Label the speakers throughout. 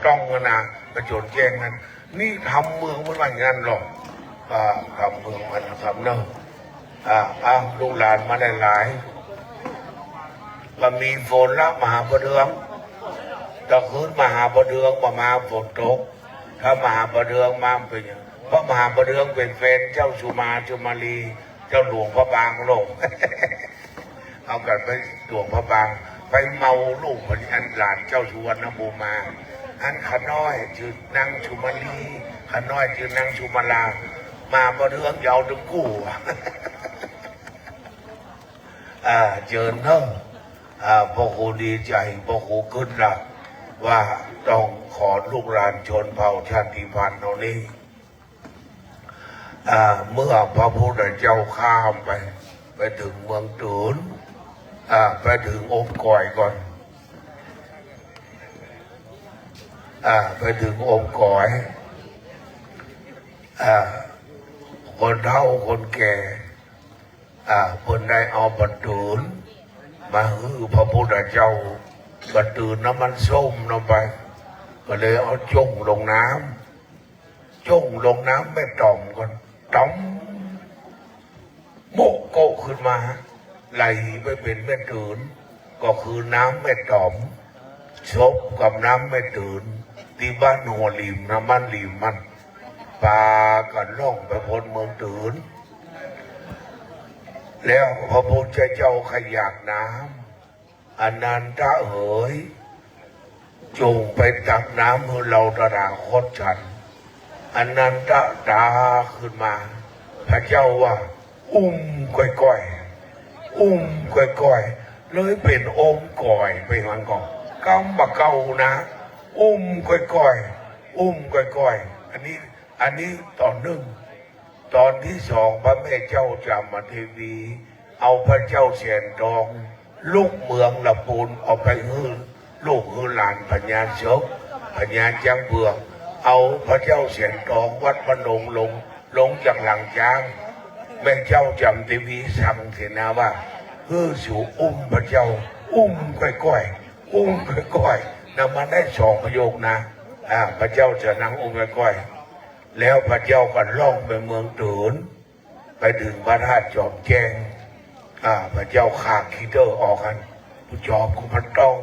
Speaker 1: ต้องนะกระโจนแจ้งนั้นนี่ทำเมืองมันว่างั้นหรอกทำเมืองมันทำเนอะลูกหลานมาได้หลายมันมีฝนละมหาประเดืองตะคืนมหาประเดืองมาฝนตกถ้ามหาประเดืองมาเป็นอย่างเพราะมหาประเดืองเป็นแฟนเจ้าสุมาลีเจ้าหลวงพระบางโลก เอากันไปหลวงพระบางไปเมาลูกคนอันหลานเจ้าสุวรรณภูมิมาอันขน้อยชื่อนางชุมาลีขน้อยชื่อนางชุมาลามาประเดืองยาวดึงกู้ เจอเนอะพ่อครูดีใจพ่อครูขึ้นละว่าต้องขอลูกหลานชนเผ่าชาติพันธุ์ตรงนี้เมื่อพระพุทธเจ้าข้ามไปถึงเมืองตูนไปถึงอมก่อยก่อนไปถึงอมก่อยคนเฒ่าคนแก่คนได้เอาบัตรตูนมาฮือพระพุทธเจ้าบัตรตูนน้ำมันส้มลงไปก็เลยเอาจ้งลงน้ำไม่ต่อมก่อนต่อมโมกโกขึ้นมาไหลไปเป็นแม่ตื่นก็คือน้ำไม่ต่อมชบกับน้ำไม่ตื่นที่บ้านหัวหลิมน้ำมันหลิมมันปลากันล่องไปพ้นเมืองตื่นแล้วพระพุทธเจ้าขยักน้ำอนันตะเอ๋ยจงไปตักน้ำให้เราตถาคตฉันอนันตะตาขึ้นมาพระเจ้าว่าก้อยเลยเป็นอมก่อยไปมันก่อนกำบะเก่านะก้อยอันนี้ตอนหนึ่งตอนที่สองพระแม่เจ้าจามเทวีเอาพระเจ้าเสียนทองลูกเมืองละปูนเอาไปฮื้อลูกฮื้อหลานพญาเชกพญาจังเบืองเอาพระเจ้าเสียนทองวัดพนงลงจากหลังช้างแม่เจ้าจำทีวีสั่งเถนะว่าฮื้อสู่พระเจ้าก้อยนำมาได้สองประโยคนะพระเจ้าจะนั่งก้อยแล้วพระเจ้าก็ล่องไปเมืองตูนไปถึงพระธาตุจอมแจ้งพระเจ้าขาคีเตอร์ออกกันผู้จอมมันต้อง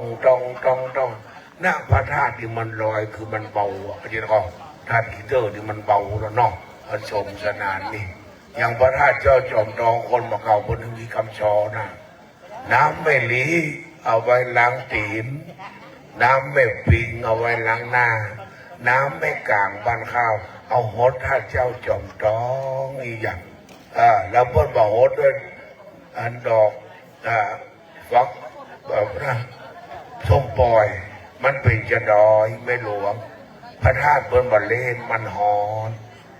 Speaker 1: หน้าพระธาตุที่มันลอยคือมันเบาพระเจ้าก็ธาตุคีเตอร์ที่มันเบาแล้วเนาะมันสมสนานนี่อย่างพระธาตุเจ้าจอมทองคนมาเก่าคนหนึ่งมีคำชอนะน้ำไม่หลีเอาไว้ล้างตีนน้ำไม่ปิงเอาไว้ล้างหน้าน้ำไม่กลางบ้านข้าวเอาฮดท่าเจ้าจอมทองอีกอย่างแล้วเพิ่นบอกฮดด้วยอันดอกฟักแบบนะส้มปล่อยมันเป็นจะดอยไม่หลวมพระธาตุเพิ่นบรรเลงมันหอน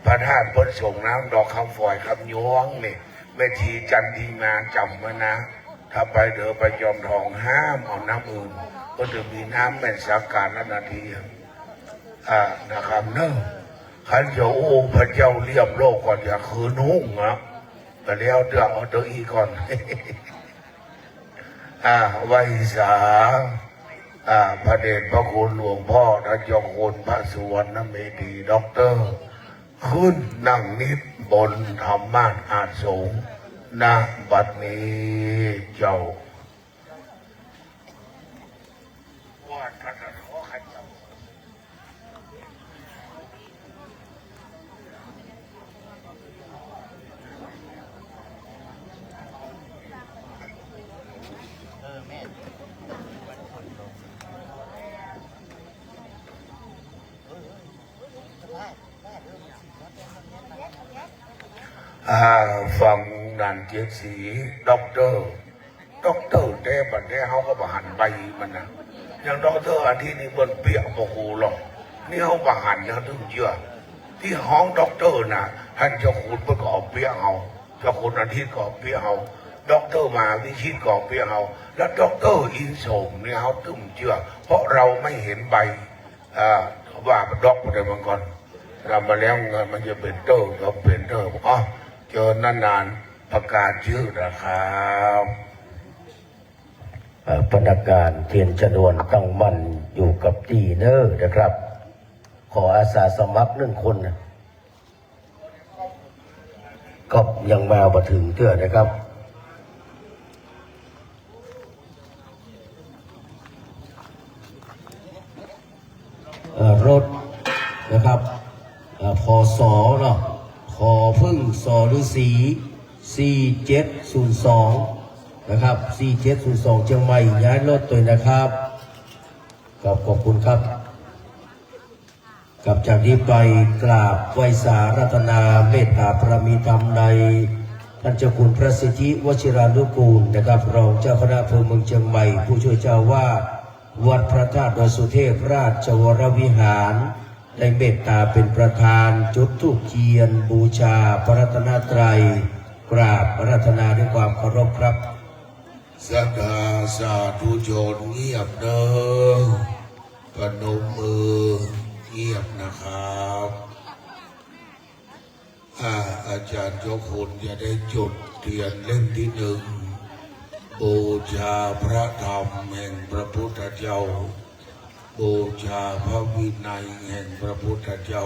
Speaker 1: พระธาตุเพิ่นส่งน้ำดอกคำฝอยคำยวงนี่แม่ชีจันทีมาจำไว้นะถ้าไปเดี๋ยวไปจอมทองห้ามเอาน้ำอื่นก็จะมีน้ำแม่สักการนาทีนะครับเนอะขันจะพระเจ้าเรียบโลกก่อนอย่าคืนหุ้งนะแต่แล้วเดี๋ยวเอาตัวอีก่อน ไว้สาพระเดชพระคุณหลวงพ่อท่านเจ้าคุณพระสุวรรณเมธีด็อกเตอร์ขึ้นนั่งนิดบนธรรมาสน์อาสงฆ์ณบัดนี้เจ้าว่าท่านขอให้เจ้าฟังนันเจสีด็อกเตอร์แต่บัดนี้เขาก็บหันใบมันนะอย่างด็อกเตอร์อันที่นี่มันเปียกโมโหหรอกนี่เขาบหันนะถึงเยอะที่ห้องด็อกเตอร์นะท่านเจ้าคุณเพิ่งก็เอาเปียกเอาเจ้าคุณอันที่ก็เอาเปียกเอาด็อกเตอร์มาวิชิตก็เอาเปียกเอาแล้วด็อกเตอร์อินสมเนี่ยเขาถึงเชื่อเพราะเราไม่เห็นใบว่าด็อกอะไรบางคนเรามาแล้วเงินมันจะเป็นเตอร์ก็เป็นเตอร์เจอนานๆประกาศชื่อนะครับ
Speaker 2: พนักงานเทียนชนวนตั้งมั่นอยู่กับที่เนอร์นะครับ ขออาสาสมัคร1 คนนะก็ยังมาบ่ถึงเตื้อนะครับรถนะครับพศเนาะขอพึ่งสอฤาษี4702นะครับ4702เชียงใหม่ย้ายรถตัวนะครับขอบคุณครับกับจากนี้ไปกราบไหว้สารัตนาเมตตาพระมีธรรมในท่านเจ้าคุณพระสิทธิวชิรานุกูลนะครับรองเจ้าคณะอำเภอเมืองเชียงใหม่ผู้ช่วยเจ้าวาดวัดพระธาตุดอยสุเทพราชวรวิหารได้เมตตาเป็นประธานจุดธูปเทียนบูชาพระรัตนตรัยกราบอาราธนาด้วยความเคารพครับ
Speaker 1: สักการะสาธุชนเงียบเด้อพนมมือเงียบนะครับอาจารย์เจ้าคุณจะได้จุดเทียนเล่มที่1บูชาพระธรรมแห่งพระพุทธเจ้าบูชาพระวินัยแห่งพระพุทธเจ้า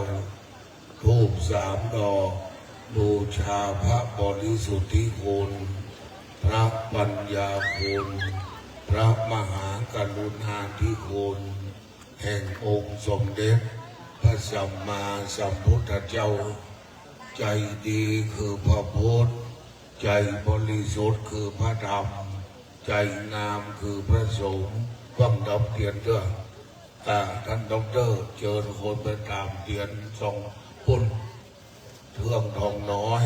Speaker 1: ธูป3 ดอกบูชาพระบริสุทธิคุณพระปัญญาคุณพระมหากรุณาธิคุณแห่งองค์สมเด็จพระสัมมาสัมพุทธเจ้าใจดีคือพระพุทธใจบริสุทธิ์คือพระธรรมใจงามคือพระสงฆ์ฟังดับเทียนเด้อท่านดอกเตอร์เชิญคนไปตามเทียนส่งปุ่นเทืองทองน้อย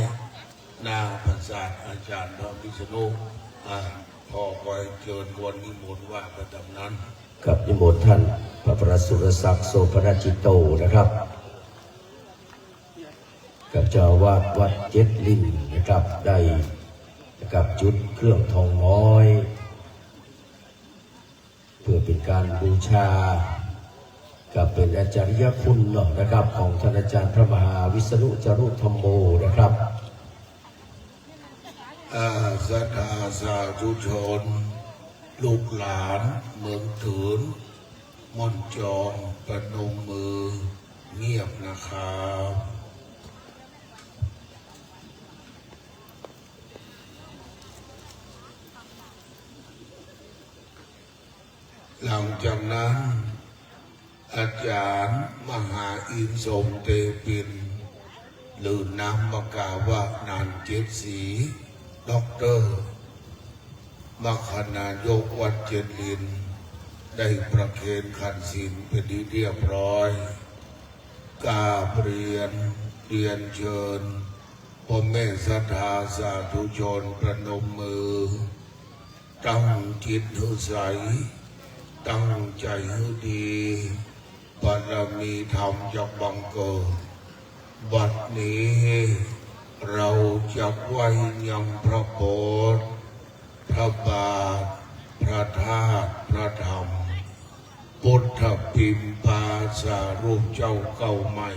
Speaker 1: หน้าพระศาสตราจารย์พระวิษณุพอคอยเชิญคนนิมนต์ว่าประจำนั้น
Speaker 2: กับนิมนต์ท่านพระประสุรศักดิ์โสภณจิตโตนะครับกับเจ้าวาดวัดเจ็ดลินนะครับได้กับจุดเครื่องทองน้อยเพื่อเป็นการบูชากับเป็นอาจารย์คุณเนาะนะครับของท่านอาจารย์พระมหาวิษณุจารุธรรมโมนะครับ
Speaker 1: ศรัทธาสาธุชนลูกหลานเมืองถืนม่อนจองปนมมือเงียบนะครับหลังจากนั้นอาจารย์มหาอินทร์สมเตปินหรือนามมกาวะนันเจ็ดศรีด็อกเตอร์มคณายกวัดเจ็ดลินได้ประเคนขันศีลเป็นที่เรียบร้อยกราบเรียนเชิญพ่อแม่ศรัทธาสาธุชนประนมมือตั้งจิตให้ใสตั้งใจให้ดีบารมีธรรมจะบังเกิดบัดนี้เราจะไหว้ยังพระโพธิ์พระบาทพระธาตุพระธรรมพุทธปิมพาสารูปเจ้าเก่าใหม่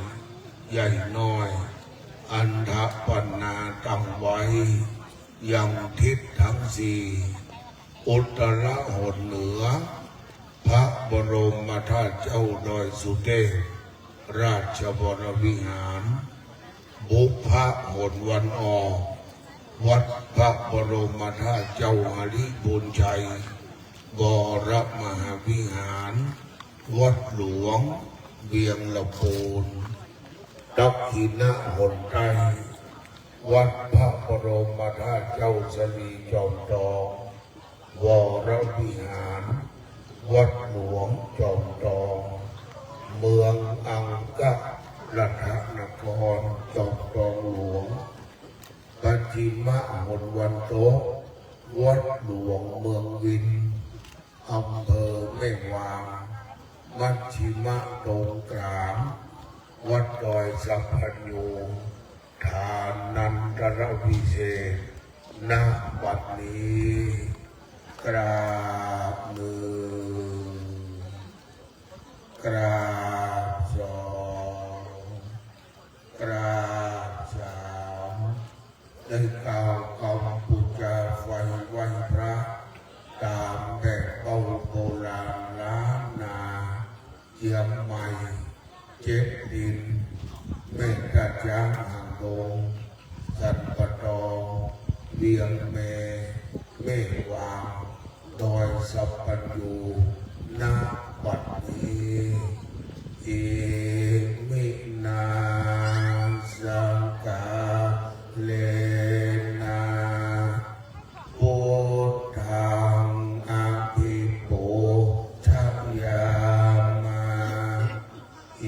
Speaker 1: ใหญ่น้อยอันทปันนาตั้งไว้ยังทิศทั้ง4อุตรหนเหนือพระบรมธาตุเจ้าดอยสุเทพราชวรวิหารบุพหนวันออกวัดพระบรมธาตุเจ้าหริบุญชัยบรมหาวิหารวัดหลวงเวียงละโพนดักหินะหนใต้วัดพระบรมธาตุเจ้าสลีจอมทองวรวิหารวัดหลวงจอมทองเมืองอังกะรัตนครจอมทองหลวงปัจจิมะหนวันโตวัดหลวงเมืองวินอำเภอแม่วางมัชชิมะตรงกลางวัดดอยสัพพัญญูทานนันตรวิเศษณบัดนี้กราบมือกราบสองกราบสามได้กล่าวคำบูชาไฟไหว้พระตามแบบโบราณล้านนาเชียงใหม่ เจ็ดดินเมฆกระจางห่างลงสันปะตองเวียงเมเมฆวางดอยสัพพัญญูนาบัดนี้เอมินาสังกาเลนาพุทธังอภิปูชยามาเอ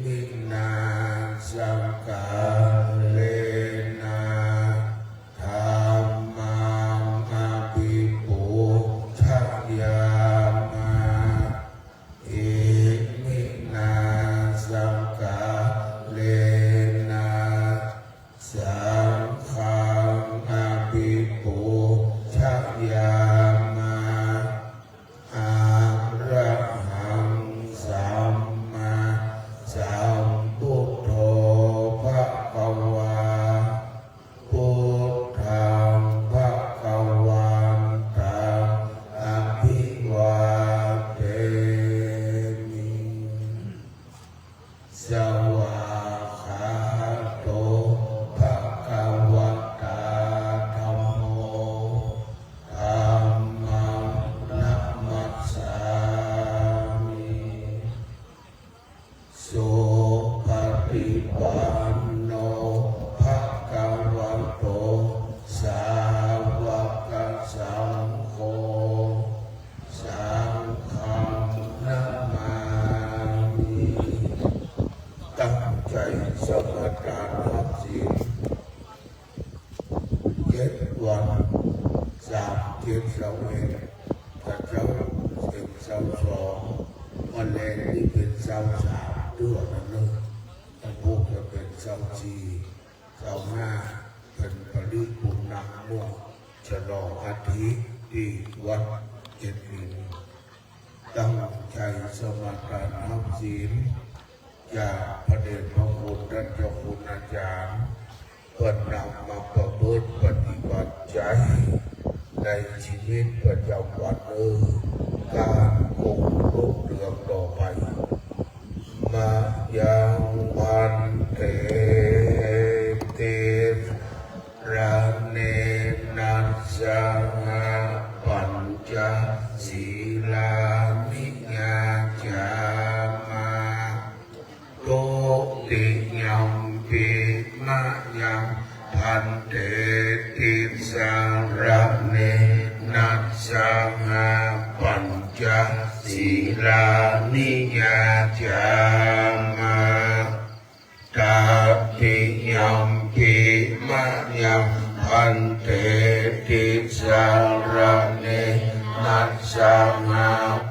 Speaker 1: มินาสังกาเลนะธัมมังอภิปูชยามาเอมินาสังกาเลนะสังฆังอภิปูชยามาอะระหังสัมมาสัมพุทโธภะคะวาพุทธังภะคะวันตังอภิวาเทมิสวากขาโตภะคะวะตาธัมโมธัมมังนัมมัสสามิสุปฏิปันโนภะคะวะโตสาวกสังโฆสังฆังนะมามิตั้งใจสมาทานรับศีล7 วัน3/7/11แต่เจ้าเป็น22วันแรกที่เป็น23ด้วยนั่นเลยแต่พวกจะเป็น24 25เป็นปริปุณณม่วงฉลองอาทิตย์ที่วัดเจ็ดหินตั้งใจสมาทานรับศีลจากพระเดชพระคุณท่านเจ้าคุณอาจารย์เพื่อนำมาประพฤติปฏิบัติใจในชีวิตประจำวันการคงรุ่งเรืองต่อไปมายังพันเตเตระเนนัสสหปัญจศีลานิยาจามาโตติยัมปิมะยังพันเตติสาระเนนัสสหปัญจศีลานิยาจามาตาติยัมปิมะยังพันเตติสาระเนนัสสห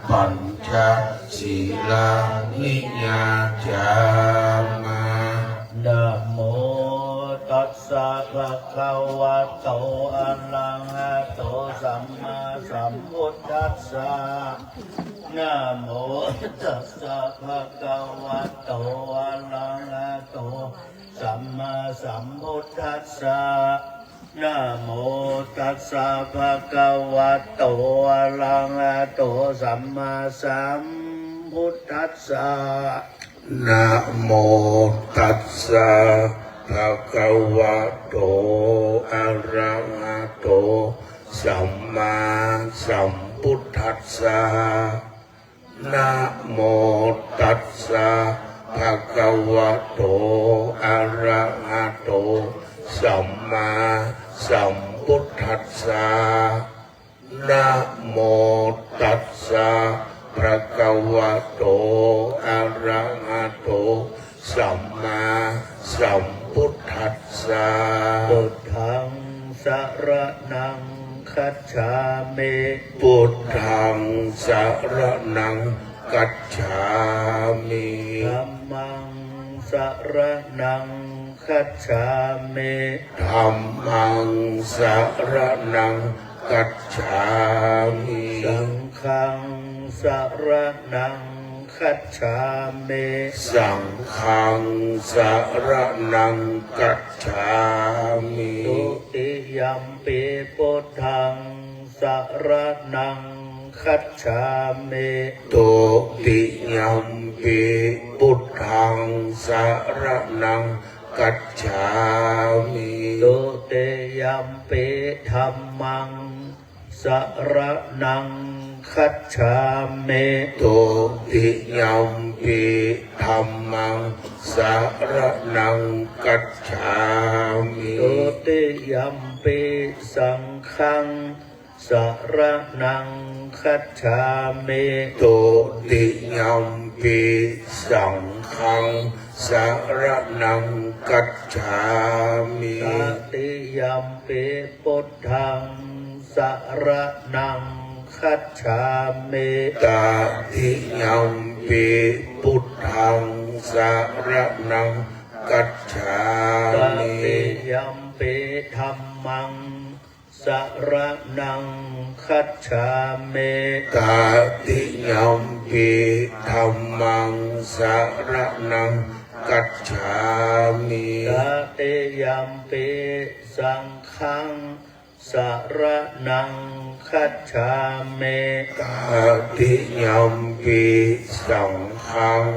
Speaker 1: ปัญจศีลานิยาจามานะโมตัสสะภะคะวะโตอะระหะโตสัมมาสัมพุทธัสสะนะโมตัสสะภะคะวะโตอะระหะโตสัมมาสัมพุทธัสสะนะโมตัสสะภะคะวะโตอะระหะโตสัมมาสัมพุทธัสสะนะโมตัสสะภะคะวะโตอะระหะโตสัมมาสัมพุทธัสสะนะโมตัสสะภะคะวะโตอะระหะโตสัมมาสัมพุทธัสสะนะโมตัสสะภะคะวะโตอะระหะโตสัมมาสัมพุทธัสสะพุทธังสรณังคัจฉามิพุทธังสรณังคัจฉามิธัมมังสรณังคัจฉามิธัมมังสรณังคัจฉามิสังฆังสรณังคัจฉามิสังฆังสรณังคัจฉามิตุติยัมปิพุทธังสรณังคัจฉามิตุติยัมปิพุทธ สารนังกัจฉามิ
Speaker 2: ตุติยัมปิธัมมังสรณังคัจฉามิ
Speaker 1: ตุติยัมปิธัมมังสารนังกัจฉามิ
Speaker 2: ตุติยัมปิสังฆังสรณังคัจฉามิ
Speaker 1: ตุติยัมปิสังฆังสารนังกัจฉามิ
Speaker 2: ตติยัมปิพุทธังสรณังคัจฉามิ
Speaker 1: ตติยัมปิพุทธังสารนังกัจฉา
Speaker 2: ต
Speaker 1: มิ
Speaker 2: ติยัมปิธัมมังสรณังคัจฉามิ
Speaker 1: ตติยัมปิธัมมังสารนังกัจฉามิ
Speaker 2: ตติยัมปิสังฆังสรณังคัจฉามิ
Speaker 1: ตติยัมปิสังฆัง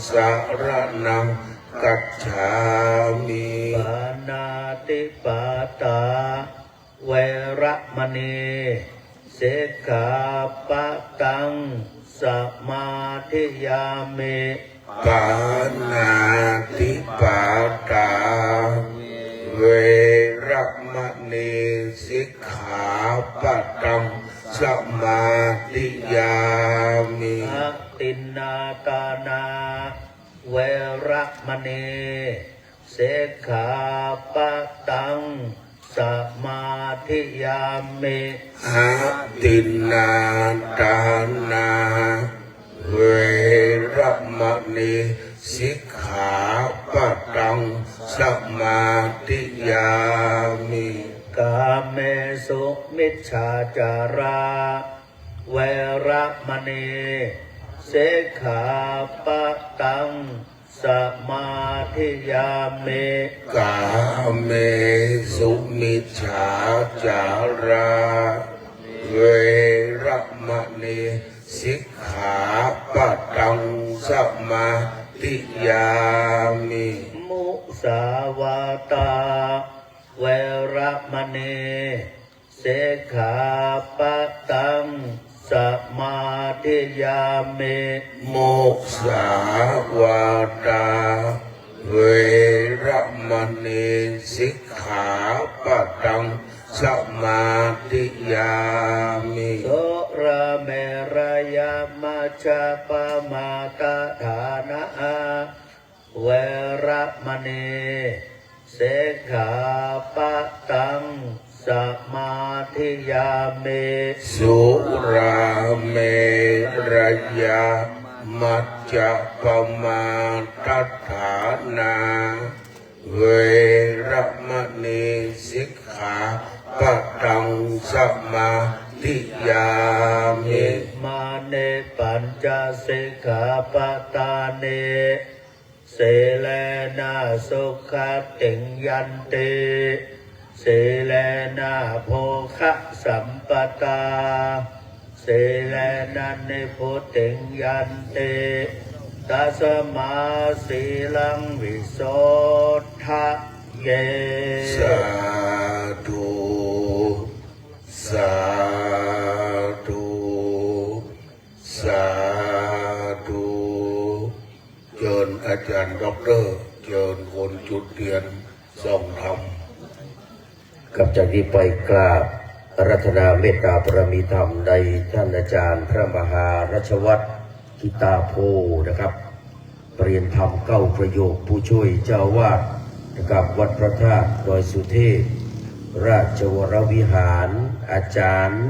Speaker 1: สารนังกัจฉามิ
Speaker 2: ปานาติปาตาเวระมณีสิกขาปะตังสมาธิยามิ
Speaker 1: ปานาติปาตาเวระมณีสิกขาปะตังสมาธิยามิ
Speaker 2: อตินนาตานาเวระมณีสิกขาปะตังสมาธิยามิ
Speaker 1: อาตินนาตานาเวระมณีสิกขาปะตังสมาธิยามิ
Speaker 2: กาเมสุมิจฉาจาราเวระมณีสิกขาปะตังสมาธิยามิ
Speaker 1: กาเมสุมิจฉาจาราเวระมณีสิกขาปะตังสมาธิยามิ
Speaker 2: มุสาวาตาเวระมณีสิกขาปะตังสมาธิยามิ
Speaker 1: โมกสาวาตาเวระมณีสิกขาปะตังสมาธิยามิ
Speaker 2: โสระเมรยามัจจปมาตฐานะเวระมณีสิกขาปะตังสมาธิยามิ
Speaker 1: สุราเมรยามัจจปมาตฐานาเวระมณีสิกขาปะตังสมาธิยามิ
Speaker 2: มาเนปัญจสิกขาปตาเนเสเลนะสุขติงยันติเสเลนะโภคะสัมปตาเสเลนะนิพุติงยันติตัสมาสีลังวิโสทะเย
Speaker 1: สาธุสาธุสาธุเชิญอาจารย์ด็อกเตอร์เชิญคนจุดเทียนส่องธรรม
Speaker 2: กับจากนี้ไปกราบอารัธนาเมตตาปรมีธรรมในท่านอาจารย์พระมหารัชวัตรกิตาโพนะครับเรียนธรรม9 ประโยคผู้ช่วยเจ้าวาดนะครับวัดพระธาตุดอยสุเทพราชวรวิหารอาจารย์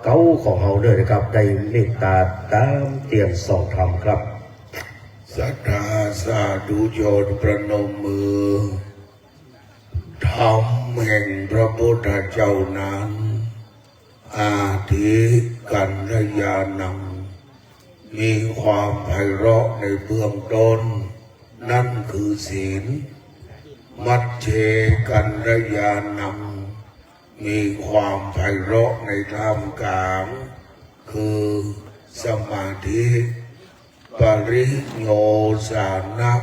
Speaker 2: เก้าของเฮาเด้อนะครับได้เมตตาตามเตียนส่องธรรมครับ
Speaker 1: ศรัทธาสาธุชนประนมมือธรรมแห่งพระพุทธเจ้านั้น อาทิกันรยานัง มีความไพเราะในเบื้องต้น นั่นคือศีล มัจเจกันรยานัง มีความไพเราะในท่ามกลาง คือสมาธิ ปริโยสานะ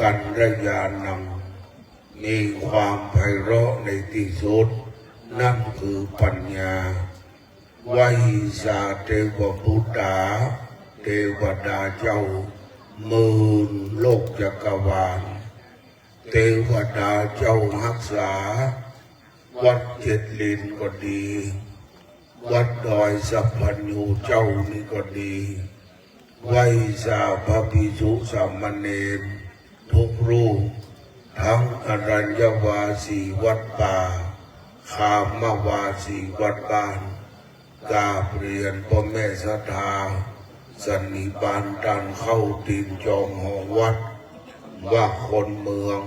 Speaker 1: กันระยานังมีความไพเราะในที่สุดนั่นคือปัญญาวิสาเทวบุตรเทวดาเจ้าหมื่นโลกจักรวาลเทวดาเจ้ารักษาวัดเจ็ดลินก็ดีวัดดอยสัพพัญญูเจ้านี่ก็ดีไหวสาพระภิกษุสามเณรทุกรูปทั้งอรัญญวาสีวัดป่าคามวาสีวัดบ้านกราบเรียนพ่อแม่ศรัทธาสันนิบาตดันเข้าตีนจองหอวัดว่าคนเมือง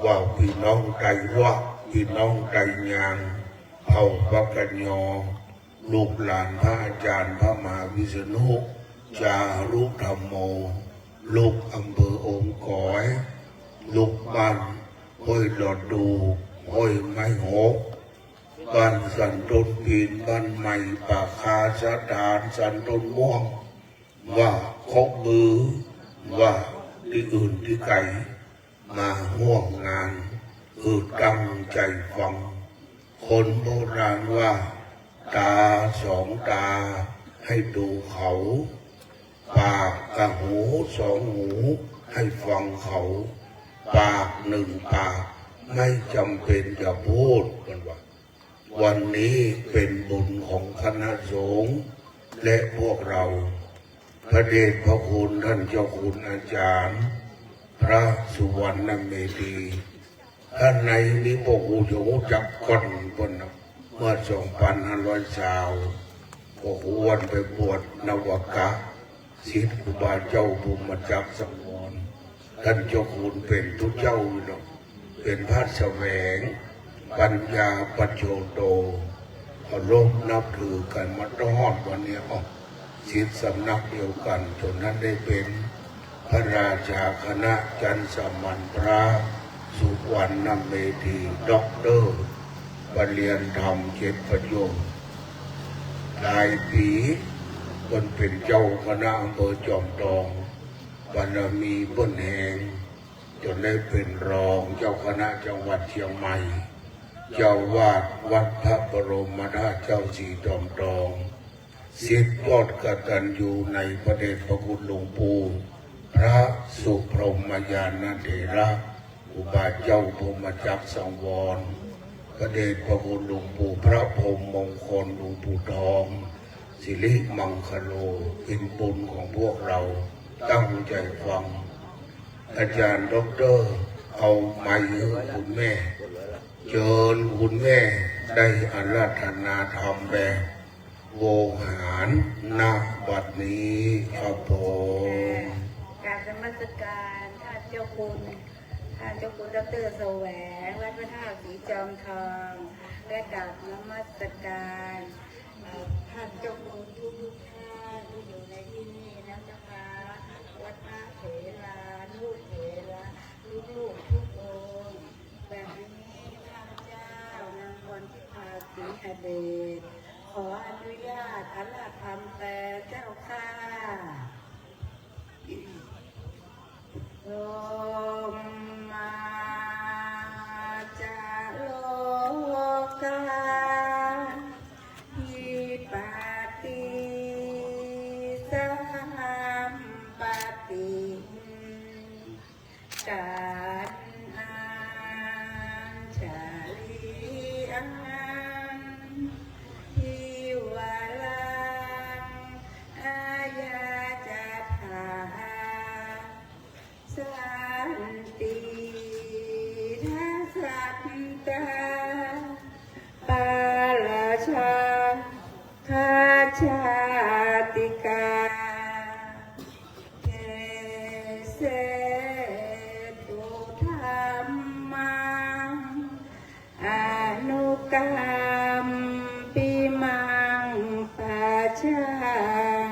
Speaker 1: ว่าพี่น้องไตรวะพี่น้องไตรยางเผ่าพระกัญญอลูกหลานพระอาจารย์พระมหาวิษณุจารุธรรมโมลูกอำเภอองค์ก๋อยลูกบ้านห้วยหลอดดูห้วยไม้หกบ้านสันต้นปีนบ้านใหม่ปากคาสถานสันต้นม่วงว่าคบมือว่าที่อื่นที่ไกลมาห่วงงานตั้งใจฟังคนโบราณว่าตาสองตาให้ดูเขาปากกับหูสองหูให้ฟังเขาปากหนึ่งปากไม่จำเป็นจะพูดกันว่าวันนี้เป็นบุญของคณะสงฆ์และพวกเราพระเดชพระคุณท่านเจ้าคุณอาจารย์พระสุวรรณเมธีท่านในนี้พวกกูจะรู้จักก่อนบนเมื่อ2500พวกกูวันไปบวชนวกะศิษย์ครูบาเจ้าภูมิจักรสังวรท่านเจ้าคุณเป็นทุกเจ้าเนาะเป็นพระแสวงปัญญาปัจโชโตเคารพนับถือกันมาตลอดวันนี้ศิษย์สำนักเดียวกันจนนั้นได้เป็นพระราชาคณะจันทร์สมันพระสุวรรณเมธีด็อกเตอร์ปรริญญาธรรม7 ประโยคหลายปีคนเป็นเจ้าคณะอำเภอจอมทองบารมีเบิ้นแหงจนได้เป็นรองเจ้าคณะจังหวัดเชียงใหม่เจ้าวาดวัดพระบรมธาตุเจ้าสีจอมทองศิษย์ยอดกตัญญูในพระเดชพระคุณหลวงปู่พระสุพรหมญาณเถระอุบาเจ้าพรหมจักรสังวรพระเดชพระคุณหลวงปู่พระพรหมมงคลหลวงปู่ทองสิริมังคโลเป็นบุญของพวกเราตั้งใจฟังอาจารย์ด็อกเตอร์เอาไม้ให้คุณแม่เชิญคุณแม่ได้อาราธนาธรรมแบบโวหารณบัดนี้ครับผม
Speaker 3: กราบนมัสการท่านเจ้าคุณดร.แสวงวัดพระธาตุสีจอมทองและกราบนมัสการท่านเจ้าคุณทุกท่านที่อยู่ในที่นี้นะเจ้าค่ะวัดพระเถราลูกเถระลูกทุกองค์แบบนี้ข้าพเจ้านางพรทิพาศรีหเดชขออนุญาตอาราธรรมแต่เจ้าค่ะลมมาจาโลกาหิปาติสัมปติการอัญชลีอังทิวาลังอาญาจัตถาสันติทัสสัตตาปาราชาคาชาติกาเกเสตุธรรมังอนุกรรมปิมังปัจจัง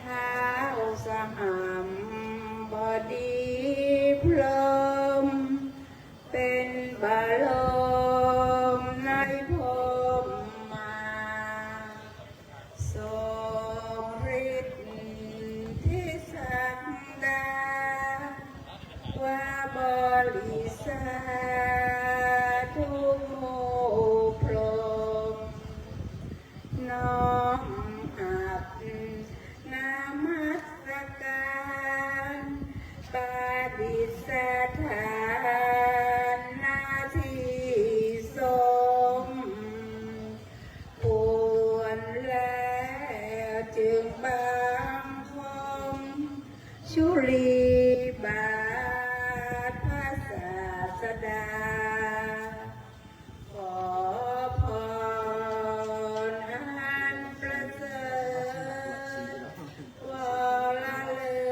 Speaker 3: ท้าวสหัมบดีพรหมเป็นบรมในพรหมาทรงฤทธิ์ที่สักดา ชุลีบาทพระศาสดาขอพรอันประเสริฐวรเลิ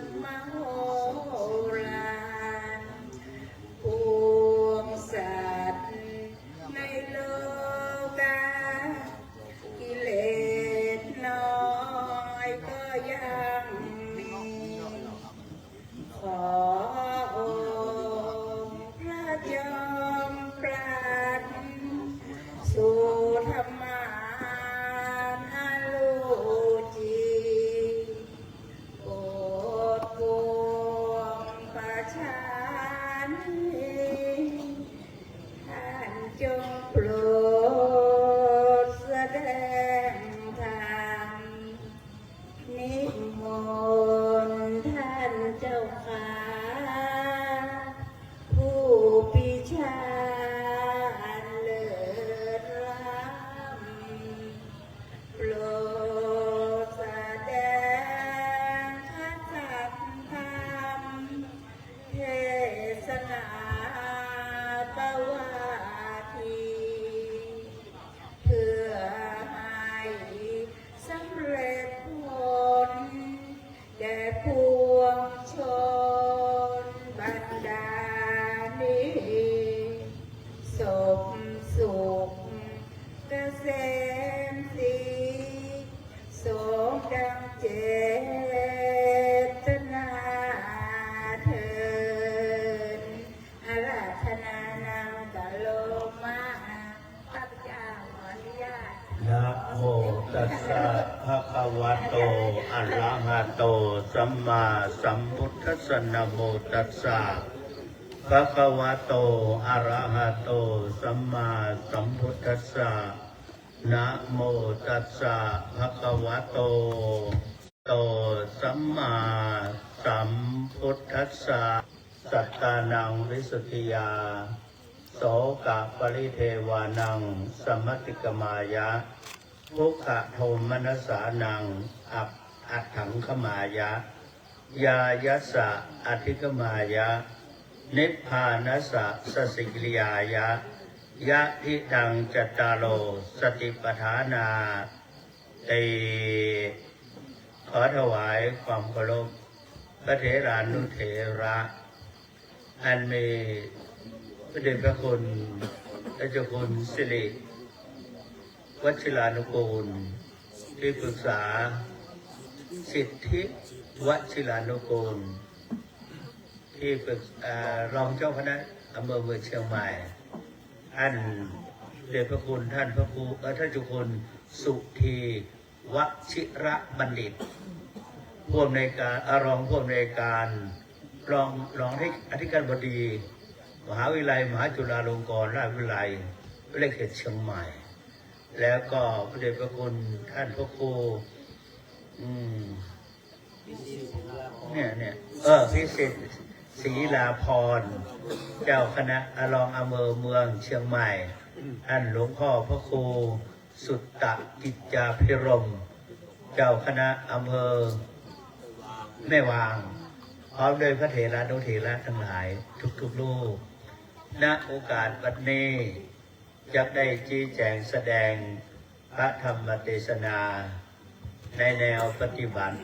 Speaker 3: ศมโหฬารปวงสัตว์ในโลกากิเลสน้อยก็ยังมี ขอองค์พระยอมปราดสู่ธรรมานาลูจีโปรดปวงประชานีท่านจงโปรดแสดงธรรมนิมนต์ท่านเจ้าค่ะผู้ปีชาอันเลิศล้ำโปรดแสดงพระธรรมเทศนาปวาที เพื่อให้สำเร็จผลแก่ปวงชนบรรดานี้สมสุขเกษมศรีสมดังเจตนาเถิดอาราธนานังกะโลมาข้าพเจ้าขออนุญาต
Speaker 4: นะโมตัสสะภะคะวะโตอะระหะโตสัมมาสัมพุทธัสสะนะโมตัสสะภะคะวะโตอะระหะโตสัมมาสัมพุทธัสสะนะโมตัสสะภะคะวะโตสัมมาสัมพุทธัสสะสัตตานังวิสุทธิยาโสกะปริเทวานังสมัติกมายะทุกขโทมนัสสานังอัตถังขมายะยายัสสะอธิกมายะนิพพานัสสะสสิกิริยายะยะทิดังจัตตาโลสติปัฏฐานาเตขอถวายความเคารพพระเถรานุเถระอันมีพระเดชพระคุณพระเจ้าคุณสิริวัชิรานุกูลที่ปรึกษาสิทธิวชิรานุกูลที่ปรึกรองเจ้าคณะอำเภอเมืองเชียงใหม่ท่านเดชพระคุณท่านพระครูท่านเจ้าคุณสุธีวชิระบัณฑิตผู้อำนวยการรองผู้อำนวยการรองที่อธิการบดีมหาวิทยาลัยมหาจุฬาลงกรณราชวิทยาลัยวิทยาเขตเชียงใหม่แล้วก็พระเดชพระคุณท่านพระครูพิสิทธิ์ศรีลาพรเจ้าคณะรองอำเภอเมืองเชียงใหม่ท่านหลวงพ่อพระครูสุตตกิจจาภิรมย์เจ้าคณะอำเภอแม่วางพร้อมด้วยพระเถระนุเถระทั้งหลายทุกๆรูปณโอกาสบัดนี้จะได้ชี้แจงแสดงพระธรรมเทศนาในแนวปฏิบัติ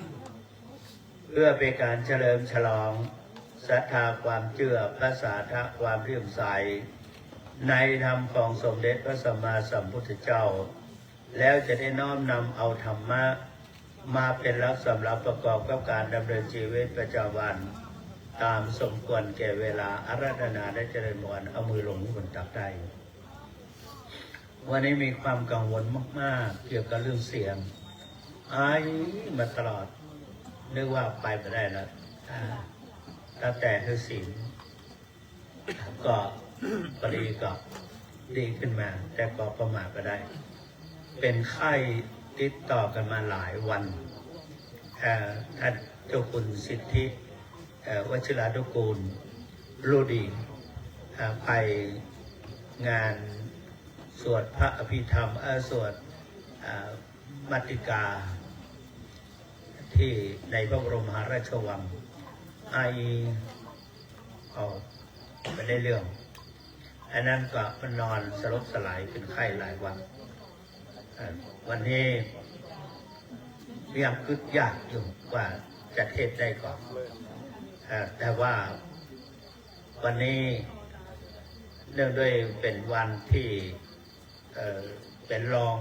Speaker 4: เพื่อเป็นการเฉลิมฉลองศรัทธาความเชื่อพระสาธะความเลื่อมใสในธรรมของสมเด็จพระสัมมาสัมพุทธเจ้าแล้วจะได้น้อมนำเอาธรรมะมาเป็นหลักสำหรับประกอบกับการดำเนินชีวิตประจำวันตามสมควรแก่เวลาอาราธนาได้เจริญพรเอามือลงบนตักได้วันนี้มีความกังวลมากๆเกี่ยวกับเรื่องเสียงมาตลอดนึกว่าไปไม่ได้แล้วตั้งแต่คือศีลก็ปรีก็ดีขึ้นมาแต่ก็ประมาทไปได้ เป็นไข้ติดต่อกันมาหลายวันท่านเจ้าคุณสิทธิวชิรานุกูลรู้ดีไปงานสวดพระอภิธรรมสวดมัตติกา ที่ในพระบรมมหาราชวังไอไปได้เรื่องอันนั้นก็มันนอนสลบสลายเป็นไข้หลายวันวันนี้ยังคึกยากอยู่ว่าจะเทศได้ก่อนแต่ว่าวันนี้เนื่องด้วยเป็นวันที่เป็นรอง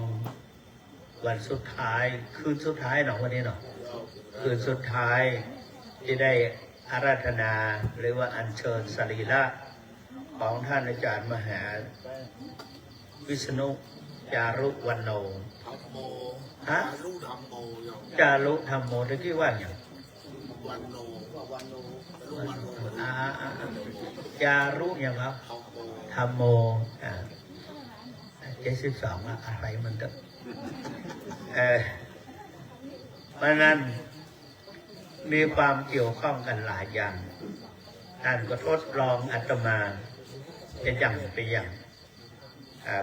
Speaker 4: วันสุดท้ายคืนสุดท้ายหนอวันนี้หนอคืนสุดท้ายที่ได้อาราธนาหรือว่าอัญเชิญสรีระของท่านอาจารย์มหาวิษณุจารุวรรณโนฮะจารุธรรมโมตะกี้ว่าอย่างจารุอย่างครับธรรมโม72อะไรมันก็เพราะนั้นมีความเกี่ยวข้องกันหลายอย่างท่านก็ทดลองอาตมาเป็นอย่าง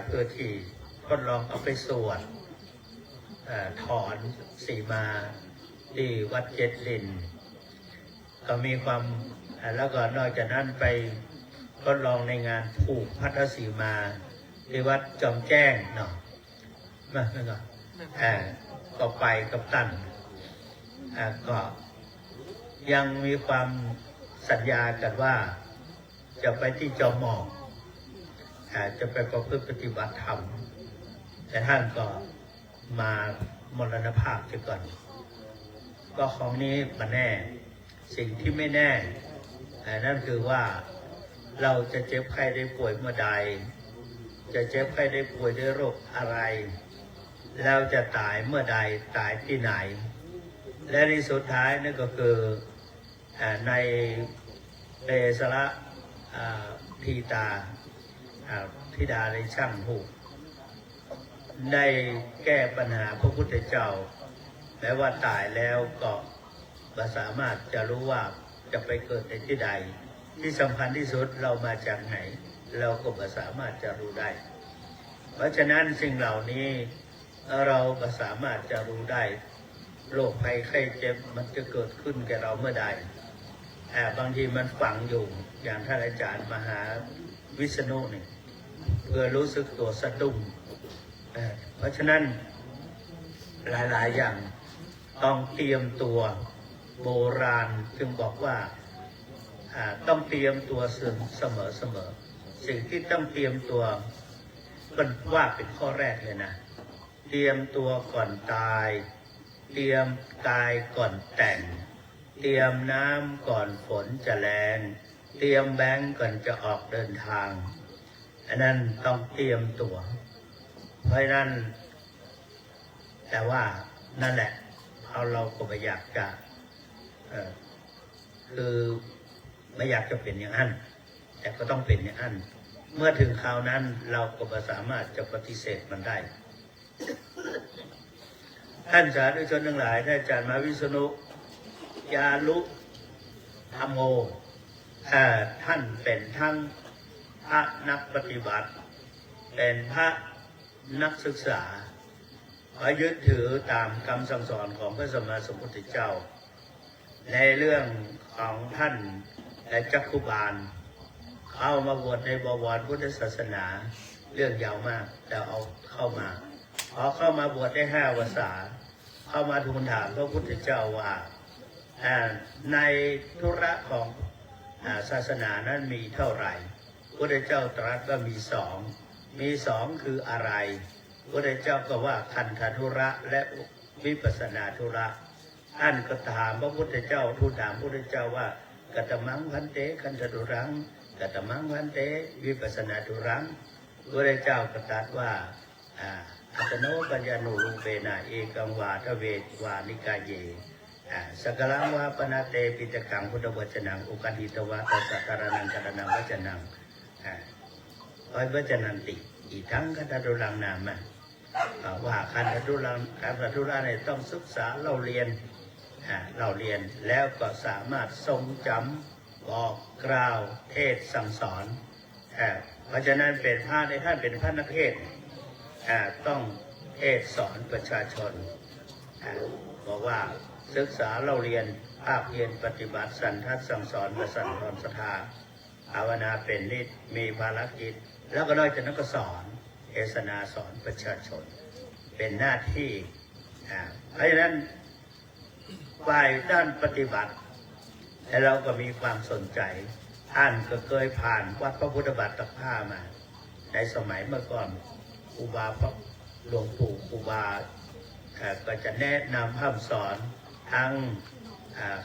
Speaker 4: เพื่อที่ทดลองเอาไปสวดถอนสีมาที่วัดเจ็ดลินก็มีความแล้วก็นอกจากนั้นไปทดลองในงานผูกพัทธสีมาที่วัดจอมแจ้งเนาะมาแล้วก็ไปกับตันก็ยังมีความสัญญากันว่าจะไปที่จอมหมอกจะไปประพฤติปฏิบัติธรรมแต่ท่านก็มามรณภาพเสียก่อนก็ของนี้มาแน่สิ่งที่ไม่แน่นั่นคือว่าเราจะเจ็บไข้ได้ป่วยเมื่อใดจะเจ็บไข้ได้ป่วยด้วยโรคอะไรแล้วจะตายเมื่อใดตายที่ไหนและที่สุดท้ายนั่นก็คือในเตสระพีตาธิดาในช่างหูได้แก้ปัญหาพระพุทธเจ้าแม้ว่าตายแล้วก็สามารถจะรู้ว่าจะไปเกิดในที่ใดที่สำคัญที่สุดเรามาจากไหนเราก็สามารถจะรู้ได้เพราะฉะนั้นสิ่งเหล่านี้เราก็สามารถจะรู้ได้โรคภัยไข้เจ็บมันจะเกิดขึ้นแก่เราเมื่อใดบางทีมันฝังอยู่อย่างท่านอาจารย์มหาวิษณุนี่เพื่อรู้สึกตัวสะดุ้งเพราะฉะนั้นหลายๆอย่างต้องเตรียมตัวโบราณจึงบอกว่าต้องเตรียมตัวเสมอสิ่งที่ต้องเตรียมตัวก็ว่าเป็นข้อแรกเลยนะเตรียมตัวก่อนตายเตรียมกายก่อนแต่งเตรียมน้ำก่อนฝนจะแรงเตรียมแบงก์ก่อนจะออกเดินทางอันนั้นต้องเตรียมตัวเพราะนั้นแต่ว่านั่นแหละเราก็ไม่อยากจะคือไม่อยากจะเป็นอย่างนั้นแต่ก็ต้องเป็นอย่างนั้นเมื่อถึงคราวนั้นเราก็ไม่สามารถจะปฏิเสธมันได้ท่านสาธุชนทั้งหลายท่านอาจารย์มหาวิษณุจารุธรรมโมท่านเป็นทั้งพระนักปฏิบัติเป็นพระนักศึกษายึดถือตามคำสั่งสอนของพระสัมมาสัมพุทธเจ้าในเรื่องของท่านและจักขุบาลเข้ามาบวชในบวรพุทธศาสนาเรื่องยาวมากแต่เอาเข้ามาพอเข้ามาบวชได้5 พรรษาเข้ามาทูลถามพระพุทธเจ้าว่าในธุระของศาสนานั้นมีเท่าไหร่พระพุทธเจ้าตรัสว่ามีสองคืออะไรพระพุทธเจ้าก็ว่าคันธธุระและวิปัสสนาธุระท่านก็ถามพระพุทธเจ้าทูลถามพระพุทธเจ้าว่ากัตมังพันเตคันธธุรังกัตมังพันเตวิปัสสนาธุรังพระพุทธเจ้าก็ตรัสว่าอัตโนปัญญานุรูเปนะเอกังวาทเวทวานิกายเยสกลังวาปนาเตปิตกังพุทธวจนังอุกันหิตวะตัสสะตานังกตนังวจนังวจนันติอีทั้งคันธธุรังนามะว่าคันธธุรังเนี่ยต้องศึกษาเราเรียนแล้วก็สามารถทรงจำบอกกล่าวเทศสั่งสอนเพราะฉะนั้นเป็นพระในท่านเป็นพระนักเทศต้องเทศสอนประชาชนบอกว่า ศึกษาเราเรียนภาคเรียนปฏิบัติสันทัดสั่งสอนและสั่งสอนศรัทธาภาวนาเป็นนิดมีภารกิจแล้วก็นอกจากนั้นก็สอนเทศนาสอนประชาชนเป็นหน้าที่เพราะฉะนั้นฝ่ายด้านปฏิบัติเราก็มีความสนใจท่านก็เคยผ่านวัดพระพุทธบาทตะผ้ามาในสมัยเมื่อก่อนครูบาพระหลวงปู่ครูบาก็จะแนะนำห้ามสอนทั้ง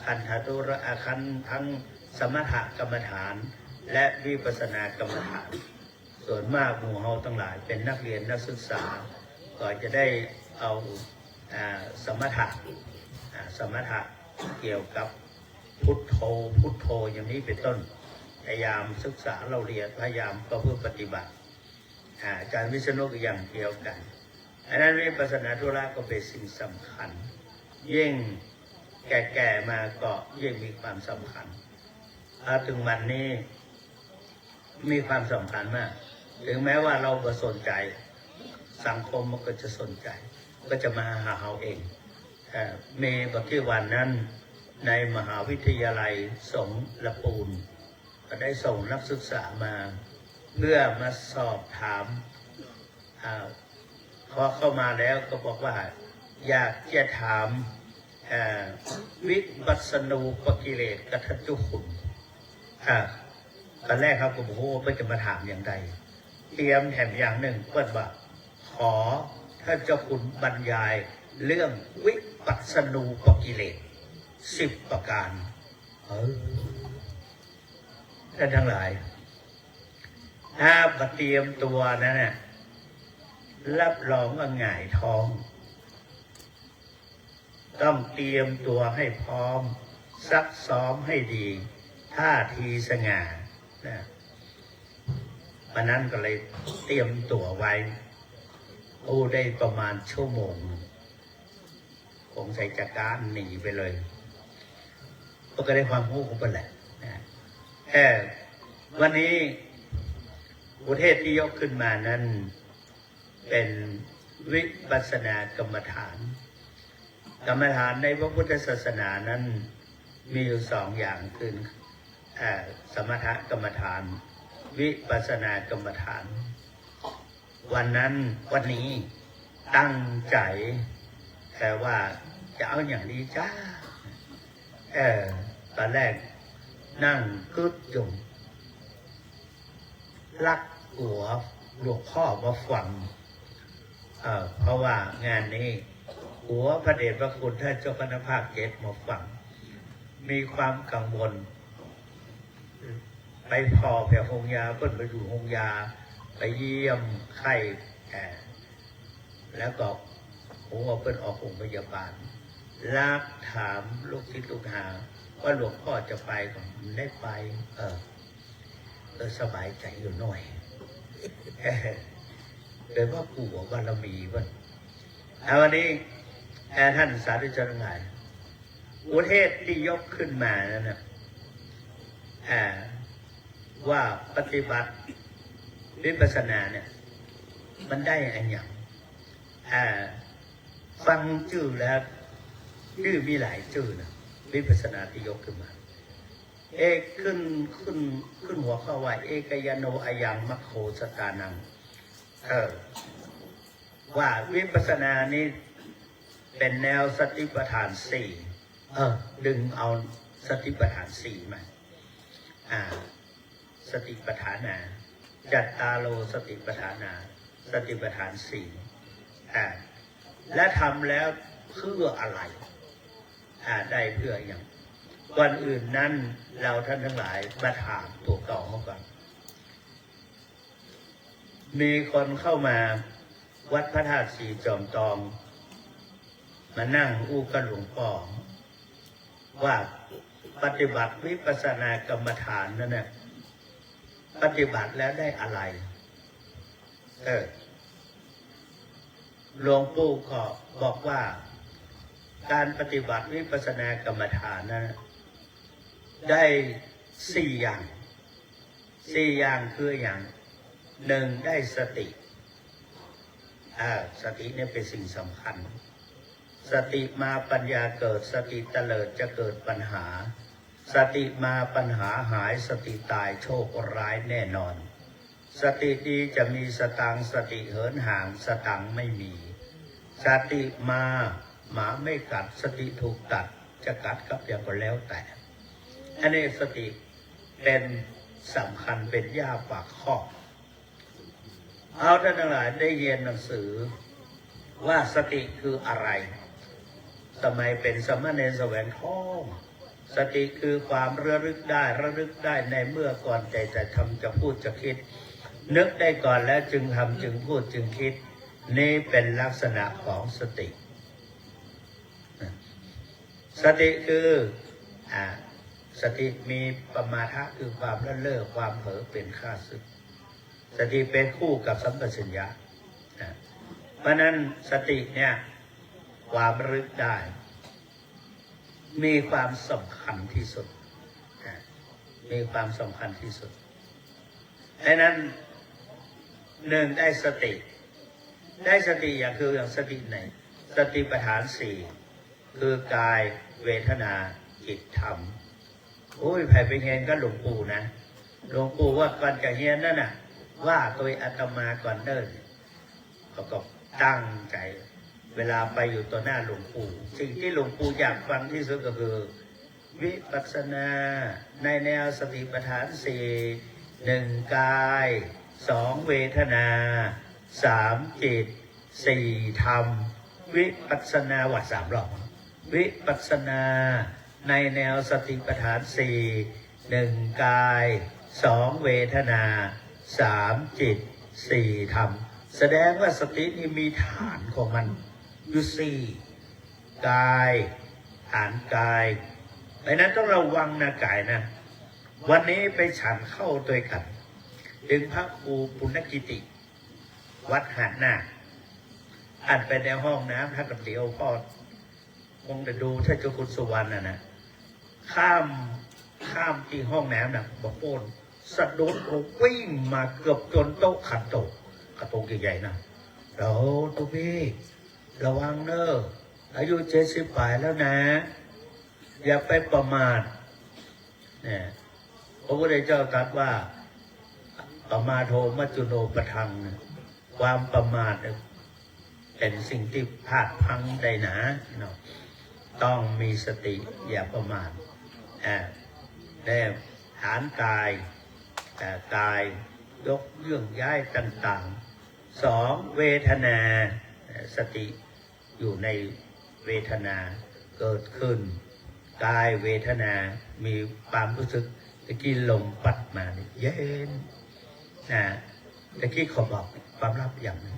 Speaker 4: คันธตุระทั้งสมถกรรมฐานและวิปัสสนากรรมฐานส่วนมากหมู่เฮาทั้งหลายเป็นนักเรียนนักศึกษาก็จะได้เอาสมถะเกี่ยวกับพุทโธอย่างนี้เป็นต้นพยายามศึกษาเราเรียนพยายามก็เพื่อปฏิบัติอาจารย์วิษณุก็อย่างเดียวกันอันนั้นวิปัสสนาธุระก็เป็นสิ่งสำคัญยิ่งแก่มาก็ยิ่งมีความสำคัญถึงวันนี้มีความสำคัญมากถึงแม้ว่าเราก็สนใจสังคมมันก็จะสนใจก็จะมาหาเราเองเมย์บอกที่วันนั้นในมหาวิทยาลัยสงฆ์ละปูนก็ได้ส่งนักศึกษามาเพื่อมาสอบถามพอเข้ามาแล้วก็บอกว่าอยากจะถามวิปัสสนูปกิเลสกัทจุขุนตอนแรกครับผมโอ้โหไม่จะมาถามอย่างใดเตรียมแถมอย่างหนึ่งเปิดว่าขอท่านเจ้าคุณบรรยายเรื่องวิปัสสนูปกิเลส10 ประการท่านทั้งหลายถ้ามาเตรียมตัวนั้นน่ะรับรองว่าหงายท้องต้องเตรียมตัวให้พร้อมซักซ้อมให้ดีท่าทีสง่าวันนั้นก็เลยเตรียมตัวไว้ได้ประมาณชั่วโมงคงใส่จักรานหนีไปเลยก็ได้ความรู้ของมันแหละวันนี้ประเทศที่ยกขึ้นมานั้นเป็นวิปัสสนากรรมฐานในพระพุทธศาสนานั้นมีอยู่2 อย่างคือสมถกรรมฐานวิปัสสนากรรมฐานวันนี้ตั้งใจแต่ว่าจะเอาอย่างนี้จ้าตอนแรกนั่งกึดจุ่มลักหัวหลวงพ่อมาฟังเพราะว่างานนี้หัวพระเดชพระคุณท่านเจ้าคณะภาค7มาฟังมีความกังวลไปพอแผ่หงยาเพิ่นไปอยู่หงยาไปเยี่ยมไข้แล้วก็ผมว่าเพิ่นออกโรงพยาบาลลักถามลูกศิษย์ลูกหาว่าหลวงพ่อจะไปก็ได้ไปสบายใจอยู่หน่อยเลยว่าปู่บารมีวันวันนี้ท่านสาธุชนทั้งหลายอุเทศที่ยกขึ้นมานั่นนะว่าปฏิบัติวิปัสสนาเนี่ยมันได้อะไรอย่างฟังชื่อแล้วชื่อมีหลายชื่อนะวิปัสสนาที่ยกขึ้นมาขึ้นหัวข้อว่าเอกยโนอายังมัคโคสตานังว่าวิปัสสนานี้เป็นแนวสติปัฏฐาน4ดึงเอาสติปัฏฐาน4มาสติปัฏฐานาจัตตาโลสติปัฏฐานาสติปัฏฐาน4และทำแล้วเพื่ออะไรได้เพื่ออย่างก่อนอื่นนั้นเราท่านทั้งหลายมาถามตัวต่อมาก่อนมีคนเข้ามาวัดพระธาตุสีจอมทองมานั่งอู้กันหลวงพ่อว่าปฏิบัติวิปัสสนากรรมฐานนั่นน่ะปฏิบัติแล้วได้อะไรหลวงปู่ก็บอกว่าการปฏิบัติวิปัสสนากรรมฐานนั้นได้4 อย่างคืออย่าง1ได้สติสติเนี่ยเป็นสิ่งสำคัญ สติมาปัญญาเกิดสติเตลิดจะเกิดปัญหาสติมาปัญหาหายสติตายโชคร้ายแน่นอนสติดีจะมีสตังสติเหินห่างสตังไม่มีสติมาหมาไม่กัดสติถูกตัดจะกัดกับอย่างก็แล้วแต่อันนี้สติเป็นสำคัญเป็นย่าปากข้อเอาท่านทั้งหลายได้เรียนหนังสือว่าสติคืออะไรสมัยเป็นสมณเณรแสวงทองสติคือความระลึกได้ในเมื่อก่อนใจจะทำจะพูดจะคิดนึกได้ก่อนแล้วจึงทำจึงพูดจึงคิดนี่เป็นลักษณะของสติสติคือสติมีปมาทะคือความละเลิกความเผลอเป็นข้าศึกสติเป็นคู่กับสัมปชัญญะเพราะนั้นสติเนี่ยความระลึกได้มีความสำคัญที่สุดมีความสำคัญที่สุดดังนั้นหนึ่งได้สติอย่างคืออย่างสติไหนสติปัฏฐานสี่คือกายเวทนาจิตธรรมโอ้ยใครไปเรียนก็หลวงปู่นะหลวงปู่ว่าก่อนจะเรียนนั่นน่ะว่าตัวอาตมาก่อนเดินก็ตั้งใจเวลาไปอยู่ต่อหน้าหลวงปู่สิ่งที่หลวงปู่อยากฟังที่สุดก็คือวิปัสสนาในแนวสติปัฏฐานสี่หนึ่งกายสองเวทนาสามจิตสี่ธรรมวิปัสสนาวัดสามรอบวิปัสสนาในแนวสติปัฏฐานสี่หนึ่งกายสองเวทนาสามจิตสี่ธรรมแสดงว่าสตินี่มีฐานของมันอยู่สี่กายฐานกายดังนั้นต้องระวังนะกายนะวันนี้ไปฉันเข้าตัวกันดึงพระครูปุณกิติวัดหาดนาอ่านไปในห้องน้ำท่านกับเดียวพ่อคงจะดูถ้าเจ้าคุณสุวรรณนะข้ามที่ห้องน้ำนะบอกโอนสะดุดวิ่งมาเกือบจนโต๊ะขัดโต๊ะใหญ่ๆนะแล้วตุ๊พี่ระวังเนอะอายุ70 ปลายแล้วนะอย่าไปประมาทเนี่ยพระพุทธเจ้าตรัสว่าประมาทโทมัจจุโนปทังความประมาทเป็นสิ่งที่พลาดพลั้งได้นะเนาะต้องมีสติอย่าประมาทแต่ฐานกายกายยกเรื่องย้ายต่างๆสองเวทนาสติอยู่ในเวทนาเกิดขึ้นกายเวทนามีความรู้สึกตะกี้ลมปัดมาเย็นตะกี้ขอบอกความลับอย่างนึง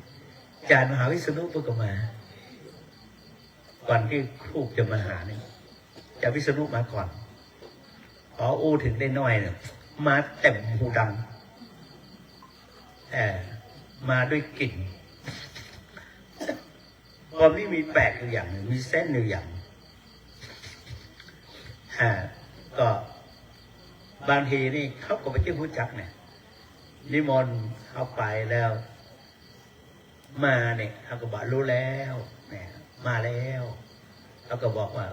Speaker 4: อาจารย์มหาวิษณุพูดกับมาก่อนที่ครูจะมาหาเนี่ยอาจารย์วิษณุมาก่อนขออู้ถึงได้น้อยเนี่ยมาเต็มหูดังมาด้วยกลิ่นความนี้มีแปลกอยู่อย่างหนึ่งมีเส้นอยู่อย่างก็บางทีนี่เขาก็ไม่ใช่ผู้จักเนี่ยนิมนต์เข้าไปแล้วมาเนี่ยเขาก็บอกรู้แล้วเนี่ยมาแล้วเขาก็บอกว่า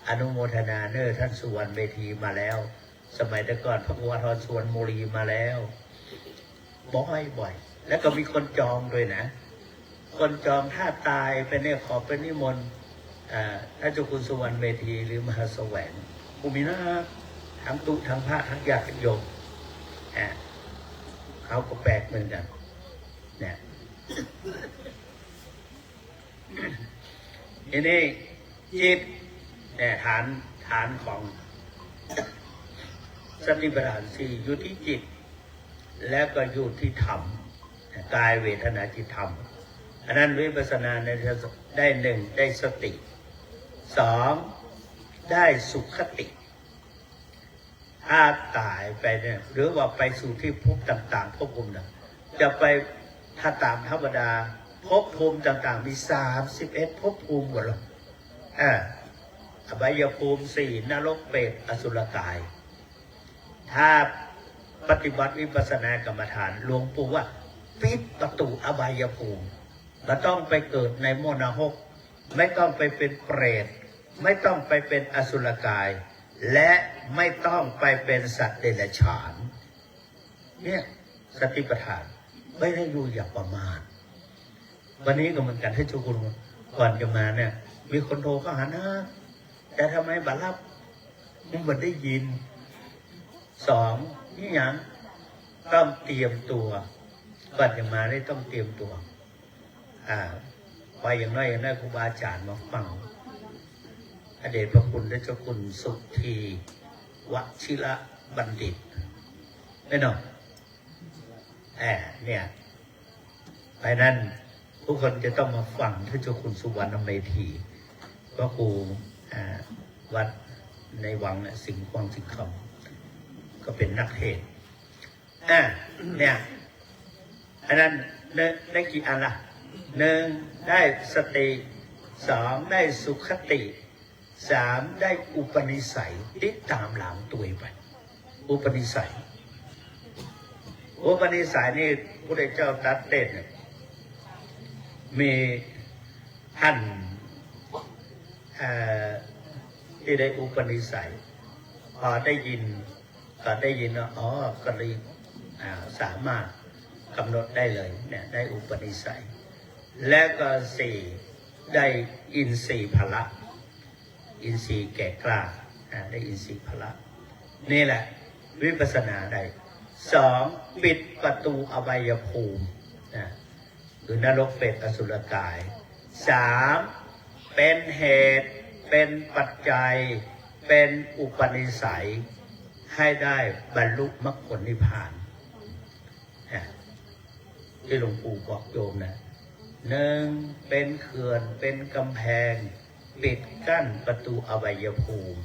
Speaker 4: อนุโมทนาเนอท่านสุวรรณเวทีมาแล้วสมัยแต่ก่อนพระวทรสุวรรณโมลีมาแล้วบ่อยแล้วก็มีคนจองด้วยนะคนจองถ้าตายไปเนี่ยขอเป็นนิมนต์ท่านเจ้าคุณสุวรรณเวทีหรือมหาแสวงภูมินาทั้งตุทั้งพระทั้งญาติโยมเขาก็แปลกเหมือนกันเนี่ยทีนี้จิตเนี่ยฐานของสติปัฏฐานสี่อยู่ที่จิตและก็อยู่ที่ธรรมกายเวทนาจิตธรรมอันนั้นวิปัสสนาในได้หนึ่งได้สติสองได้สุขติถ้าตายไปเนี่ยหรือว่าไปสู่ที่ภพต่างๆภพภูมิจะไปถ้าตามธรรมดาภพภูมิต่างๆมี31ภพภูมิหมดหรอกอบายภูมิ4นรกเปรตอสุรกายถ้าปฏิบัติวิปัสสนากรรมฐานหลวงปู่ว่าปิดประตูอบายภูมิเราต้องไปเกิดในโมนาหก ไม่ต้องไปเป็นเปรตไม่ต้องไปเป็นอสุรกาย และไม่ต้องไปเป็นสัตว์เดรัจฉานเนี่ยสติปัฏฐานไม่ได้อยู่อย่าประมาทวันนี้ก็เหมือนกันให้ทุกคนก่อนจะมาเนี่ยมีคนโทรเข้าหานะแต่ทำไมบัตรรับมันได้ยินสองนี่อย่างต้องเตรียมตัวก่อนจะมาได้ต้องเตรียมตัวไปอย่างน้อยครูบาอาจารย์มาฟังอเดชพระคุณและเจ้าคุณสุธีวชิระบัณฑิตแน่นอนเนี่ยไปนั้นผู้คนจะต้องมาฟังท่านเจ้าคุณสุวรรณเมธีก็ครูวัดในวังสิงห์วังสิงห์คำก็เป็นนักเทศเนี่ยอันนั้นได้กี่อันล่ะหนึ่งได้สติสองได้สุขติสามได้อุปนิสัยติดตามหลังตัวไปอุปนิสัยนี่พระเจ้าตรัสเต้นมีท่านที่ได้อุปนิสัยพอได้ยินว่าก็เลยสามารถกำหนดได้เลยเนี่ยได้อุปนิสัยและก็สี่ได้อินทรีย์พละอินทรีย์แก่กล้าได้อินทรีย์พละนี่แหละวิปัสสนาได้สองปิดประตูอบายภูมิคือนรกเปรตอสุรกายสามเป็นเหตุเป็นปัจจัยเป็นอุปนิสัยให้ได้บรรลุมรรคผลนิพพานที่หลวงปู่บอกโยมนะหนึ่งเป็นเขื่อนเป็นกำแพงปิดกั้นประตูอบายภูมิ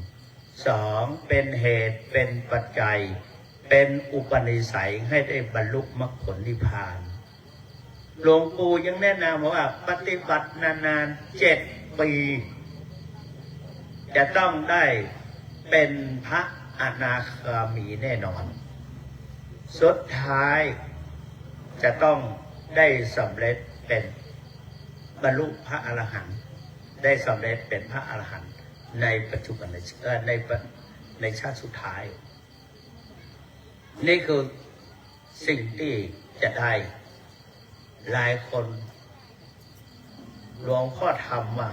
Speaker 4: สองเป็นเหตุเป็นปัจจัยเป็นอุปนิสัยให้ได้บรรลุมรรคผลนิพพานหลวงปู่ยังแนะนำว่าปฏิบัตินานๆ7 ปีจะต้องได้เป็นพระอนาคามีแน่นอนสุดท้ายจะต้องได้สำเร็จเป็นบรรลุพระอรหันต์ได้สำเร็จเป็นพระอรหันต์ในปัจจุบันในชาติสุดท้ายนี่คือสิ่งที่จะได้หลายคนหลวงพ่อทำว่า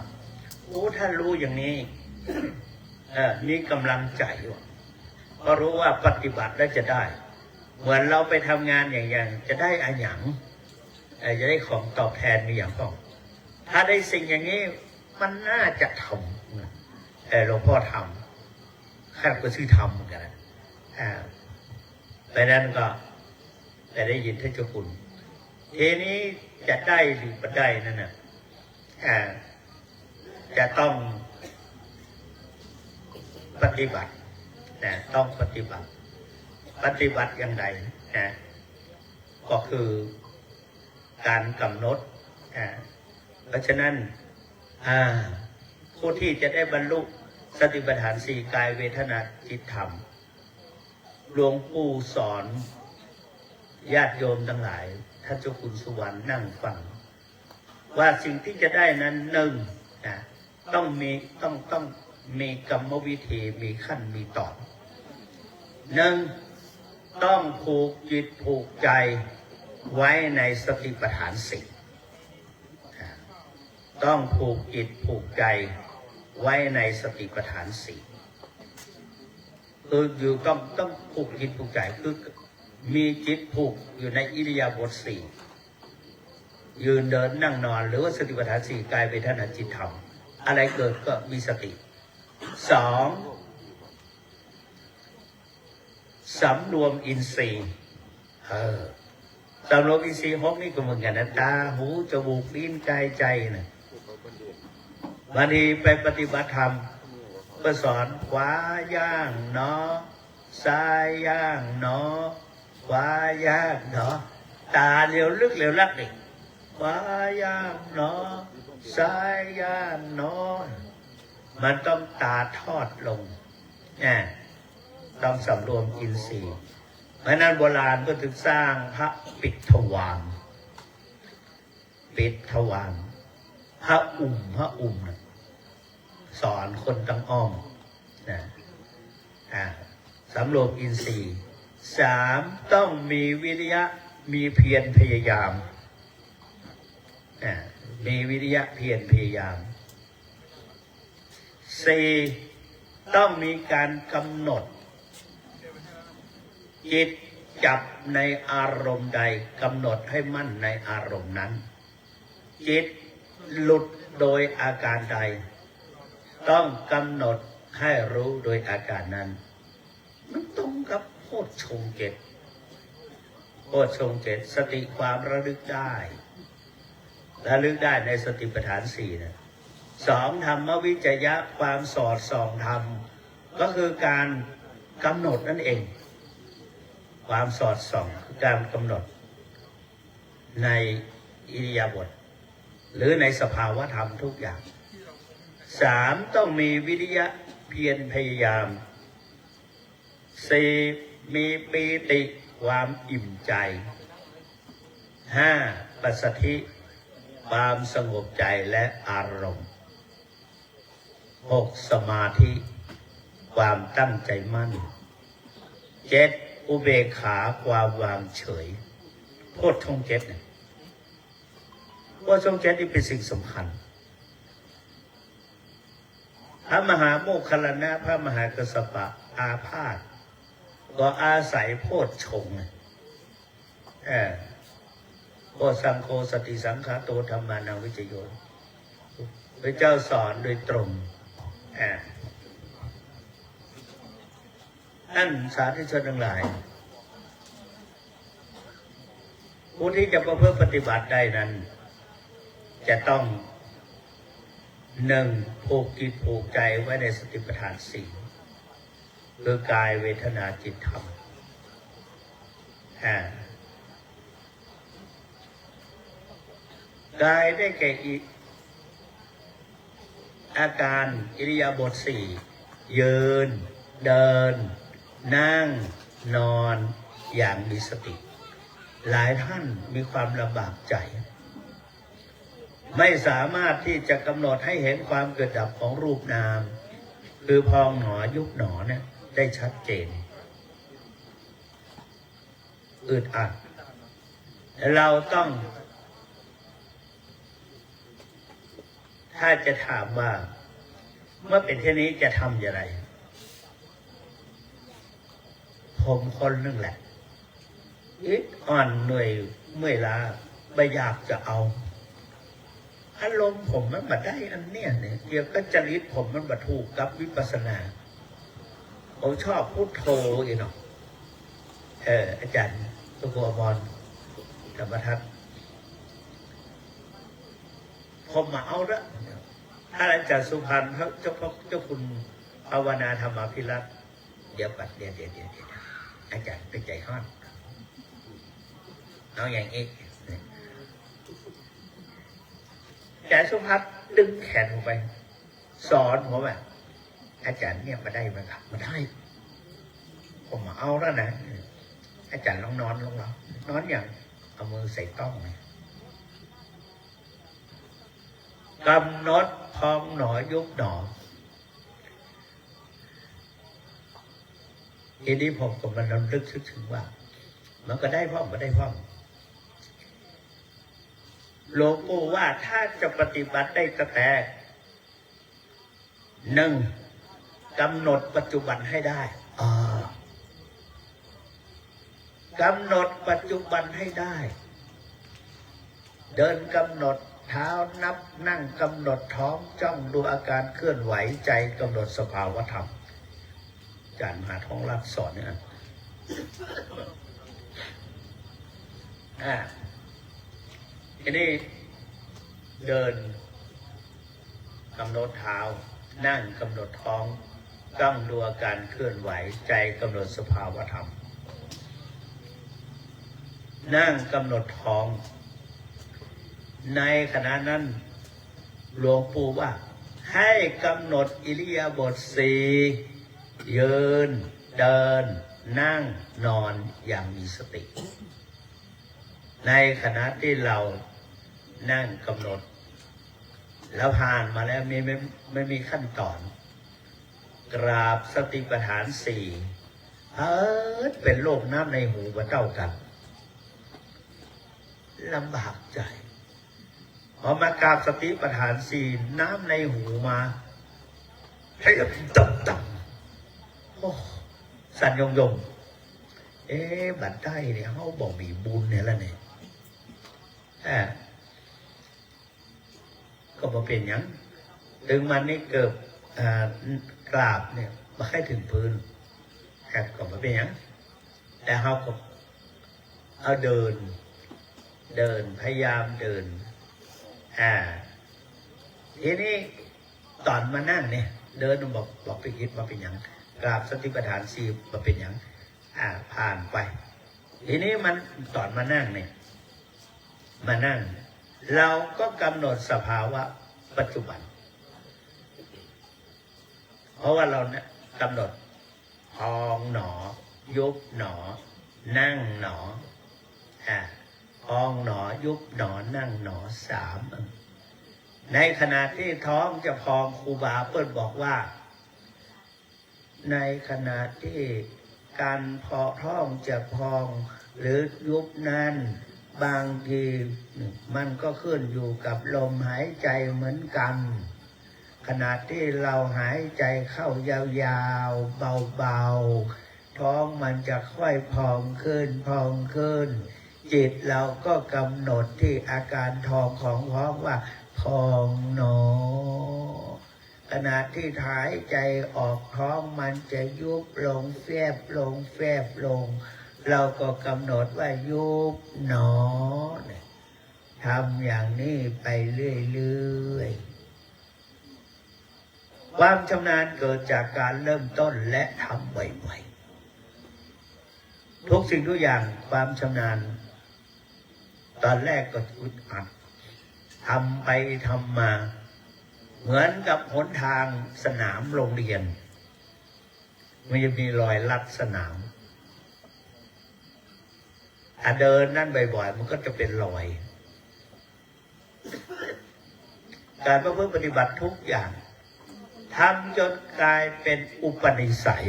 Speaker 4: ท่านรู้อย่างนี้นี่กำลังใจว่าเพราะรู้ว่าปฏิบัติแล้วจะได้เหมือนเราไปทำงานอย่างจะได้อาหยังจะได้ของตอบแทนมีอย่างของถ้าได้สิ่งอย่างนี้มันน่าจะทำแต่หลวงพ่อทำข้าก็ชื่อทำเหมือนกันไปนั้นก็แต่ได้ยินท่านเจ้าคุณทีนี้จะได้หรือไม่ได้นั่นน่ะจะต้องปฏิบัติต้องปฏิบัติอย่างไรก็คือการกำหนดเพราะฉะนั้นผู้ที่จะได้บรรลุสติปัฏฐานสี่กายเวทนาจิตธรรมหลวงปู่สอนญาติโยมทั้งหลายท่านเจ้าคุณสุวรรณนั่งฟังว่าสิ่งที่จะได้นั้นหนึ่งต้องมีกรรมวิธีมีขั้นมีตอนหนึ่งต้องผูกจิตผูกใจไว้ในสติปัฏฐานสี่ต้องผูกจิตผูกใจไว้ในสติปัฏฐานสี่คืออยู่ต้องผูกจิตผูกใจคือมีจิตผูกอยู่ในอิริยาบถสี่ยืนเดินนั่งนอนหรือว่าสติปัฏฐานสี่กายเวทนาจิตธรรมอะไรเกิดก็มีสติสองสำรวมอินทรีย์สำรวมอินทรีย์หกนี่ก็เหมือนกันนะตาหูจมูกลิ้นกายใจนะบางทีไปปฏิบัติธรรมก็สอนขวาย่างเนาะซ้ายย่างเนาะขวาย่างเนาะตาเร็วลึกเร็วลักดิขวาย่างเนาะซ้ายย่างเนาะมันต้องตาทอดลงต้องสำรวมอินทรีย์เพราะนั้นโบราณก็ถึงสร้างพระปิดทวาร พระอุ่มนะสอนคนตั้งอ้อมนะสำรวมอินทรีย์3ต้องมีวิริยะมีเพียรพยายามมีวิริยะเพียรพยายาม4ต้องมีการกำหนดจิตจับในอารมณ์ใดกำหนดให้มั่นในอารมณ์นั้นจิตหลุดโดยอาการใดต้องกำหนดให้รู้โดยอาการนั้นมันตรงกับโพชฌงค์ 7โพชฌงค์ 7สติความระลึกได้ในสติปัฏฐาน 4นะ2ธรรมวิจยะความสอดส่องธรรมก็คือการกำหนดนั่นเองความสอดส่องคือการกำหนดในอิริยาบถหรือในสภาวะธรรมทุกอย่าง3ต้องมีวิริยะเพียรพยายาม4มีปีติความอิ่มใจ5ปัสสัทธิความสงบใจและอารมณ์6สมาธิความตั้งใจมั่น7อุเบกขาความวางเฉยโพชฌงค์ 7เนี่ยโพชฌงค์ 7นี่เป็นสิ่งสำคัญพระมหาโมคคัลลานะพระมหากัสสปะอาพาธก็อาศัยโพชฌงค์โพสังโฆสติสังขาโตธรรมานังวิจโยพระเจ้าสอนโดยตรงท่านสาธุชนทั้งหลายผู้ที่จะประพฤติปฏิบัติได้นั้นจะต้อง1ผูกจิตผูกใจไว้ในสติปัฏฐาน 4คือกายเวทนาจิตธรรมกายได้แก่อาการอิริยาบถ 4ยืนเดินนั่งนอนอย่างมีสติหลายท่านมีความลำบากใจไม่สามารถที่จะกำหนดให้เห็นความเกิดดับของรูปนามคือพองหนอยุบหนอเนี่ยได้ชัดเจนอึดอัดเราต้องถ้าจะถามว่าเมื่อเป็นเช่นนี้จะทำอย่างไรผมคนนึงแหละอิดอ่อนเหนื่อยเมื่อยล้าไม่อยากจะเอาอารมณ์ผมมันมาได้อันเนี้ยเนี่ยเกี่ยวกับจริตผมมันมาถูกกับวิปัสสนาผมชอบพุทโธอีกเนาะอาจารย์ตุกอมรธรรมทัศน์ผมมาเอาละถ้าอาจารย์สุพรรณเขาเจ้าคุณภาวนาธรรมภิรัตน์เดี๋ยวอาจารย์เป็นใจห้อนเอาอย่างนี้อาจารย์สุภัทรดึงแขนผมไปสอนผมว่าอาจารย์เนี่ยมาได้ไหมครับมาได้ผมมาเอาแล้วนะอาจารย์ลองนอนลงแล้วนอนอย่างเอามือใส่ต้องเลยกำหนดพองหนอยุบหนอทีนี้ผมก็มันระลึกถึงว่ามันก็ได้พ่อมก็ได้พ่อมหลวงปู่ว่าถ้าจะปฏิบัติได้แต่1กำหนดปัจจุบันให้ได้กำหนดปัจจุบันให้ได้เดินกำหนดเท้านับนั่งกำหนดท้องจ้องดูอาการเคลื่อนไหวใจกำหนดสภาวธรรมอาจารย์มหาทองรัตน์สอนเนี่ยทีนี้เดินกำหนดเท้านั่งกำหนดท้องจ้องดูอาการเคลื่อนไหวใจกำหนดสภาวธรรมนั่งกำหนดท้องในขณะนั้นหลวงปู่ว่าให้กำหนดอิริยาบถ 4ยืนเดินนั่งนอนอย่างมีสติในขณะที่เรานั่งกำหนด แล้วผ่านมาแล้วไม่มีขั้นตอน กราบสติปัฏฐานสี่เป็นโรคน้ำในหูมาเท่ากันลำบากใจพอมากราบสติปัฏฐานสี่น้ำในหูมาให้ต่ำโอ้สันยงบัดได้เนี่ยเขาบอกมีบุญเนี่ยแล้วเนี่ยก็มาเป็นอย่างถึงมันนี่เกิดกราบเนี่ยมาให้ถึงพื้นก็มาเป็นอย่างแต่เขาก็เอาเดินพยายามเดินทีนี้ตอนมานั่งเนี่ยเดินบอกไปคิดว่าเป็นอย่างกราบสติปัฏฐานสี่มาเป็นอย่างผ่านไปทีนี้มันตอนมานั่งเนี่ยมานั่งเราก็กำหนดสภาวะปัจจุบันเพราะว่าเราเนี่ยกำหนดพองหนอยุบหนอนั่งหนอพองหนอยุบหนอนั่งหนอสามในขณะที่ท้องจะพองครูบาเปิ้ลบอกว่าในขณะที่การพอท้องจะพองหรือยุบนั้นบางทีมันก็ขึ้นอยู่กับลมหายใจเหมือนกันขณะที่เราหายใจเข้ายาวๆเบาๆท้องมันจะค่อยพองขึ้นจิตเราก็กำหนดที่อาการทองของท้องว่าพองหนอขณะที่หายใจออกท้องมันจะยุบลงแฟบลงเราก็กำหนดว่ายุบหนอทำอย่างนี้ไปเรื่อยๆความชำนาญเกิดจากการเริ่มต้นและทำบ่อยๆทุกสิ่งทุกอย่างความชำนาญตอนแรกก็อึดอัดทำไปทำมาเหมือนกับหนทางสนามโรงเรียนมันจะมีรอยลัดสนามเดินนั่นบ่อยๆมันก็จะเป็นรอยการประพฤติปฏิบัติทุกอย่างทำจนกลายเป็นอุปนิสัย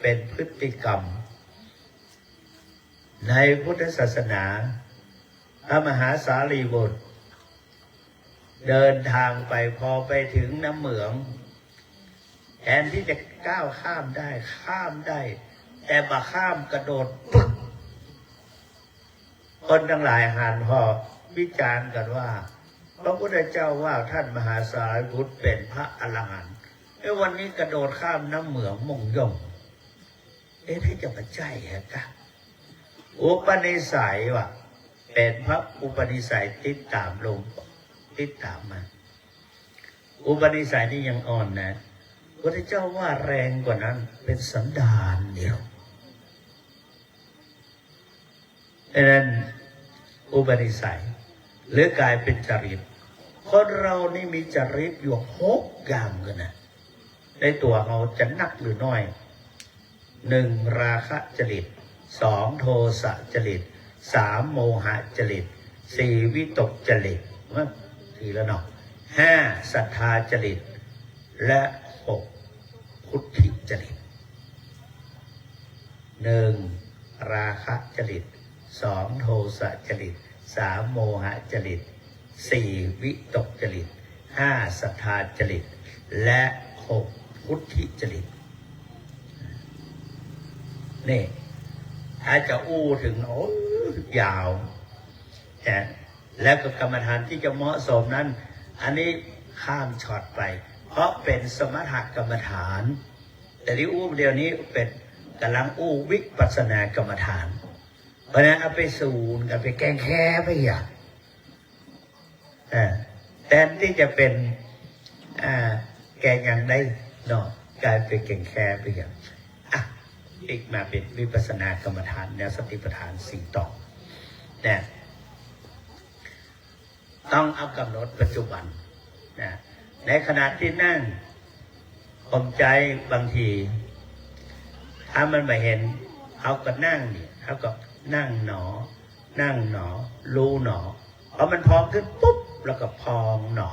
Speaker 4: เป็นพฤติกรรมในพุทธศาสนาพระมหาสารีบุตรเดินทางไปพอไปถึงน้ำเหมืองแทนที่จะก้าวข้ามได้แต่มาข้ามกระโดดปึ๊กคนทั้งหลายหันพอวิจารณ์กันว่าพระพุทธเจ้าว่าท่านมหาสารีบุตรเป็นพระอรหันต์วันนี้กระโดดข้ามน้ำเหมืองมงยงที่จะมาใจเหรอคะอุปนิสัยว่ะเป็นพระอุปนิสัยติดตามมาอุปนิสัยนี่ยังอ่อนนะพระเจ้าว่าแรงกว่านั้นเป็นสันดานเดียวดังนั้นอุปนิสัยหรือกลายเป็นจริตคนเรานี่มีจริตอยู่6 อย่างกันนะในตัวเราจะนักหรือน้อย1ราคะจริต2โทสะจริต3โมหะจริต4วิตกจริตทีละเนาะ5ศรัทธาจริตและ6พุทธิจริต1ราคะจริต2โทสะจริต3โมหะจริต4วิตกจริต5ศรัทธาจริตและ6พุทธิจริตนี่ถ้าจะอู้ถึงยาวแล้วก็กรรมฐานที่จะเหมาะสมนั้นอันนี้ข้ามช็อตไปเพราะเป็นสมถกรรมฐานแต่ที่อู้เดี๋ยวนี้เป็นกำลังอู้วิปัสสนากรรมฐานเพราะนั้นเอาไปสูนกันไปแกล้งแค่ไปอย่างแทนที่จะเป็นแกงอย่างได้เนาะกลายเป็นแกล้งแค่ไปอย่างอีกมาเป็นวิปัสสนากรรมฐานแนวสติปัฏฐาน4 ต่อเนี่ยต้องเอากำหนดปัจจุบันนะในขณะที่นั่งข่มใจบางทีถ้ามันไม่เห็นเขาก็นั่งเนี่ยเขาก็นั่งหนอ นั่งหนอรู้หนอพอมันพองขึ้นปุ๊บแล้วก็พองหนอ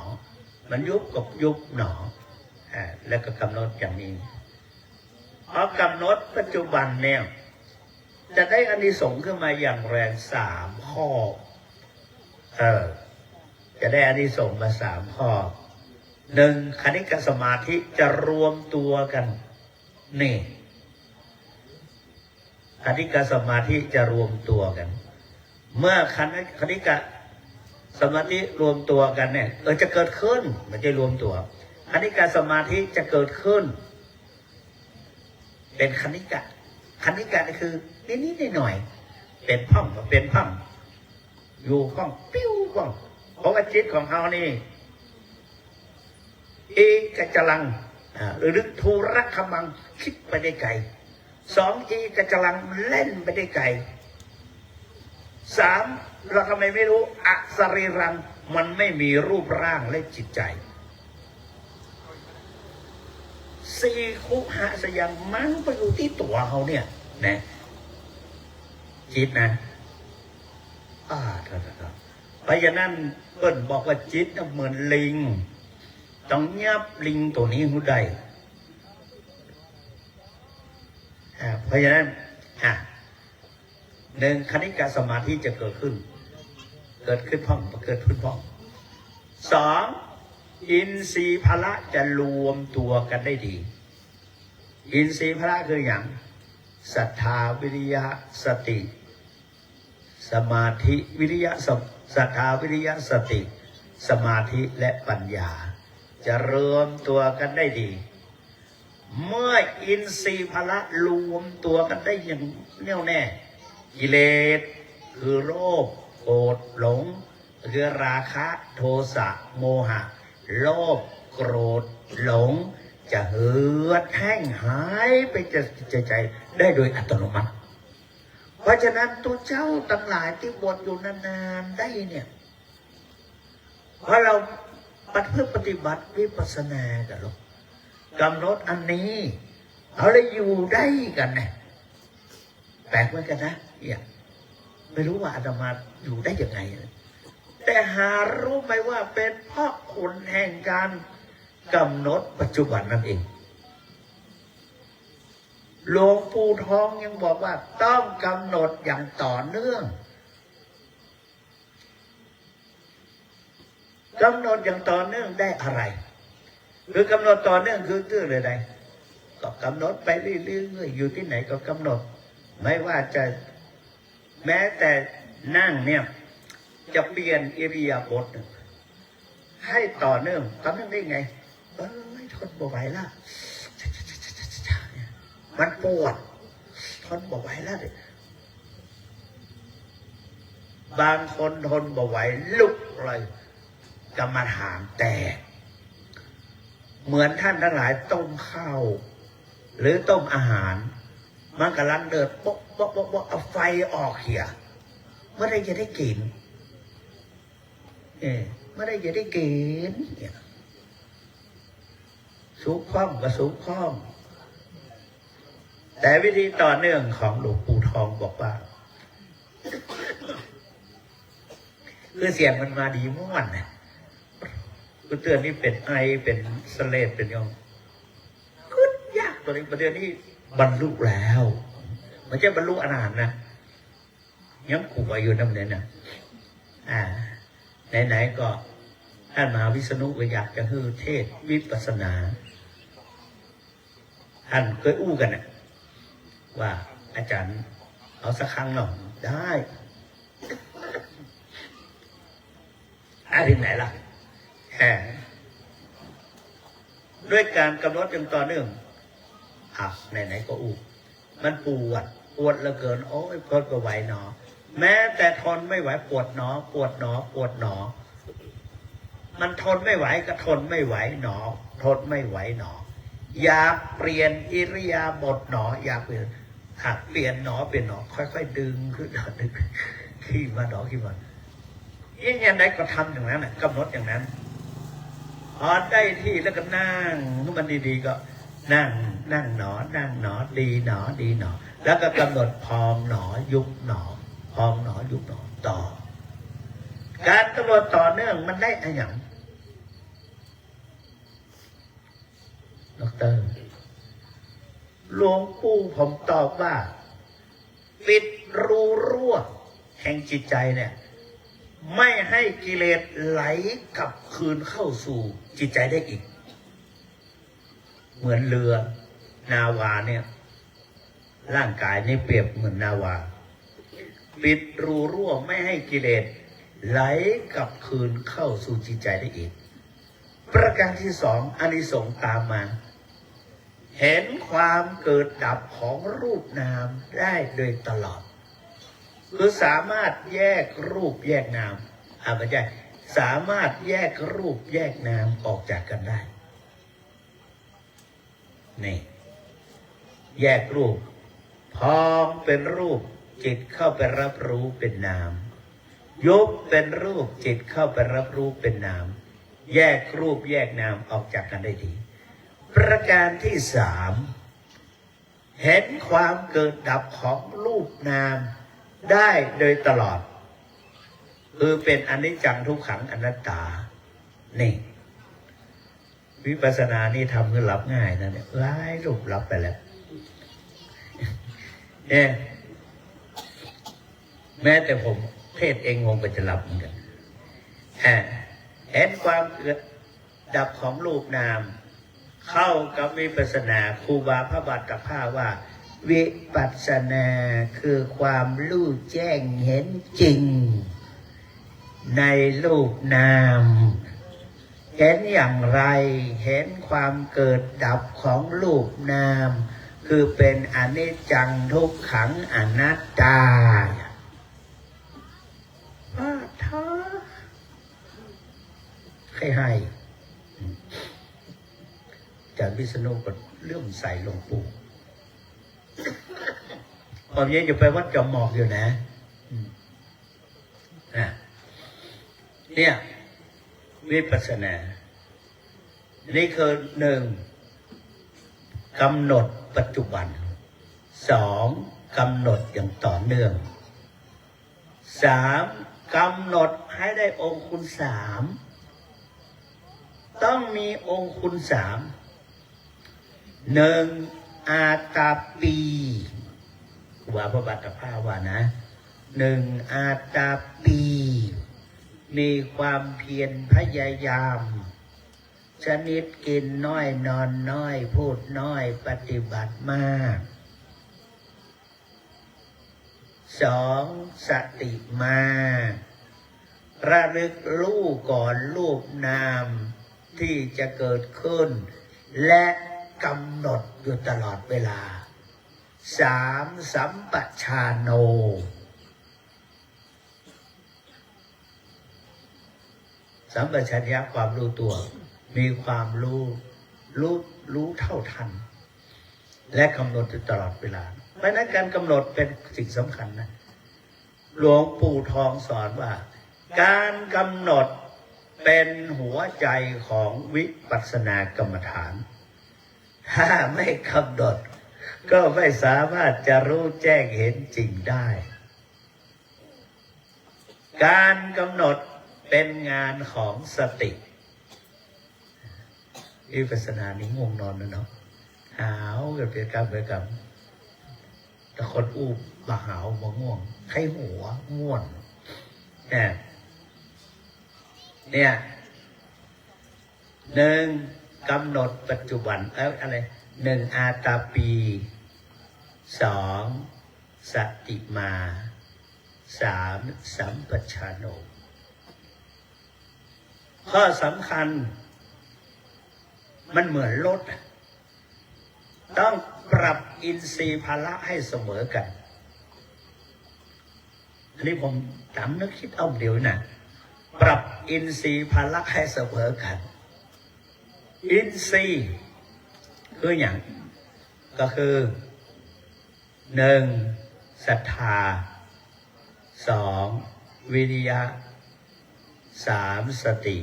Speaker 4: มันยุบกับยุบหนอแล้วก็กำหนดอย่างนี้พอกำหนดปัจจุบันเนี่ยจะได้อานิสงส์ขึ้นมาอย่างแรง3 ข้อจะได้อานิสงส์มา3 ข้อ 1. คณิกสมาธิจะรวมตัวกันนี่คณิกสมาธิจะรวมตัวกันเมื่อคณิกสมาธิรวมตัวกันเนี่ยจะเกิดขึ้นมันจะรวมตัวคณิกสมาธิจะเกิดขึ้นเป็นคณิกะนี่คือนิดๆหน่อยๆเป็นพ่องก็เป็นพ่องอยู่พ่องปิ้วพ่องเพราะว่าจิตของเขานี่เอกจลังหรือทูรักขมังคิดไปได้ไกล2เอกจลังเล่นไปได้ไกล3เราทำไมไม่รู้อสรีรังมันไม่มีรูปร่างและจิตใจ4คุหะสยังมันไปอยู่ที่ตัวเขาเนี่ยนะจิตนะเพราะฉะนั้นเปิ้นบอกว่าจิตเหมือนลิงต้องยับลิงตัวนี้หูใดเพราะฉะนั้น1. คณิกสมาธิจะเกิดขึ้นพ่องเกิดขึ้นพ่อง 2. อินทรีย์พละจะรวมตัวกันได้ดีอินทรีย์พละคืออย่างศรัทธาวิริยะสติสมาธิวิริยะศรัทธาวิริยะสติสมาธิและปัญญาจะรวมตัวกันได้ดีเมื่ออินทรีย์พละรวมตัวกันได้อย่างแน่วแน่กิเลสคือโลภโกรธหลงคือราคะโทสะโมหะโลภโกรธหลงจะเหือดแห้งหายไปจากใจได้โดยอัตโนมัติเพราะฉะนั้นตัวเจ้าทั้งหลายที่บวชอยู่นานๆได้เนี่ยเพราะเราเพื่อปฏิบัติวิปัสสนากันหรอกกำหนดอันนี้เอาเลยอยู่ได้กันนะแปลกเหมือนกันนะไม่รู้ว่าอาตมาอยู่ได้ยังไงแต่หารู้ไหมว่าเป็นเพราะผลแห่งการกำหนดปัจจุบันนั่นเองหลวงปู่ทองยังบอกว่าต้องกำหนดอย่างต่อเนื่องกำหนดอย่างต่อเนื่องได้อะไรหรือกำหนดต่อเนื่องคือตื้อเลยใดก็กำหนดไปเรื่อยๆอยู่ที่ไหนก็กำหนดไม่ว่าจะแม้แต่นั่งเนี่ยจะเปลี่ยนอิริยาบถให้ต่อเนื่องได้ไงทนบ่ไหวแล้วมันปวดทนบ่ไหวแล้วบางคนทนบ่ไหวลุกเลยกรรมฐานแตกเหมือนท่านทั้งหลายต้มข้าวหรือต้มอาหารมันกำลังเดือดป๊อกเอาไฟออกเหี่ยเมื่อไรจะได้กินเมื่อไรจะได้กินสุกคล่องกับสุกคล่องแต่วิธีต่อเนื่องของหลวงปู่ทองบอกว่าคือเสียงมันมาดีม่วนนะกูเตือนนี่เป็นไอเป็นสเลดเป็นยองขึ้นยากตัวนี้ประเดี๋ยวนี้บรรลุแล้วมันจะบรรลุอรหันต์นะยังขู่อายุน้ำเนี่ยนะไหนๆก็ท่านมหาวิษณุก็อยากจะฮือเทศวิปัสสนาท่านเคยอู้กันนะว่าอาจารย์เอาสักครั้งหน่อยได้ที่ไหนล่ะด้วยการกำหนดอย่างต่อเนื่องไหนๆก็อู้มันปวดเหลือเกินโอ้ยทนก็ไหวหนอแม้แต่ทนไม่ไหวปวดหนอมันทนไม่ไหวก็ทนไม่ไหวหนอทนไม่ไหวหนออยากเปลี่ยนอิริยาบถหนออยากเปลี่ยนเปลี่ยนหนอเป็นหนอค่อยๆดึงขึ้นดึงขี้มาหนอขี้มาอย่างไรก็ทำอย่างนั้นกำหนดอย่างนั้นพอได้ที่แล้วก็นั่งให้มันดีๆก็นั่งหนอนั่งหนอดีหนอแล้วก็กำหนดพองหนอยุบหนอพองหนอยุบหนอ ต่อการกำหนดต่อเนื่องมันได้อะไรอย่างดร.หลวงปู่ผมตอบว่าปิดรูรั่วแห่งจิตใจเนี่ยไม่ให้กิเลสไหลกลับคืนเข้าสู่จิตใจได้อีกเหมือนเรือนาวาเนี่ยร่างกายนี่เปรียบเหมือนนาวาปิดรูรั่วไม่ให้กิเลสไหลกลับคืนเข้าสู่จิตใจได้อีกประการที่สองอานิสงส์ตามมาเห็นความเกิดดับของรูปนามได้โดยตลอดคือสามารถแยกรูปแยกนามไม่ใช่สามารถแยกรูปแยกนามออกจากกันได้นี่แยกรูปพองเป็นรูปจิตเข้าไปรับรู้เป็นนามยุบเป็นรูปจิตเข้าไปรับรู้เป็นนามแยกรูปแยกนามออกจากกันได้ดีประการที่สามเห็นความเกิดดับของรูปนามได้โดยตลอดคือเป็นอนิจจังทุกขังอนัตตานี่วิปัสสนานี่ทำให้หลับง่ายนะเนี่ยหลายรูปหลับไปแล้วเนี่ยแม้แต่ผมเทศเองงงไปจะหลับเหมือนกันเห็นความเกิดดับของรูปนามเข้ากับวิปัสสนาครูบาพระบาทภาว่าวิปัสสนาคือความรู้แจ้งเห็นจริงในรูปนามเห็นอย่างไรเห็นความเกิดดับของรูปนามคือเป็นอนิจจังทุกขังอนัตตาท้อให้จากวิษณุก็เลื่อมใสหลวงปู่ผมยังอยู่ไปวัดจอมหมอกอยู่นะเนี่ยวิปัสสนานี่คือหนึ่งกำหนดปัจจุบันสองกำหนดอย่างต่อเนื่องสามกำหนดให้ได้องค์คุณสามต้องมีองค์คุณสามหนึ่งอาตาปีว่าพระบัตรภาว่านะหนึ่งอาตาปีมีความเพียรพยายามชนิดกินน้อยนอนน้อยพูดน้อยปฏิบัติมากสองสติมาระลึกรู้ก่อนรูปนามที่จะเกิดขึ้นและกำหนดอยู่ตลอดเวลาสามสัมปชานโนสัมปชัญญะความรู้ตัวมีความรู้เท่าทันและกำหนดอยู่ตลอดเวลาเพราะนั้นการกำหนดเป็นสิ่งสำคัญนะหลวงปู่ทองสอนว่าการกำหนดเป็นหัวใจของวิปัสสนากรรมฐานถ้าไม่กำหนดก็ไม่สามารถจะรู้แจ้งเห็นจริงได้การกำหนดเป็นงานของสติวิปัสสนานี้ง่วงนอนนะเนาะหาวกับเกิดกรรมเกิดกรรมแต่คนอู้มาหาวมาง่วงไข้หัวง่วงเนี่ยหนึ่งกำหนดปัจจุบันอะไรหนึ่งอาตาปีสองสติมาสามสัมปชานโนข้อสำคัญมันเหมือนรถต้องปรับอินทรีย์พละให้เสมอกันอันนี้ผมจำนึกคิดเอาเดี๋ยวนะปรับอินทรีย์พละให้เสมอกันอินทรีย์คืออย่างก็คือหนึ่งศรัทธาสองวิริยะสามสติ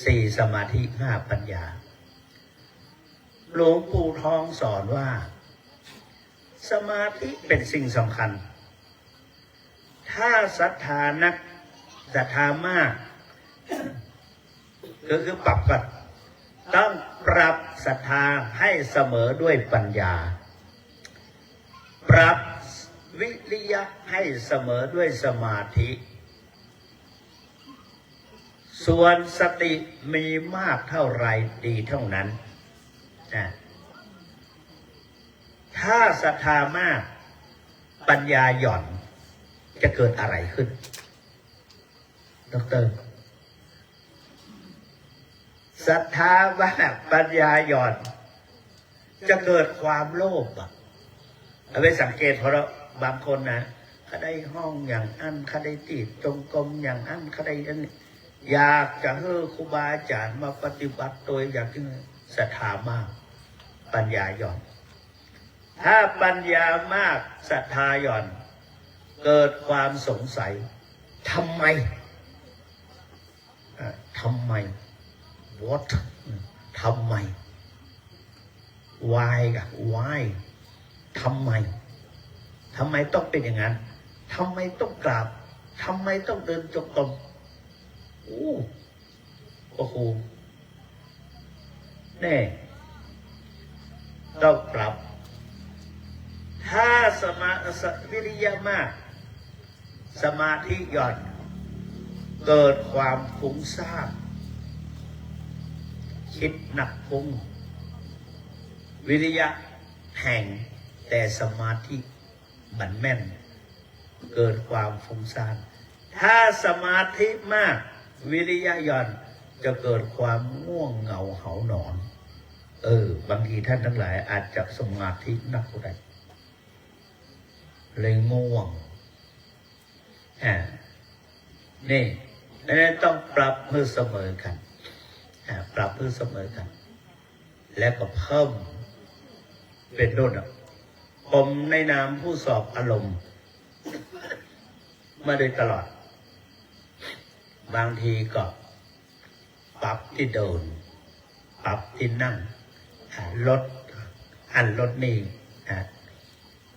Speaker 4: สี่สมาธิห้าปัญญาหลวงปู่ทองสอนว่าสมาธิเป็นสิ่งสำคัญ ถ้าศรัทธานักศรัทธามากก็คือปรับกันต้องปรับศรัทธาให้เสมอด้วยปัญญาปรับวิริยะให้เสมอด้วยสมาธิส่วนสติมีมากเท่าไรดีเท่านั้นนะถ้าศรัทธามากปัญญาหย่อนจะเกิดอะไรขึ้นดร.ศรัทธามากปัญญาหย่อนจะเกิดความโลภเอาไปสังเกตเพราะบางคนนะเขาได้ห้องอย่างอันเขาได้ติดจงกรมอย่างอันเขาได้อันอยากจะให้ครูบาอาจารย์มาปฏิบัติตัวอย่างที่ศรัทธามากปัญญาหย่อนถ้าปัญญามากศรัทธาหย่อนเกิดความสงสัยทำไมwhat ทำไม why กับ why ทำไมต้องเป็นอย่างนั้นทำไมต้องกราบทำไมต้องเดินจงกรมโอ้โหแน่ต้องปรับถ้าวิริยะมากสมาธิหย่อนเกิดความฟุ้งซ่านคิดหนักฟุ้งวิริยะแห่งแต่สมาธิมันแม่นเกิดความฟุ้งซ่านถ้าสมาธิมากวิริยะหย่อนจะเกิดความง่วงเหงาเหานอนบางทีท่านทั้งหลายอาจจะสมาธิหนักก็ได้เลยง่วงนี่นั้นต้องปรับเพื่อเสมอกันปรับเพื่อเสมอกันแล้วก็เพิ่มเป็นรุ่นผมในนามผู้สอบอารมณ์มาโดยตลอดบางทีก็ปรับที่เดินปรับที่นั่งลดลดนี่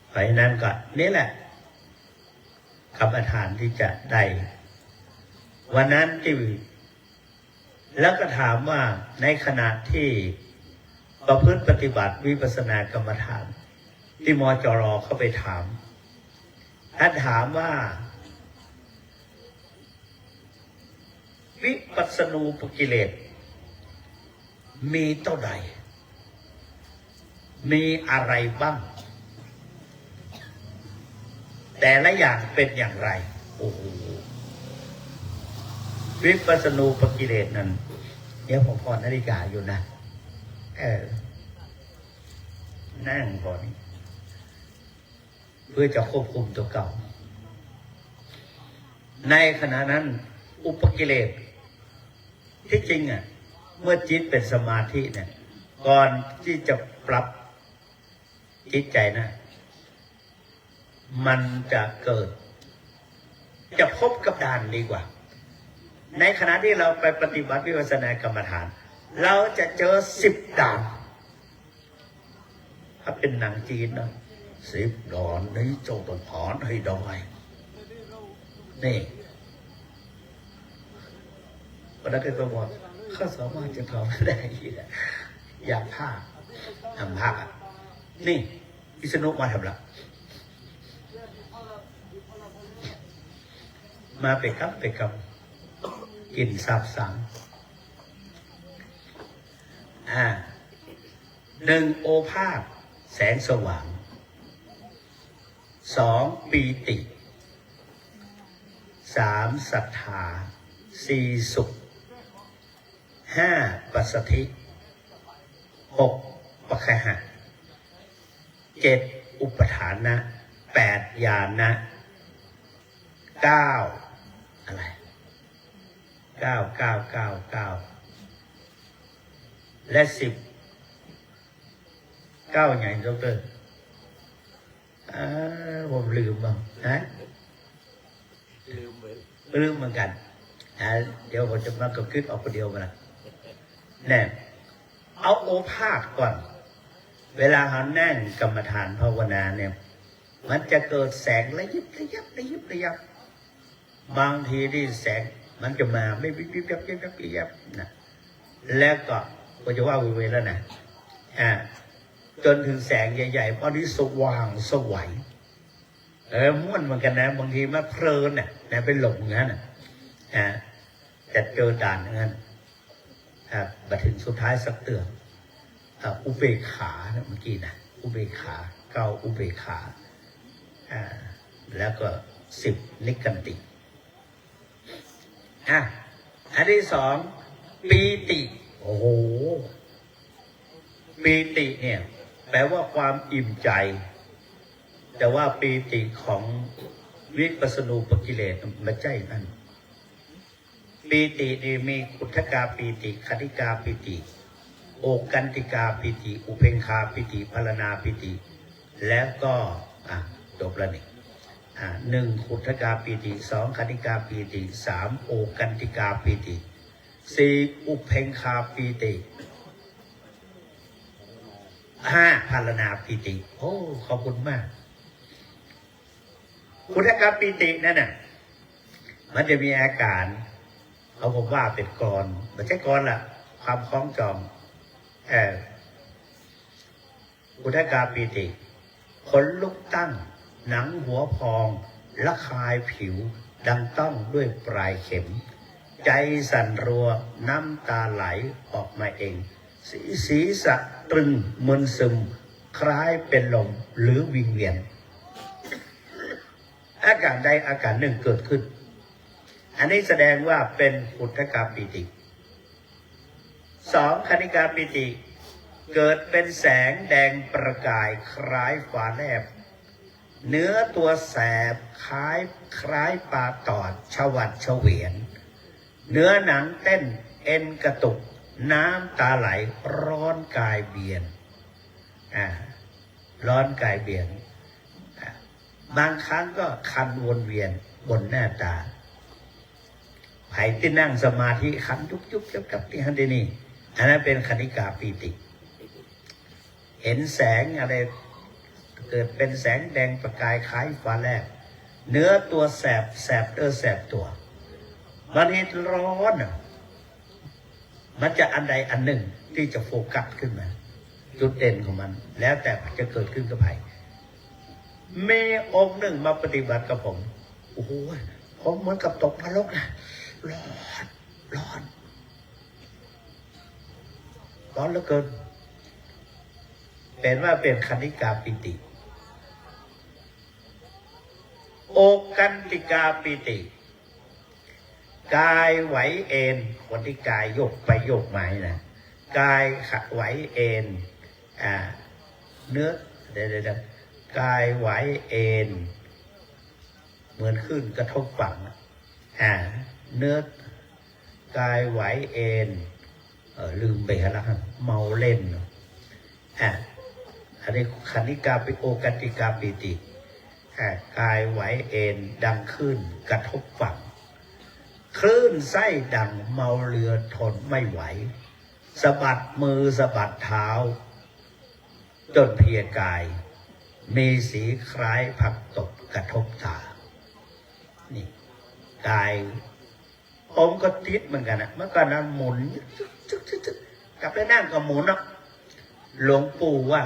Speaker 4: เพราะฉะนั้นก็นี่แหละกรรมฐานที่จะได้วันนั้นที่แล้วก็ถามว่าในขณะที่ประพฤติปฏิบัติวิปัสสนากรรมฐานที่มจร.เข้าไปถามท่านถามว่าวิปัสสนูปกิเลสมีเท่าใดมีอะไรบ้างแต่ละอย่างเป็นอย่างไรโอ้โหวิปัสสนูปกิเลสนั้นเดี๋ยวผมพอนาฬิกาอยู่นะนั่งก่อนเพื่อจะควบคุมตัวเก่าในขณะนั้นอุปกิเลสที่จริงเมื่อจิตเป็นสมาธิเนี่ยก่อนที่จะปรับจิตใจนะมันจะเกิดจะพบกับด่านดีกว่าในขณะที่เราไปปฏิบัติวิปัสสนากรรมฐานเราจะเจอ10 ด่านถ้าเป็นหนังจีนนะ10 ด่านนี้จงต้องผ่านให้ได้นี่วันนั้นก็บอกเขาสามารถจะทำได้อยากภาคทำภาคนี่วิษณุมาทำละมาไปกับกินซาบสัง1 โอภาสแสงสว่าง2 ปีติ 3 ศรัทธา 4 สุข 5 ปัสสธิ 6 ปคหะ 7 อุปทานะ 8 ญาณะ 9 อะไร9 และ10 9ไงดร.ผมลืมบ้างลืมเหมือนกันเดี๋ยวผมจะมากระคิดออกคนเดียวมาละแน่เอาโอภาสก่อนเวลาเขานั่งกรรมฐานภาวนาเนี่ยมันจะเกิดแสงระยิบ บางทีที่แสงมันจะมาไม่วิบวิบยับนะแล้วก็จะว่าเวแล้วนะจนถึงแสงใหญ่ๆพอนี้สว่างสวยม้วนเหมือนกันนะบางทีมันเพลินนะไปหลงงั้นแต่เจอด่านงั้นมาถึงสุดท้ายสักเตือนอุเบกขานะเมื่อกี้นะอุเบกขาเก้าอุเบกขาแล้วก็10นิกันติอันที่2ปีติโอ้โหปีติเนี่ยแปลว่าความอิ่มใจแต่ว่าปีติของวิปัสสนูปกิเลสไม่ใช่นั่นปีตินี่มีขุทธกาปีติคติกาปีติโอกันติกาปีติอุเพงคาปีติพารณาปีติแล้วก็จบแล้วนี่1ขุทธกาปีติ2คติกาปีติ3โอกันติกาปีติ4อุเพงคาปีติ5พารณาปีติโอ้ขอบคุณมากขุทธกาปีตินั่นน่ะมันจะมีอาการเขาบอกว่าเป็นกรไม่ใช่กรล่ะความคล้องจองขุทธกาปีติขนลุกตั้งหนังหัวพองละคายผิวดังต้องด้วยปลายเข็มใจสั่นรัวน้ำตาไหลออกมาเองศีรษะตรึงมึนซึมคล้ายเป็นลมหรือวิงเวียนอาการใดอาการหนึ่งเกิดขึ้นอันนี้แสดงว่าเป็นขุทธกาปีติ2คณิกาปีติเกิดเป็นแสงแดงประกายคล้ายฟ้าแลบเนื้อตัวแสบคล้ายปลาตอดชวัดเฉวียนเนื้อหนังเต้นเอ็นกระตุกน้ำตาไหลร้อนกายเบียนร้อนกายเบียนบางครั้งก็คันวนเวียนบนหน้าตาไผ่ที่นั่งสมาธิคันยุบกับที่ฮันเดนี่อันนั้นเป็นคณิกาปีติเห็นแสงอะไรเกิดเป็นแสงแดงประกายคล้ายฟ้าแลบเนื้อตัวแสบแสบตัวมันเห็นร้อนมันจะอันใดอันหนึ่งที่จะโฟกัสขึ้นมาจุดเด่นของมันแล้วแต่จะเกิดขึ้นกับใครมีองค์หนึ่งมาปฏิบัติกับผมโอ้โหผมเหมือนกับตกนรกนะร้อนเหลือเกินเป็นว่าเป็นคณิกาปิติโอกันติกาปิติกายไหวเอ็นคนที่กายโยกไปโยกมานะกายไหวเอ็นเนื้อเดี๋ยวกายไหวเอ็นเหมือนขึ้นกระทบฝั่งเนื้อกายไหวเอ็นลืมไปแล้วเมาเล่นอันนี้คณิกาปิโอกันติกาปิติกายไหวเอ็นดังขึ้นกระทบฝั่งคลื่นไส้ดังเมาเรือทนไม่ไหวสะบัดมือสะบัดเท้าจนเพลียกายมีสีคล้ายผักตกกระทบตานี่กายผมก็ติดเหมือนกันนะเมื่อก่อนนั้นหมุนกลับไปนั่งก็หมุนนะหลวงปู่ว่า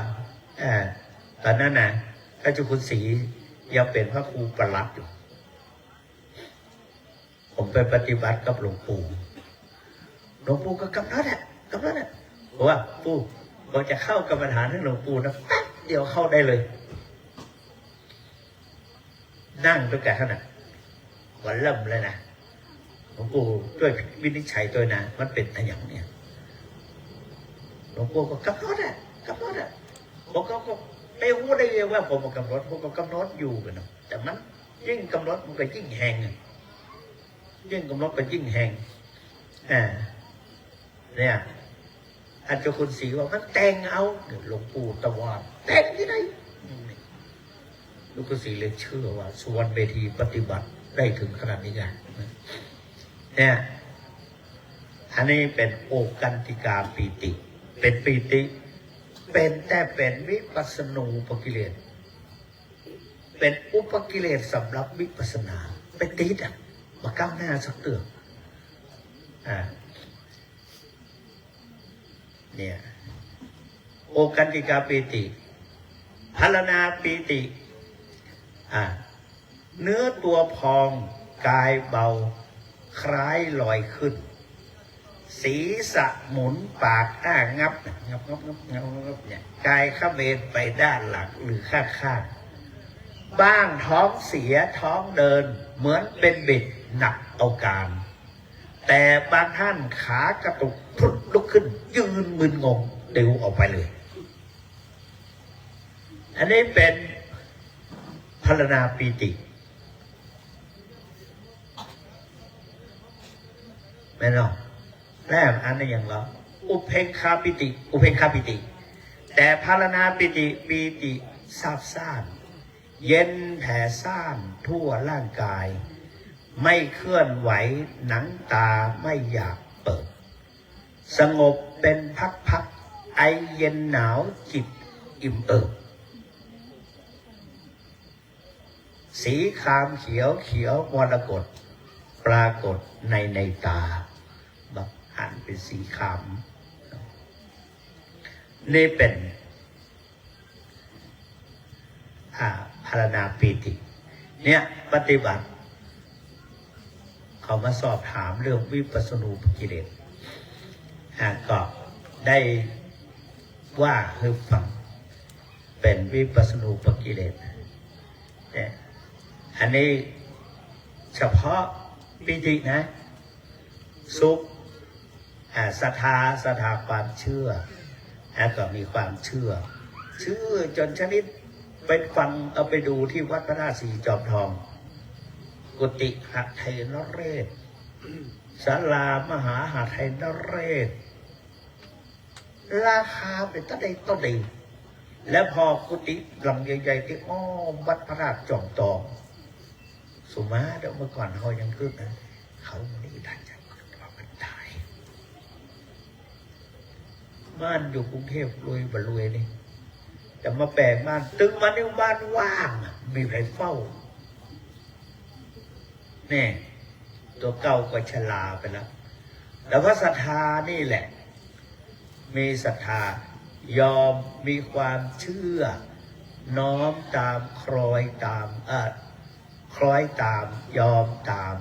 Speaker 4: ตอนนั้นนะพระเจ้าคุณศรียังเป็นพระครูประหลัดอยู่ผมไปปฏิบัติกับหลวงปู่ก็กำลังบอกว่าปู่บอกจะเข้ากรรมฐานให้หลวงปู่นะแป๊บเดี๋ยวเข้าได้เลยนั่งด้วยกันขนาดวันเริ่มเลยนะหลวงปู่ช่วยวินิจฉัยตัวนะมันเป็นอะไรอย่างเนี้ยหลวงปู่ก็กำหนดผมก็ไม่รู้ได้เลยว่าผมกำหนดผมก็กำหนดอยู่กันเนาะแต่มันยิ่งกำหนดมันก็ยิ่งแหงยิ่งกำหนดมันยิ่งแหงเนี่ยอาจารย์คุณศรีว่ามันแต่งเอาหลวงปู่ตะวันแต่งที่ไหนหลวงปู่ศรีเลยเชื่อว่าส่วนเวทีปฏิบัติได้ถึงขนาดนี้ไงเนี่ยอันนี้เป็นโอกันติกาปีติเป็นปีติเป็นแต่เป็นวิปัสสนูปกิเลสเป็นอุปกิเลสสำหรับวิปัสสนาเป็นติด มาก้าวหน้าสักเตือกเนี่ยโอกันติกาปีติพารณาปีติเนื้อตัวพองกายเบาคล้ายลอยขึ้นศีรษะหมุนปากงับเนี่ยกายขเบนไปด้านหลังหรือข้างบ้างท้องเสียท้องเดินเหมือนเป็นบิดหนักเอาการแต่บางท่านขากระตุกพุดลุกขึ้นยืนมึนงงเดวออกไปเลยอันนี้เป็นพารณาปีติแม่นอแรกอันนี้อย่างเราอุเพงคาปิติอุเพงคาปิติแต่พารณาปิติปีติซาบซ่านเย็นแผ่ซ่านทั่วร่างกายไม่เคลื่อนไหวหนังตาไม่อยากเปิดสงบเป็นพักไอเย็นหนาวจิตอิ่มเอิบสีครามเขียวมรกตปรากฏในตาแบบอ่านเป็นสีครามนี่เป็นพารณาปีติเนี่ยปฏิบัติเขามาสอบถามเรื่องวิปัสสนูปกิเลสก็ได้ว่าให้ฟังเป็นวิปัสสนูปกิเลสอันนี้เฉพาะปีตินะสุขศรัทธาความเชื่อก็มีความเชื่อจนชนิดเป็นฟังเอาไปดูที่วัดพระธาตุสีจอมทองกุฏิหไทยนเรศศาลามหาหาไทยนเรศราคาเป็นต้นใดแล้วพอกุฏิหลังใหญ่ๆที่อ้อมวัดพระธาตุจอมทองสุมาเดี๋ยวเมื่อก่อนเขายังขึ้นนะเขาไม่ได้ทันใจว่ามันตายบ้านอยู่กรุงเทพรวยนี่แต่มาแปลงบ้านตึงมาในบ้านว่างมีใครเฝ้าเนี่ยตัวเก่าก็ชราไปแล้วแต่ว่าศรัทธานี่แหละมีศรัทธายอมมีความเชื่อน้อมตามคล้อยตามยอมตาม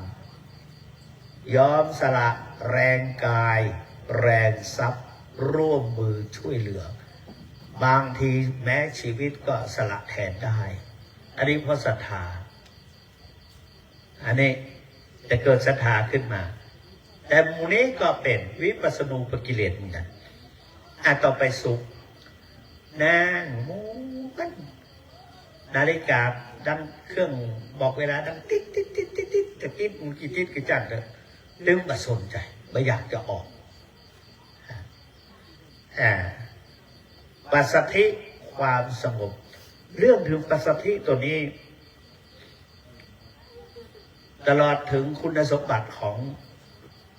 Speaker 4: ยอมสละแรงกายแรงทรัพย์ร่วมมือช่วยเหลือบางทีแม้ชีวิตก็สละแทนได้อันนี้เพราะศรัทธาอันนี้จะเกิดศรัทธาขึ้นมาแต่หมู่นี้ก็เป็นวิปัสสนูปกิเลสเหมือนกันต่อไปสุขนั่งมูกันนาฬิกาดังเครื่องบอกเวลาดังติ๊ดแต่ติ๊ดมันกี่ติ๊ดกี่จันเลยดึงมาสนใจไม่อยากจะออกปัสสัทธิความสงบเรื่องถึงปัสสัทธิตัวนี้ตลอดถึงคุณสมบัติของ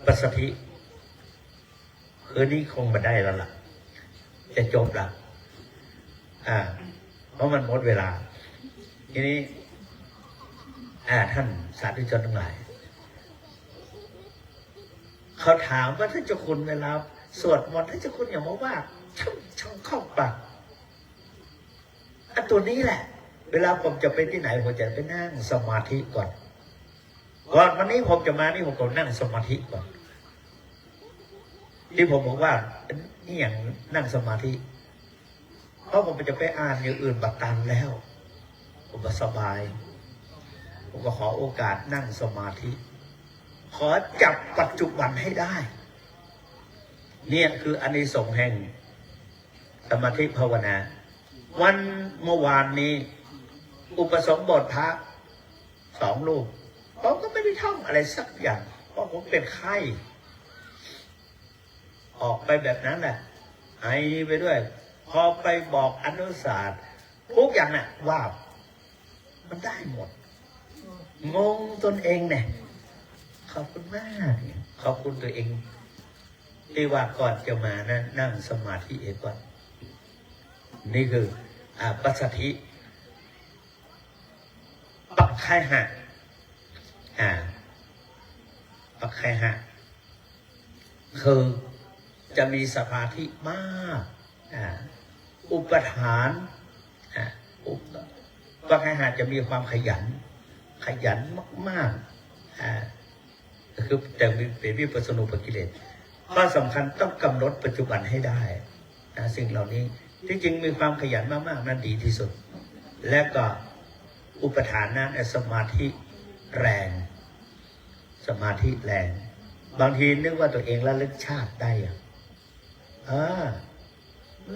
Speaker 4: ปัสสัทธิคืนนี้คงมาได้แล้วล่ะจะจบละเพราะมันหมดเวลาทีนี้ท่านสาธุชนทั้งหลายเขาถามว่าท่านเจ้าคุณเวลาสวดมนต์ท่านเจ้าคุณอย่ามาว่าช่องเข้าปากตัวนี้แหละเวลาผมจะไปที่ไหนผมจะไปนั่งสมาธิก่อนวันนี้ผมจะมานี่ผมก็นั่งสมาธิก่อนที่ผมบอกว่านี่อย่างนั่งสมาธิเพราะผมจะไปอ่านอย่างอื่นบัดตันแล้วผมก็สบายผมก็ขอโอกาสนั่งสมาธิขอจับปัจจุบันให้ได้เนี่ยคืออานิสงส์แห่งสมาธิภาวนาวันเมื่อวานนี้อุปสมบทพระ2 รูปผมก็ไม่ได้ท่องอะไรสักอย่างเพราะผมเป็นไข้ออกไปแบบนั้นแหละไอไปด้วยพอไปบอกอนุศาสตร์ทุกอย่างน่ะว่ามันได้หมดงงตนเองเนี่ยขอบคุณมากขอบคุณตัวเองที่ว่าก่อนจะมานะนั่งสมาธิเองก่อนนี่คือปัสสัทธิปักไข่หัก ปักแคหะคือจะมีสมาธิมากอุปทานปักแคหะจะมีความขยันมากคือแต่เป็นวิปัสสนูปกิเลสข้อสำคัญต้องกำหนดปัจจุบันให้ได้สิ่งเหล่านี้ที่จริงมีความขยันมากๆนั้นดีที่สุดและก็อุปทานนั้นสมาธิแรงบางทีนึกว่าตัวเองระลึกชาติได้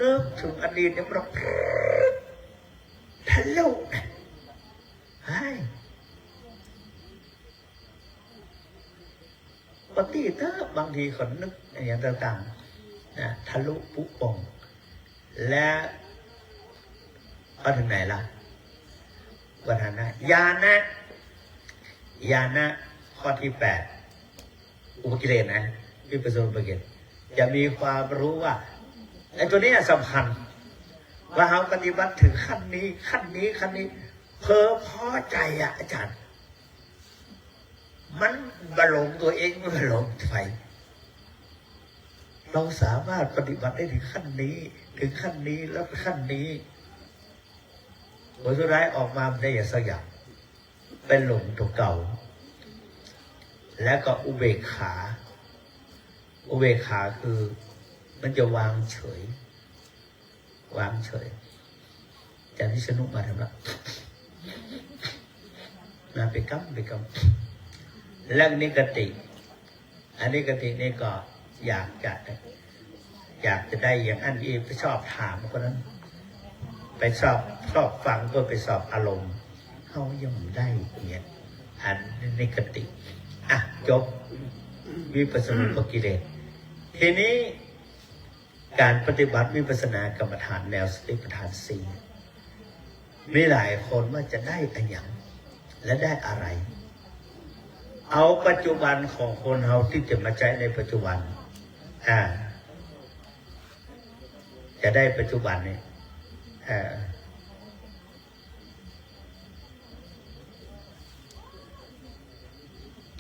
Speaker 4: นึกถึงอดีตเนี่ยมันทะลุปกติถ้าบางทีคนนึกอย่างต่างๆทะลุปุ๊บปงและพอถึงไหนล่ะวัฏนะญาณะข้อที่8อุปกิเลสนะวิปัสสนาอุปกิเลสจะมีความรู้ว่าไอ้ตัวนี้สำคัญว่าเราปฏิบัติถึงขั้นนี้เพอพอใจอาจารย์มันบรรลงตัวเองไม่บรรลงไฟเราสามารถปฏิบัติได้ถึงขั้นนี้แล้วขั้นนี้ผลสุดท้ายออกมาได้อย่างสักอย่างเป็นหลงตัวเก่าและก็อุเบกขาคือมันจะวางเฉยจากที่สนุกมาทำละมาไปกำและนิกติอันนี้กตินี่ก็อยากจะได้อย่างอันนี้ไปชอบถามคนนั้นไปชอบฟังเพื่อไปสอบอารมณ์เขายังได้เนี่ยอันนิกติจบวิปัสสนาอุปกิเลสทีนี้การปฏิบัติวิปัสสนากรรมฐานแนวสติปัฏฐาน 4มีหลายคนว่าจะได้อะไรอย่างและได้อะไรเอาปัจจุบันของคนเราที่จะมาใช้ในปัจจุบันจะได้ปัจจุบันเนี่ย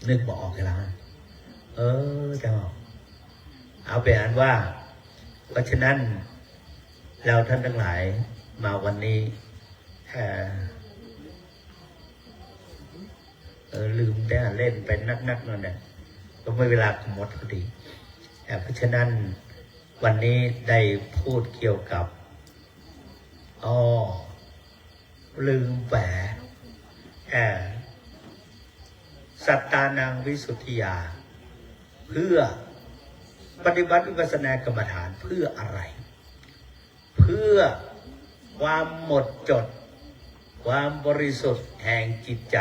Speaker 4: นึกบอกออกแล้วจะบอกเอาไปอ่านว่าเพราะฉะนั้นเราท่านทั้งหลายมาวันนี้ลืมได้เล่นไปนักนั่นแหละก็ไม่เวลาหมดพอดีเพราะฉะนั้นวันนี้ได้พูดเกี่ยวกับลืมแฝสัตตานังวิสุทธิยาเพื่อปฏิบัติวิปัสสนากรรมฐานเพื่ออะไรเพื่อความหมดจดความบริสุทธิ์แห่งจิตใจ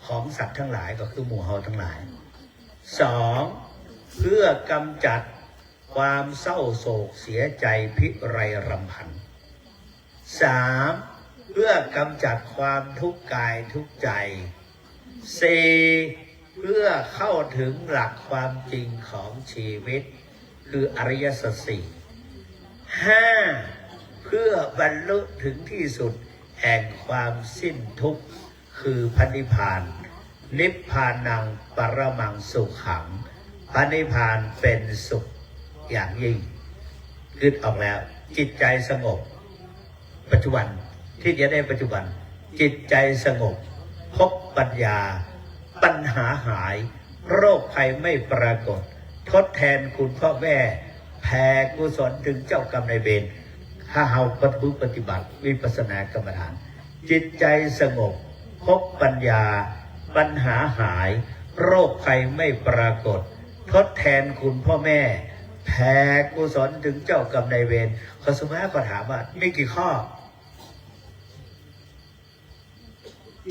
Speaker 4: ของสัตว์ทั้งหลายก็คือหมู่เฮาทั้งหลาย 2. เพื่อกำจัดความเศร้าโศกเสียใจพิไรรำพัน 3. เพื่อกำจัดความทุกข์กายทุกข์ใจ 4. เพื่อเข้าถึงหลักความจริงของชีวิตคืออริยสัจ 4 5. เพื่อบรรลุถึงที่สุดแห่งความสิ้นทุกข์คือพระนิพพานนิพพานังปรมังสุขขังพระนิพพานเป็นสุขอย่างยิ่งคิดออกแล้วจิตใจสงบปัจจุบันที่จะได้ปัจจุบันจิตใจสงบพบปัญญาปัญหาหายโรคภัยไม่ปรากฏทดแทนคุณพ่อแม่แผ่กุศลถึงเจ้ากรรมนายเวรถ้าเราปฏิบัติวิปัสสนากรรมฐานจิตใจสงบพบปัญญาปัญหาหายโรคภัยไม่ปรากฏทดแทนคุณพ่อแม่แผ่กุศลถึงเจ้ากรรมนายเวรเขาสมัยก็ถามว่ามีกี่ข้อ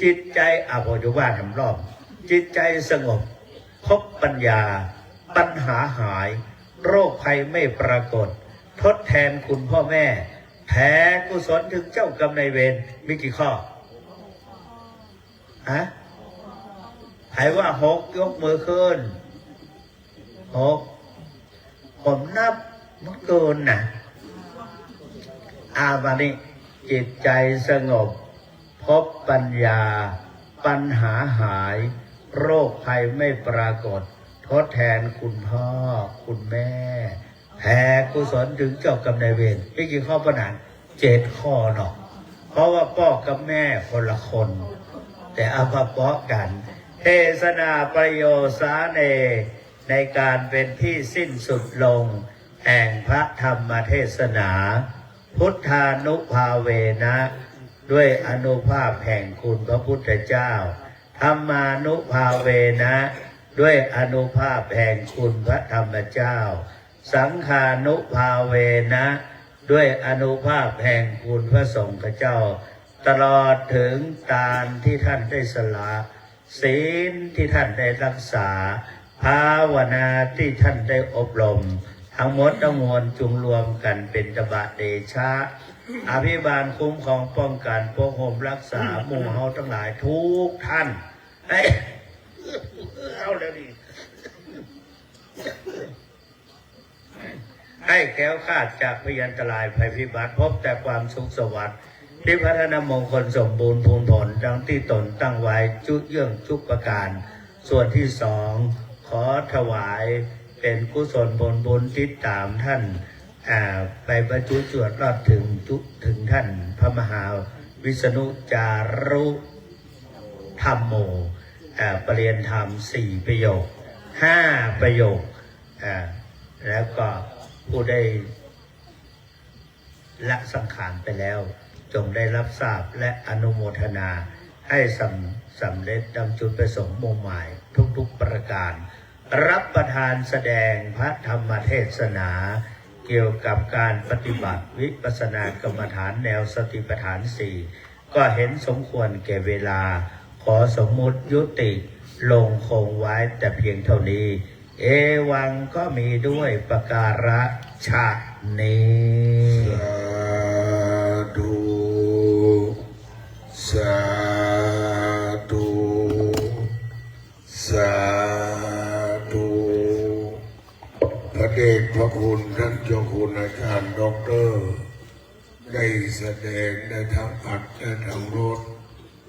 Speaker 4: จิตใจพอจะว่าทำรอบจิตใจสงบพบปัญญาปัญหาหายโรคภัยไม่ปรากฏทดแทนคุณพ่อแม่แผ่กุศลถึงเจ้ากรรมนายเวรมีกี่ข้อใครว่า6ยกมือขึ้น6ผมนับมันเกินนะวันนี้จิตใจสงบพบปัญญาปัญหาหาย โรคภัยไม่ปรากฏทดแทนคุณพ่อคุณแม่แผ่กุศลถึงเจ้ากรรมนายเวรนี่คือข้อปัญหา7 ข้อเนาะเพราะว่าพ่อกับแม่คนละคนแต่เอามาเปาะกันเทศนาประโยชน์สาในการเป็นที่สิ้นสุดลงแห่งพระธรรมเทศนาพุทธานุภาเวนะด้วยอนุภาพแห่งคุณพระพุทธเจ้าธรรมานุภาเวนะด้วยอนุภาพแห่งคุณพระธรรมเจ้าสังฆานุภาเวนะด้วยอนุภาพแห่งคุณพระสงฆ์เจ้าตลอดถึงทานที่ท่านได้สละศีลที่ท่านได้รักษาภาวนาที่ท่านได้อบรมทั้งหมดทั้งมวลจุงรวมกันเป็นตบะเดชะอภิบาลคุ้มครองป้องกันปกป้องรักษาหมู่เฮาทั้งหลายทุกท่านเอาแล้วดิให้แคล้วคลาดจากพยันตรายภัยพิบัติพบแต่ความสุขสวัสดิ์ที่พัฒนามงคลสมบูรณ์พูนผลดังที่ตนตั้งไว้จุเยื่องทุกประการส่วนที่2ขอถวายเป็นกุศลผลบุญติดตามท่านไปประจุจวดรอดถึงท่านพระมหาวิษณุจารุธรรมโมปรริยนธรรม4 ประโยค5 ประโยคแล้วก็ผู้ได้ละสังขารไปแล้วจงได้รับทราบและอนุโมทนาให้สำเร็จดังจุดประสงค์มุ่งหมายทุกๆประการรับประทานแสดงพระธรรมเทศนาเกี่ยวกับการปฏิบัติวิปัสสนากรรมฐานแนวสติปัฏฐาน4ก็เห็นสมควรแก่เวลาขอสมมุติยุติลงคงไว้แต่เพียงเท่านี้เอวังก็มีด้วยประการฉะนี้
Speaker 1: สาธุสาธุสาธุพระเดชพระคุณท่านเจ้าคุณอาจารย์ด็อกเตอร์ได้แสดงได้ทั้งอัดและทั้งรถ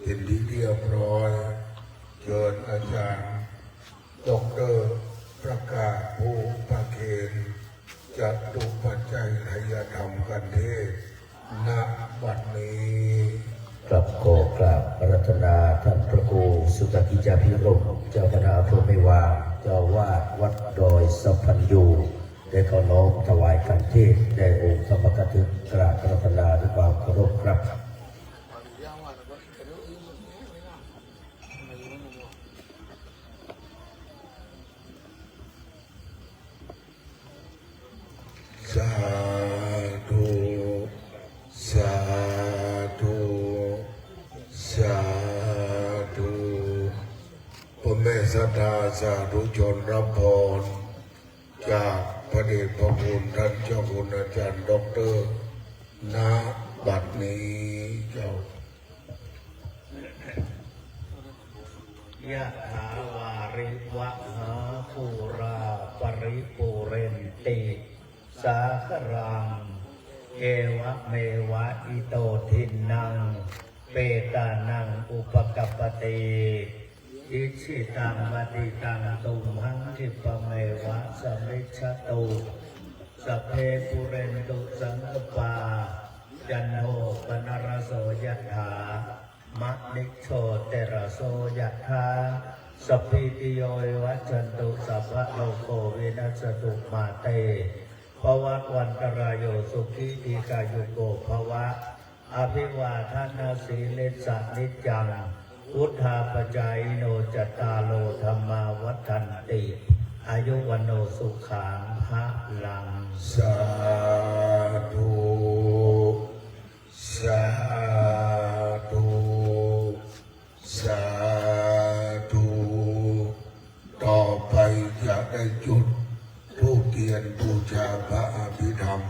Speaker 1: เป็นที่เรียบร้อยเชิญอาจารย์ด็อกเตอร์ประกาศผู้ประเคนจัตุปัจจัยไทยธรรมกันเทศณบัดนี้
Speaker 2: กราบขอกราบอาราธนาท่านพระครูสุตกิจจาภิรมย์เจ้าคณะอำเภอไม่วางเจ้าวาดวัดดอยสัพพัญญูได้ขอน้อมถวายกันเทศแด่องค์ธรรมกถึกกราบอาราธนาด้วยความเคารพครับ
Speaker 1: สาธุสาธุสาธุพ่อแม่ศรัทธาสาธุชนรับพรจากพระเดชพระคุณท่านเจ้าคุณอาจารย์ด็อกเตอร์ณบัดนี้เจ้ายะ
Speaker 4: ถาวาริวะหาภูราปริปุเรนติสาครังเอวะเมวะอิโตทินังเปตานังอุปกัปปติอิชิตังมติตังตุมหังคิปะเมวะสมิชฉตุสัพเพปุเรนตุสังกปาจันโทปนรโสยถามะนิโชเตระโสยถาสัพพิติโยวัจจันตุสัพพะโลกโควินัสตุมาเตภวัตวันตรายโยสุขีทีกายุโกภวะอภิวาทนาสีเลสะนิจังพุทธาปจายโนจตารโลธรรมาวัฏันติอายุวันโนสุขังภะลัง
Speaker 1: สาธุสาธุสาธุต่อไปจะได้จุดธูปเทียนบูชาพระอภิธรรม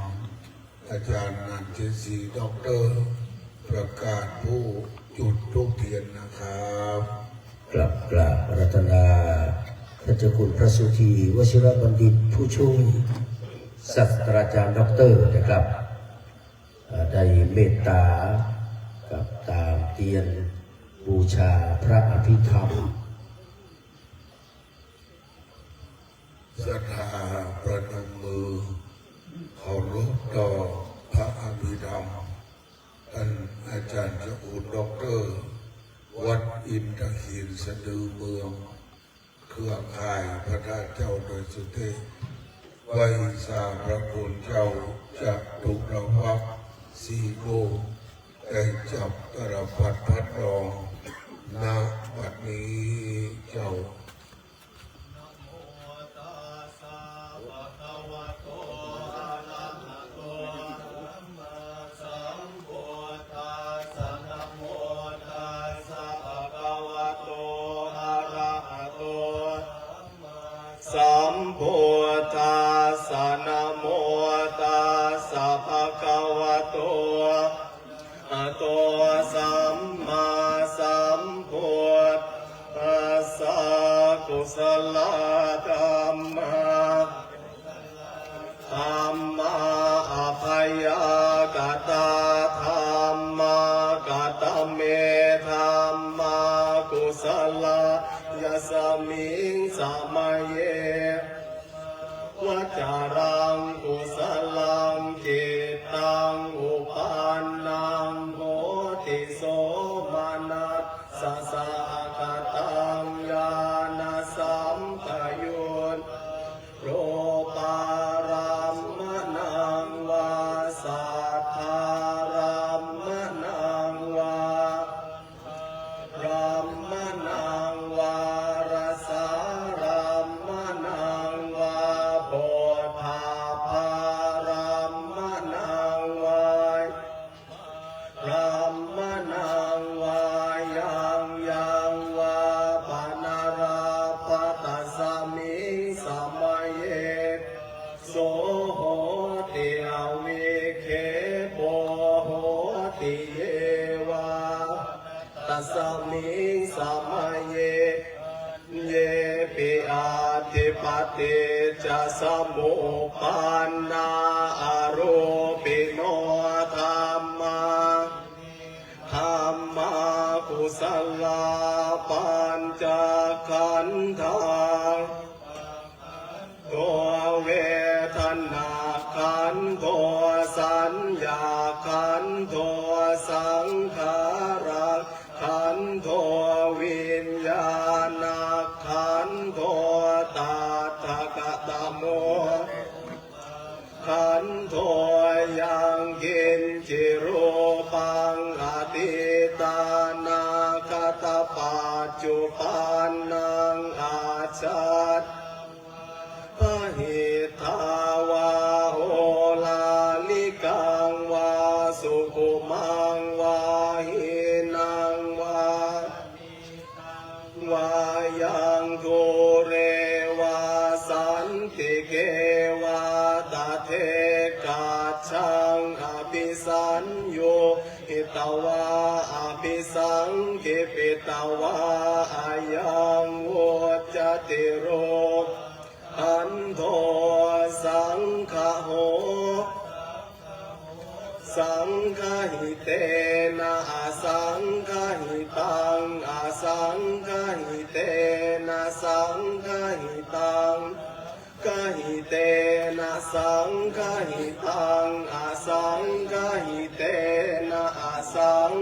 Speaker 1: อาจารย์นันเจศีด็อกเตอร์ประกาศผู้จุดธูปเทียนนะครับ
Speaker 2: กราบอาราธนาท่านเจ้าคุณพระสุธีวชิรบัณฑิตผู้ช่วยศาสตราจารย์ด็อกเตอร์นะครับได้เมตตากับตามเทียนบูชาพระอภิธรรม
Speaker 1: ศรัทธาประนมมือเคารพต่อพระอภิธรรมท่านอาจารย์เจ้าอุดด็อกเตอร์วัดอินทขีนสะดือเมืองเครือข่ายพระราชเจ้าโดยสุเทพไว้สาพระคุณเจ้าจะถูกระวับสีโกได้จับกระพัดพัดรองณบัดนี้เจ้า
Speaker 5: สัมพุทธัสสะนะโมตัสสะภะคะวะโตอะโตสัมมาสัมพุทธัสสะกุศลธัมมาธัมมาอภัยกตาธัมมากตเมธัมมากุศลยะสมิงสมัยเยวัจจารังกุศลังจิตตังอุปันนังโหติโสมานัสสะสะกตังญาณสัมปยุตโรปารามนังวาสัทธารามนังวารามนังวารสารามนังวาโพธาภารามนังวารามนังวายังวาปนาราปตัสสมิสมัยเยโสโหติอวิเคโปโหติเยวาตัสสมิสมัยเยเยปิอาทิปติจะสมุปันนาอรูปิโนธัมมาธัมมากุศลาปัญจขันธาตัวเวทนาขันธ์ตัวสัญญาขันธ์ตัวสังขารขันธ์ตัววิญญาณขันธ์ตัวตาทกตโมขันธ์ตัวยังกินจิรูปังอติตานาคตปัจจุปันนังอาชัตพหิทาวาโหลาลิกังวาสุขุมังวาหินังวายังทุเรวาสันติเกวาตเทกัจฉังอภิสัญโยหิตวาอภิสังคิปิตวาอายังโวจติโรอันโทสังฆโหสังฆหิเตนะอาสังฆหิตังอาสังฆหิเตนะสังฆหิตังกหิเตนะสังฆหิตังอาสังฆหิเตนะอาสัง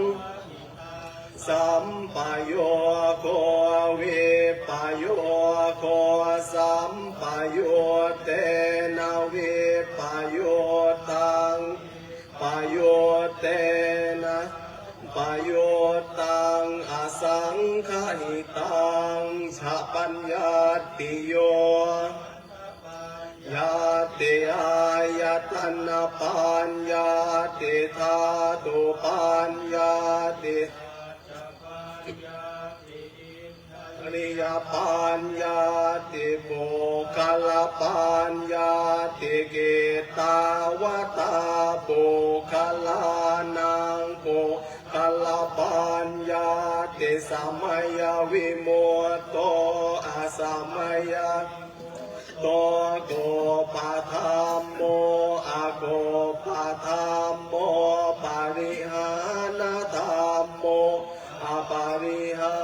Speaker 5: สัมปโยโควิปโยโคสัมปโยเตนะวิปโยตังปโยเตนะปโยตังอสังขหิตังชะปัญญาติโยยาติอายตนะปัญญาติธาตุปัญญาติอริยปัญญาติปุคลปัญญาติเกตาวตาปุคลานังปุคลปัญญาติสัมยวิมุตโตอาสัมยโตโกปะธัมโมอะโกปะธัมโมปริหานธัมโมอปริหา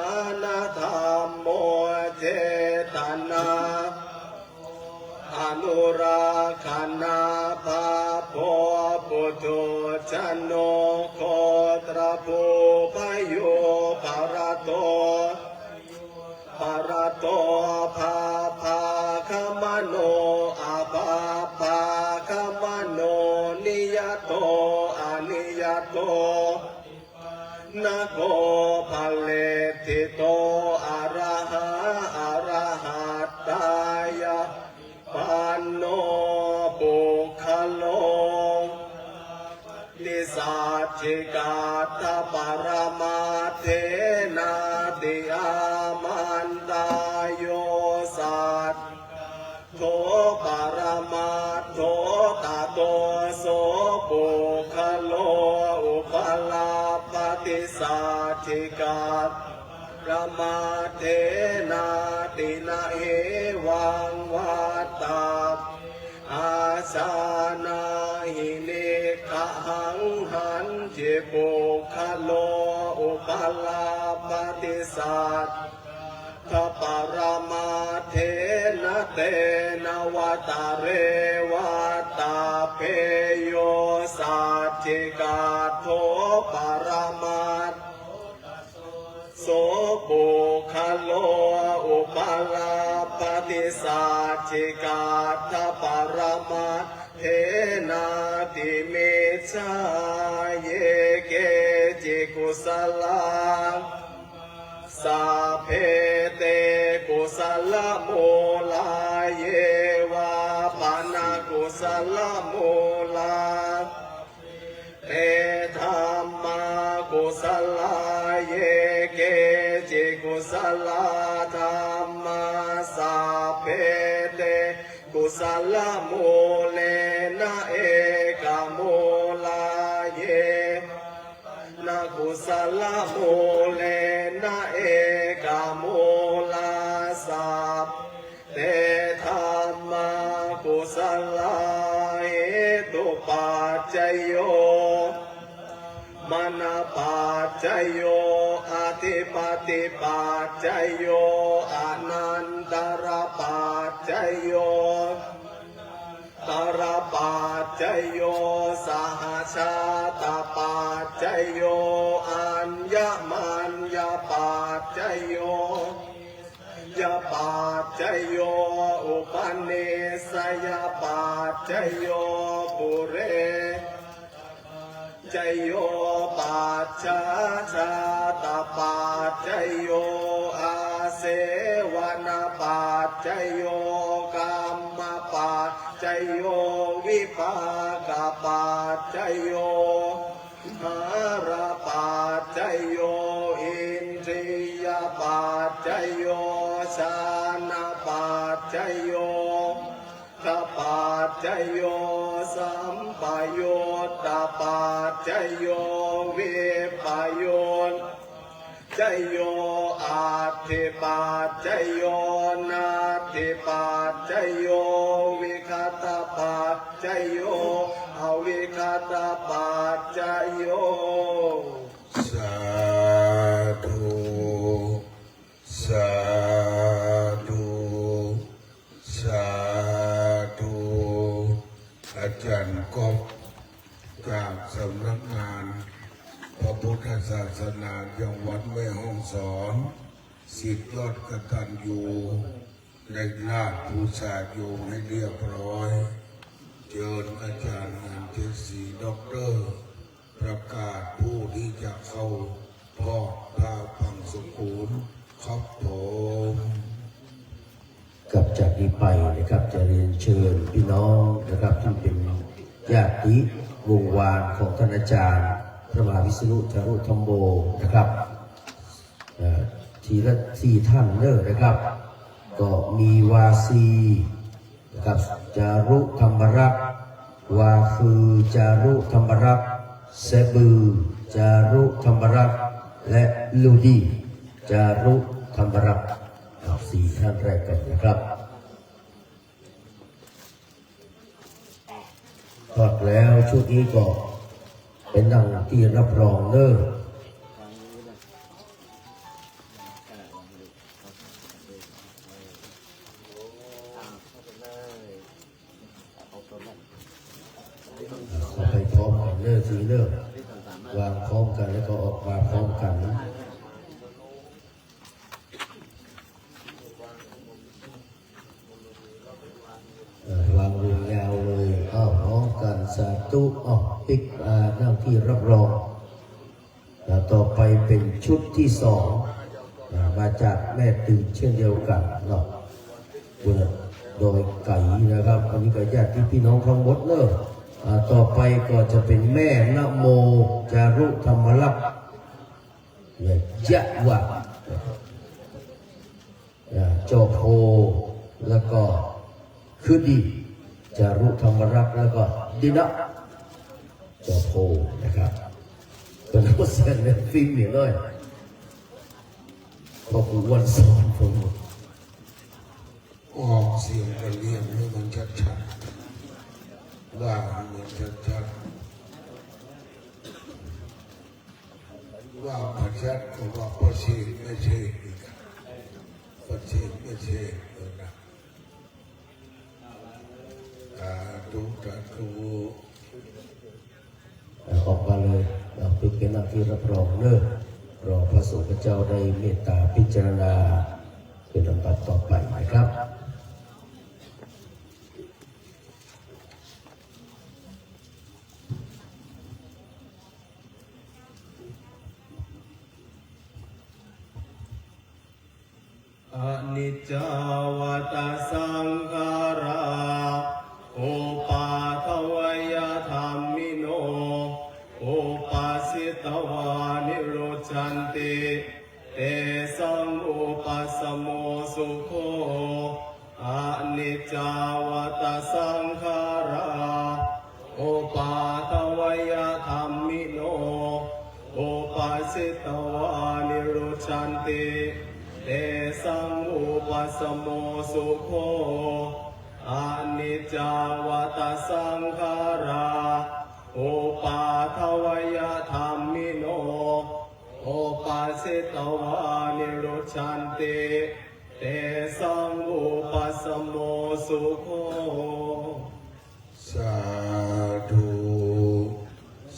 Speaker 5: นธัมโมเจตนา ราคณาภาโพปุถุชนโนโคตรภูพโยปารโตปารโตภาภาคมโนอาภาภาคมโนนิยโตอนิยโตนะโกภะเลติโตอะระหะอะระหะตายะปันโนปุคคโลนิสัจจิกาตปรมาเทนาติอามันตายโยสัตโทปรมาโทตโตโสปุคคโลอุปลาปฏิสัจจิกาปรมาเทนาตินะเอวังวัตตาอาสานาหิเนกะหังหันจิปุคคโลอุปลาปฏิสัจทปรมาเทนะเตนะวตาเรวตาเพโยสัจจิกาโทปรมาโสปุคโลอุปลาปฏิสัจจิกาทปรมาเทนาติเมชาเยเกจิกุสลาสาเพเตกุสลมูลาเยวาปานากุสลมูลาเตธรรมากุสลาเยเกจิกุสลาธรรมาสาเพเตกุสลมูเลนะเอกมูลาเยนะกุสลมูเลนะเอกมูลาสัพเตธรรมากุสลาเหตุปัจจโยมนปัจจโยอธิปติปัจจโยอนันตรปัจจโยตรปัจจโยสหชาตปัจจโยอัญญมัญญปัจจโยยปัจจโยอุปเนสยปัจจโยปุเรจโยปัจจาชาตปัจจโยอาเสวนปัจจโยกรรมปัจจโยวิปากปัจจโยหารปัจจโยอินทรียปัจจโยชานะปัจจโยขปัจจโยสัมปโยตปัจจโยวิปโยจโยอาทิปัจจโยนาทิปัจจโยวิคตปัจจโยอวิคตปัจจโย
Speaker 1: สาธุสาธุสาธุอาจารย์กบจากสำนักงานพระพุทธศาสนาจังหวัดแม่ฮ่องสอนศิษย์ยอดกตัญญูในราชภูษาโยมให้เรียบร้อยเชิญอาจารย์งานเทศรีด็อกเตอร์ประกาศผู้ที่จะเข้าพ่อพาพังสุขุมครับผม
Speaker 2: กับจากนี้ไปนะครับจะเรียนเชิญพี่น้องนะครับที่เป็นญาติวงวานของท่านอาจารย์พระมหาวิษณุจารุธรรมโมนะครับทีละ4 ท่านเนอะนะครับ ก็มีวาซีนะครับจารุธรรมรักษ์วาคือจารุธรรมรักษ์เซบือจารุธรรมรักษ์และลูดีจารุธรรมรักษ์4 ท่านแรกกันนะครับทอดแล้วชุดนี้ก็เป็นดังที่รับรองเนอะ เลิกสีเลิกวางพร้อมกันแล้วก็ออกมาพร้อมกันวางวงยาวเลยพร้อมกันสาธุปิกนั่งที่รับรองต่อไปเป็นชุดที่สองมาจากแม่ตื่นเช่นเดียวกันเนาะโดยไก่นะครับอันนี้ก็ญาติพี่น้องทั้งหมดเนอะต่อไปก็จะเป็นแม่นะโมจารุธรรมลักษณ์ยะวะจอโพแล้วก็คือดีจารุธรรมรักษ์แล้วก็ดินะจอโพนะครับก็นักเสียงในฟิล์มเนี่ยเลยพอกูวันสอนผม
Speaker 1: ออกเสียงกันเรียงให้มันชัดๆว่ามันชัดๆว่าประชัดก็ว่าประเสริฐไม่ใช่ประเสริฐไม่ใช่นะดู
Speaker 2: ออกมาเลยเราเป็นหน้าที่รับรองเนอะรอพระสงฆ์เจ้าได้เมตตาพิจารณาเป็นลำดับต่อไปนะครับ
Speaker 5: อนิจจาวตาสังขาราอุปาทวยธรรมิโนอุปัสสิตวานิโรชันติเตสังอุปัสสโมสุโขอนิจจาวตาสังขาราอุปาทวยธรรมิโนอุปัสสิตวานิโรชันติเตสังอุปัสสโมสุโขอนิจจาวตาสังขาราอุปาทวยธรรมิโนอุปัสสิตวานิโรชันติเตสังอุปัสสโมสุโข
Speaker 1: สาธุ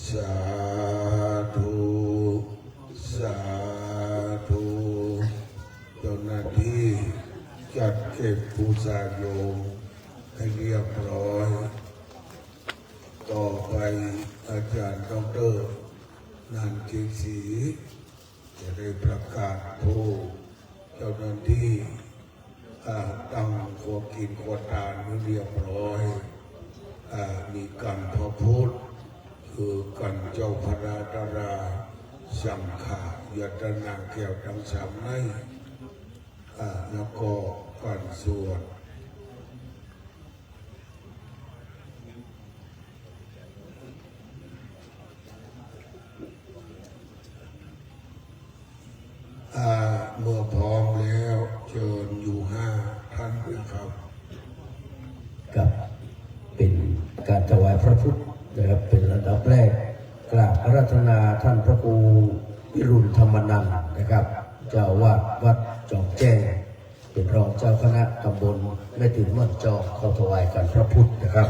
Speaker 1: สาธุสาธุเจ้าหน้าที่จัดเก็บผู้สาโยมให้เรียบร้อยต่อไปอาจารย์ดร.นันทิศรีจะได้ประกาศผู้เจ้าหน้าที่ตั้งขวกินขวทานให้เรียบร้อยมีกันพระพุทธคือกันเจ้าพระดาราสังขายตนาแก้วทั้งสามในแล้วก็กันสวดเมื่อพร้อมแล้วเชิญอยู่5 ท่านนะครับ
Speaker 2: กับเป็นการถวายพระพุทธนะครับเป็นระดับแรกกราบอาราธนาท่านพระครูวิรุณธรรมนันท์นะครับเจ้าวาดวัดจอมแจ้งเป็นรองเจ้าคณะตำบลแม่ตื่นม่อนจอมเข้าถวายกันพระพุทธนะครับ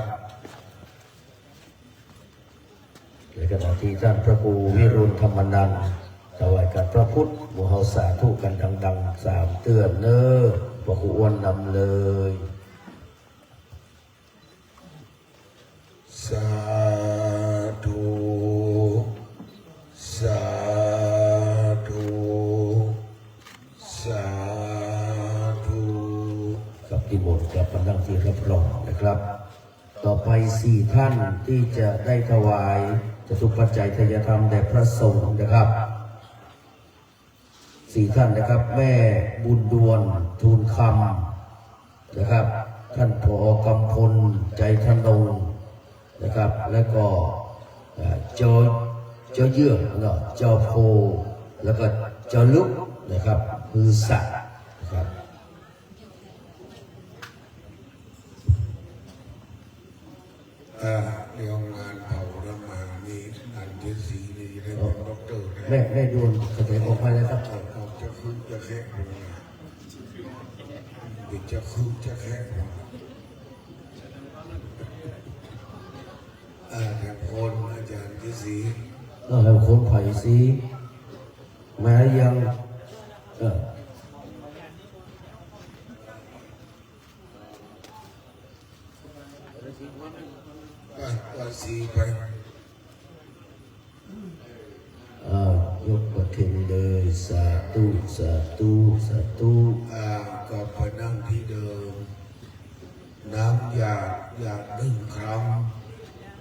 Speaker 2: ในขณะที่ท่านพระครูวิรุณธรรมนันท์ถวายกันพระพุทธหมู่เฮาสาธุกันดังๆ3 เตือนเนอพระครูอ้วนนำเลย
Speaker 1: สาธุสาธุสาธุ
Speaker 2: กับนิมนต์กับพระนั่งที่รับรองนะครับ ต่อไป4 ท่านที่จะได้ถวายจตุปัจจัยทายธรรมแด่พระสงฆ์นะครับ4 ท่านนะครับแม่บุญดวนทูลคำนะครับท่านผอกำพลใจธนงนะครับแล้วก็เจ้าเยื่อเนาะเจ้าโพแล้วก็เจ้าลุกนะครับมือสัตว์นะครับ
Speaker 1: เรื่องงานเผาน้ำมันนี่อันที่4นี่ได้เป็นด็อกเตอร์
Speaker 2: แม่ดวนกระเทยออกมาแล้วครับ
Speaker 1: จะคืนจะแค่เป็นจะคืนจะแค่แต่คนอาจารย์เจ
Speaker 2: ให้คนไผ่สีแม้ยัง
Speaker 1: ไปสีไป
Speaker 2: ยกประเคนเลยสาธุสาธุสาธุ
Speaker 1: ก็ไปนั่งที่เดิมน้ำหยาดหนึ่งครั้ง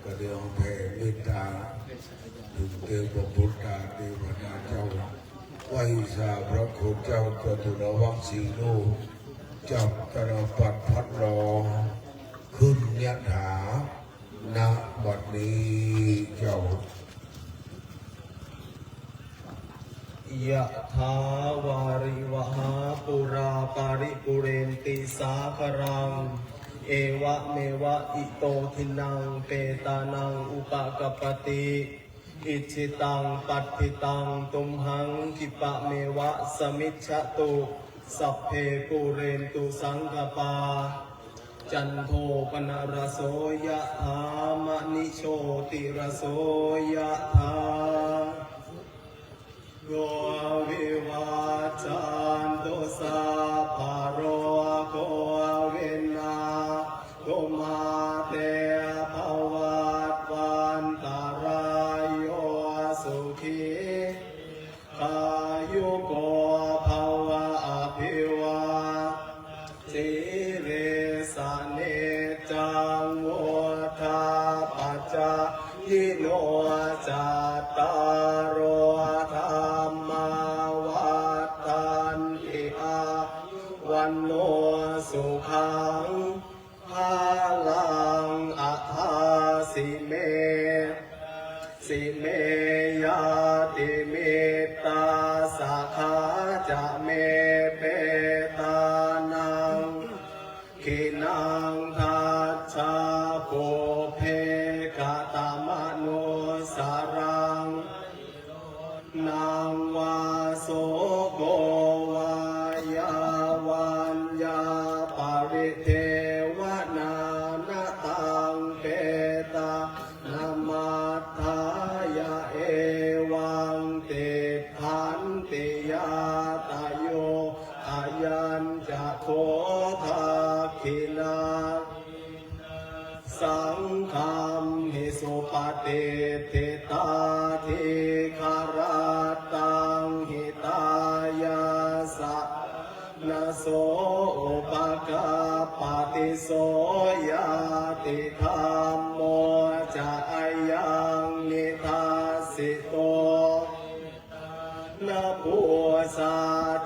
Speaker 1: ก็เดี๋ยวแผ่เมตตาถึงเทพบุตรเทวดาเจ้าไหว้สาพระคุณเจ้าจตุรวังสีโลกจับตระปัดพัดรองขึ้นยะถาณบัดนี้เจ้ายะ
Speaker 5: ถาวาริวหาปุราปาริปุเรนติสาครังเอวะเมวะอิโตทินังเปตานังอุปกปปติอิจิตังปัตติตังตุมหังคิปะเมวะสมิจฉตุสัพเพปุเรนตุสังกปาจันโทปนรโสยะถามณิโชติรโสยะถาโยวิวาจันตุสาภาโรโควินาโกมาเตภวัตวันตารายโยสุขีอายุโกภวะอภิวาสิริสเนจังวุฒาปัจจายิโนจัตตารโอธรรมาวัฏันติอาวันโนสุขังภาลังอัฏฐาสิเมยาติเมตตาสาขาจะเมเปตานังขินังทัจฉาโกเพกตมโนสารังนางวาโสโกวายาวันยาปริเทวนานาตังเปตานามัตถายาเอวังติทันติยาตโยอายัญจะโคทาคินาสังฆัมหิสุปฏิทิตาทิคารตังหิตายาสันะโสอุปกาปฏิโสยาติธรรมโมจะอายังนิทัสสิโตนะภูสา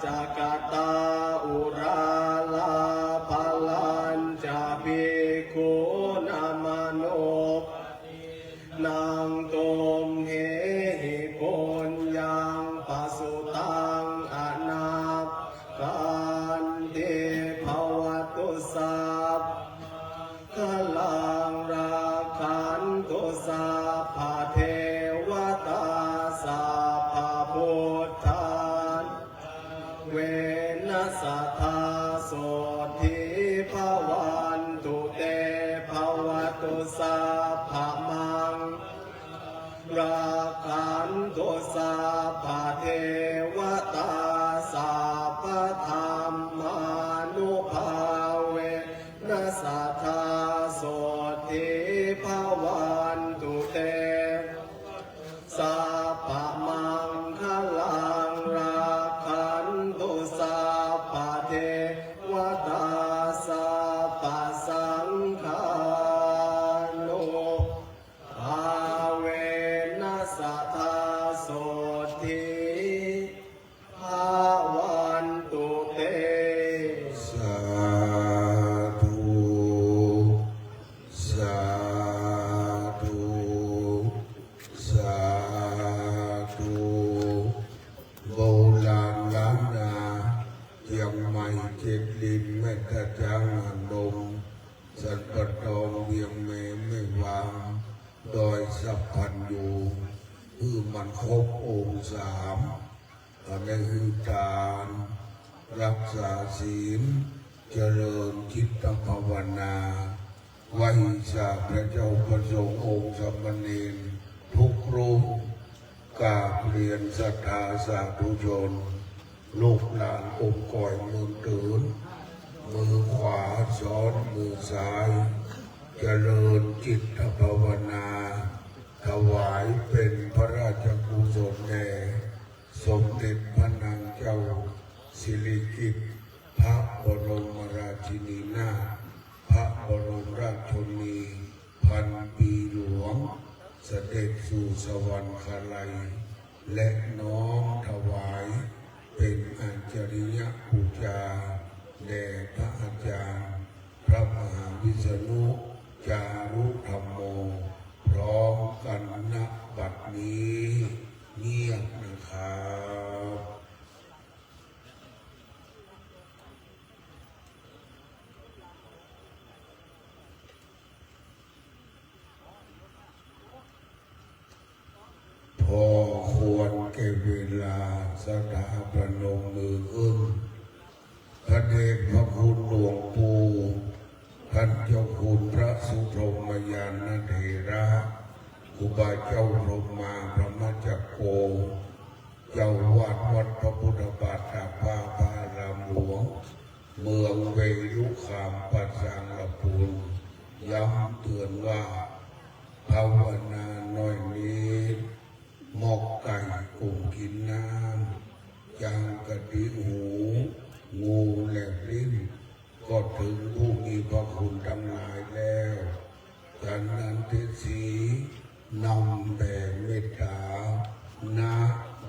Speaker 5: จักตาอุราลาภลันจะภิกขุนามโนนางตมเหหิปุญญังปัสสุตังอนากันติภวตุสัพพลังราคันตุสัพพเทวตาสัพพพุทธานเวนัสสัทธาโสทิภวันตุเตภวตุสัพพมังราคันตุสัพพเทวตาสัพพธรรมานุภาเวนัสสัทธาโสทิภวันตุเตสัพพมังคลังราคันตุสัพพเทวตาสัพพสังฆานุภาเวนัสสัทธาโสทิภวันตุเต
Speaker 1: สาธุสาธุสาธุโบราณล้านนายังไม่เจ็ดดินแม่ตะจังหันนมสันปะตองเวียงเมไม่วางดอยสัพพันอยู่คือมันครบองค์สามอันนี้คือการรักษาศีลเจริญจิตภาวนาไหว้ชาพระเจ้าประสงค์องค์สมณีทุกรูป เรียนศรัทธาสาธุชนลูกหลานอมก่อยมือตื่นมือขวาซ้อนมือซ้ายเจริญจิตภาวนาถวายเป็นพระราชกุศลแด่สมเด็จพระนางเจ้าสิริกิติ์พระบรมราชินีนาถพระบรมราชชนนีพันปีหลวงเสด็จสู่สวรรคาลัยและน้อมถวายเป็นอัญชริยปูชาแด่พระอาจารย์พระมหาวิษณุจารุธรรมโมพร้อมกันณบัดนี้เงียบนะครับพอควรแก่เวลาสถาปนมมือขึ้นพระเดชพระคุณหลวงปู่ท่านเจ้าคุณพระสุพรหมยานเถระครูบาเจ้าพรหมาพระมัจจโกเจ้าวาดวัดพระพุทธบาทตากผ้าพระอารามหลวงเมืองเวลุขามปัสสังละปูนย้ำเตือนว่าภาวนาหน่อยนี้หมอกไก่กุ้งกินน้ำจางกะทิหูงูแหลบลิ้นก็ถึงผู้มีพระคุณทั้งหลายแล้วดังนั้นเทศีนำแผ่เมตตาณ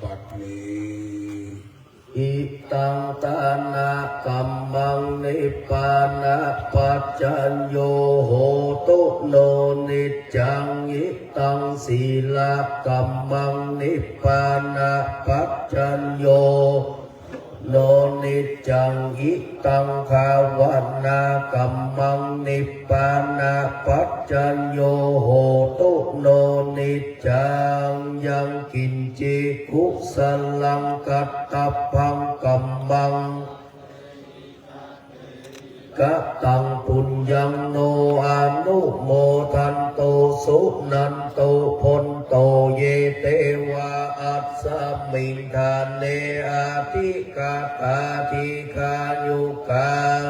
Speaker 1: บัดนี้อิตังตานะกัมมังนิพพานะปัจจัญโยโหตุโนนิจจังอิตังศีลกัมมังนิพพานะปัจจัญโยโนนิจจังอิตังภาวนากัมมังนิพพานะปัจจัญโยโหตุโนนิจจังยังกินจิกุสลังกัตตพังกัมมังกะตังปุญญังโนอนุโมทันโตสุนันโตพนโตเยเตวะอัสสมิงทานเนอาทิกาตาทิกายุกัง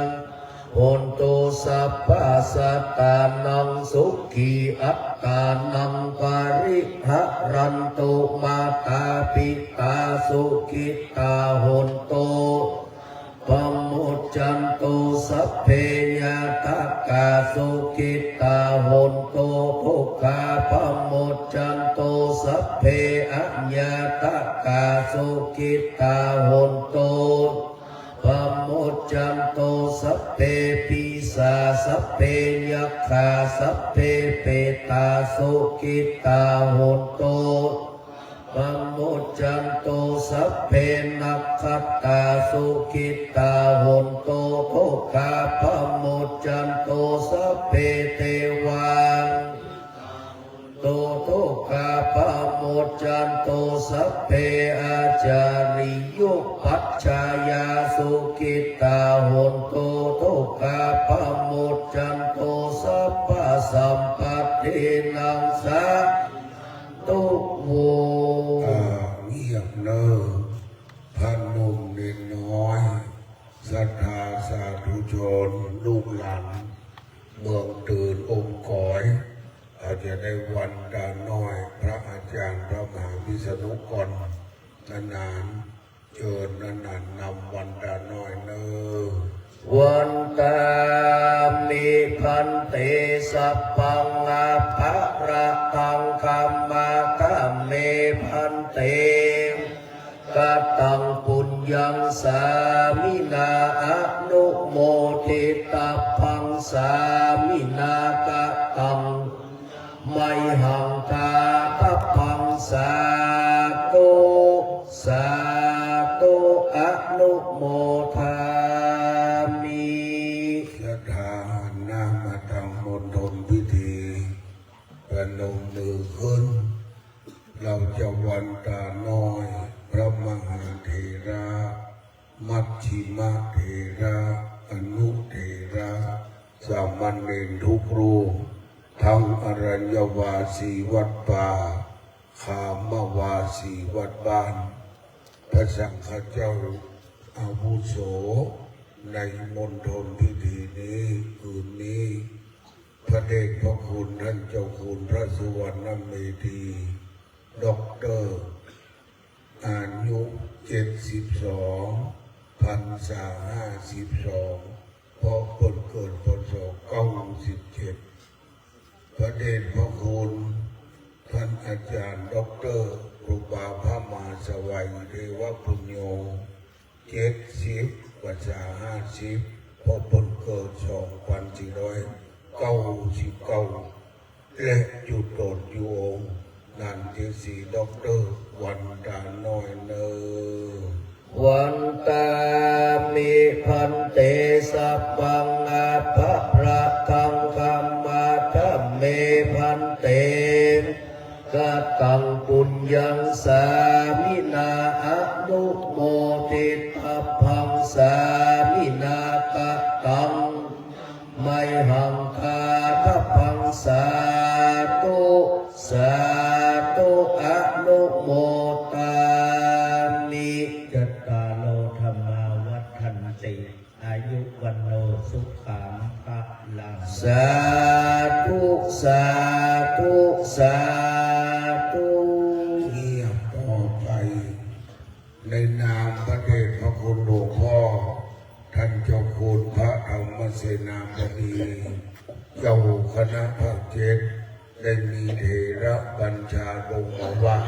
Speaker 1: พนโตสัพพะสัตตานังสุขีอัตตานังปาริหะรันโตมาตาปิตาสุขิตาหนโตปโมจจันโตสัพเพญาตกาสุขิตาหนโตภุคาปโมจจันโตสัพเพอัญญาตกาสุขิตาหนโตปโมจจันโตสัพเพปิสาสัพเพยัคขาสัพเพเปตาสุขิตาหนโตปโมจจันโตสัพเพนัคขตาสุขิตาหนโตภุคาปโมจจันโตสัพเพเทวาโตทุกขาปโมจจันโตสัพเพอาจาริยุปัจจายาสุขิตาหนโตทุกขาปโมจจันโตสัพพะสัมปัตตินังสาตุโวเงียบเนอท่านหนุ่มเด็กน้อยศรัทธาสาธุชนลูกหลานเมืองตื่นอมก่อยอาจจะได้วันดาน้อยพระอาจารย์พระมหาวิษณุก่อนนานๆเชิญนานๆนำวันดาน้อยเนอวันตามิพันเตสัพพังอาภะระตังคัมมาตะเมพันเตกตังปุญญังสามินาอนุโมทิตาพังสามินากตังไมหังคาตพังสาธุสาธุอนุโมทามิยะถานามตังมณฑลพิธีประนมมือขึ้นเราจะวันตาน้อยพระมหาเถระมัชฌิมเถระอนุเถระสามเณรทุกรูปทั้งอรัญญวาสีวัดป่าขาม าวาสีวัดบ้านพระสังฆเจ้าอาวุโสในมณฑลพิธีนี้คืนนี้พระเดชพระคุณท่านเจ้าคุณพระสุวรรณเมธีด็อกเตอร์อายุ72พรรษา52พอเกิดพศ97พระเดชพระคุณท่านอาจารย์ด็อกเตอร์ครูบาพระมหาสวัยเทวปุญโญ70พรรษา50พอเกิด2499และจุดโดดอยู่องค์นั่นที่สี่ด็อกเตอร์วันดาน้อยเนอ
Speaker 2: วันตามิพันเตสัพพังอาภะระคังคัมมาธัมเมพันเตกตังปุญญังสามินาอนุโมทิตัพพังสามินากตังไมหังคาทัพพังสาธุอนุโมทามิ
Speaker 4: จัตตาโลธรรมาวัฏันติอายุวันโนสุขังภะลัง
Speaker 2: สาธุสาธุ
Speaker 1: เงียบต่อไปในนามพระเดชพระคุณหลวงพ่อท่านเจ้าคุณพระธรรมเสนาบดีเจ้าคณะภาค7ได้มีเถระบัญชาลงมาว่า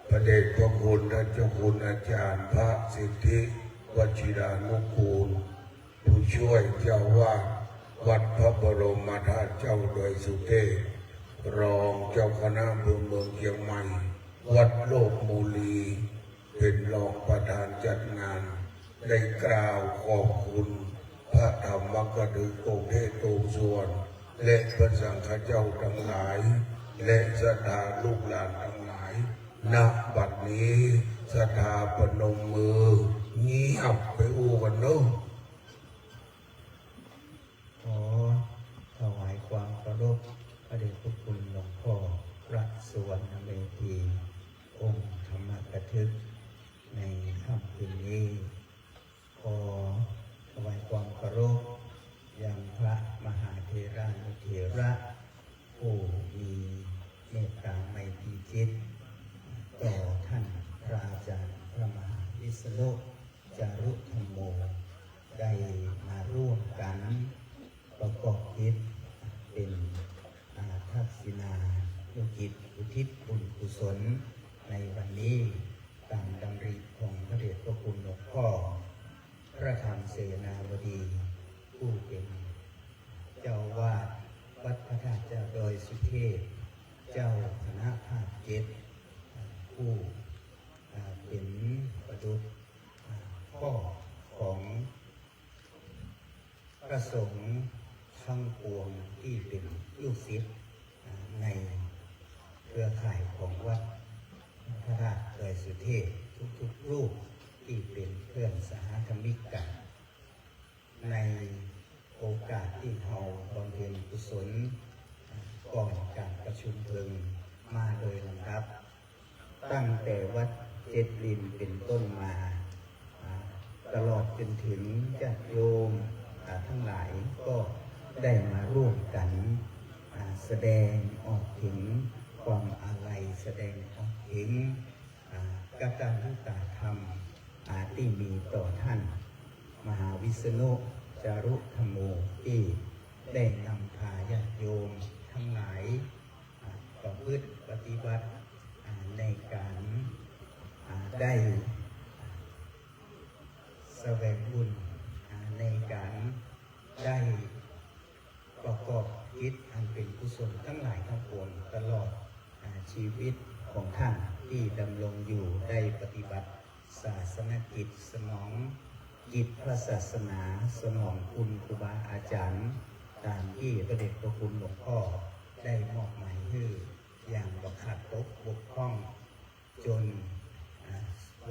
Speaker 1: พระเดชพระคุณท่านเจ้าคุณอาจารย์พระสิทธิวชิรานุกูลผู้ช่วยเจ้าวาดวัดพระบรมธาตุเจ้าโดยสุเทพรองเจ้าคณะอำเภอเมืองเชียงใหม่วัดโลกมูลีเป็นรองประธานจัดงานได้กล่าวขอบคุณพระธรรมกถึกองค์เทศองค์ส่วนและพระสังฆเจ้าทั้งหลายและศรัทธาลูกหลานทั้งหลายณบัดนี้ศรัทธาปนมมือเงียบไปอู้กันเนอะ
Speaker 4: ขอถวายความเคารพพระเดชพระคุณหลวงพ่อพระสุวรรณเมธีองค์ธรรมกถึกในค่ำคืนนี้ขอถวายความเคารพยังพระมหาเถรานุเถระผู้มีเมตตาไมตรีจิตต่อท่านพระอาจารย์พระมหาวิษณุจารุธรรมโมได้มาร่วมกันประกอบกิจเป็นทักษิณานุกิจอุทิศบุญกุศลในวันนี้ตามดำริของพระเดชพระคุณหลวงพ่อพระธรรมเสนาบดีผู้เป็นเจ้าวาดวัดพระธาตุเจ้าดอยสุเทพเจ้าคณะภาค7ผู้เป็นประดุจพ่อของพระสงฆ์ทั้งปวงที่เป็นลูกศิษย์ในเครือข่ายของวัดพระธาตุดอยสุเทพทุกๆรูปที่เป็นเพื่อนสหธรรมิกกันในโอกาสที่เขาบำเพ็ญกุศลก่อนการประชุมเพลิงมาโดยลำดับตั้งแต่วัดเจ็ดรินเป็นต้นมาตลอดจนถึงญาติโยมทั้งหลายก็ได้มาร่วมกันแสดงออกถึงความอาลัยแสดงออกถึงกตัญญูตธรรมที่มีต่อท่านมหาวิษณุจารุธรรมโมที่ได้นำพาญาติโยมทั้งหลายประพฤติปฏิบัติในการได้แสวงบุญในการได้ประกอบกิจอันเป็นกุศลทั้งหลายทั้งปวงตลอดชีวิตของท่านที่ดำรงอยู่ได้ปฏิบัติศาสนกิจสนองกิจพระศาสนาสนองคุณครูบาอาจารย์ตามที่พระเดชพระคุณหลวงพ่อได้มอบหมายให้อย่างบังคับตกบกพร่องจน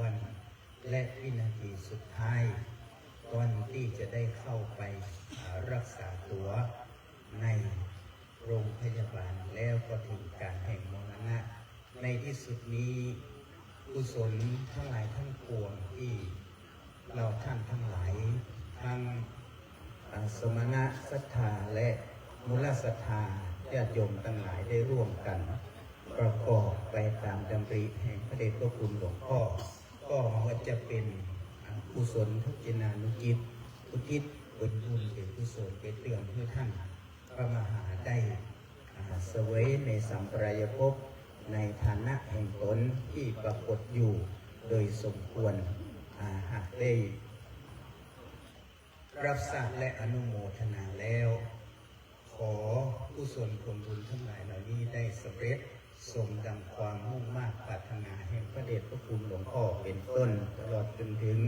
Speaker 4: วันและวินาทีสุดท้ายก่อนที่จะได้เข้าไปรักษาตัวในโรงพยาบาลแล้วก็ถึงการแห่งมรณะใน ที่สุดนี้กุศลทั้งหลายทั้งปวงที่เราท่านทั้งหลายทั้งสมณะศรัทธาและมูลศรัทธาญาติโยมทั้งหลายได้ร่วมกันประกอบไปตามดำริแห่งพระเดชพระคุณหลวงพ่อก็ว่าจะเป็นกุศลทักษิณานุกิจอุทิศผลบุญเป็นกุศลเป็นเตือนให้ท่านพระมหาได้เสวยในสัมปรายภพในฐานะแห่งตนที่ปรากฏอยู่โดยสมควรหากได้รับทราบและอนุโมทนาแล้วขอกุศลผลบุญทั้งหลายเหล่านี้ได้สำเร็จสมดังความมุ่งมากปรารถนาแห่งพระเดชพระคุณหลวงพ่อเป็นต้นตลอดจนถึง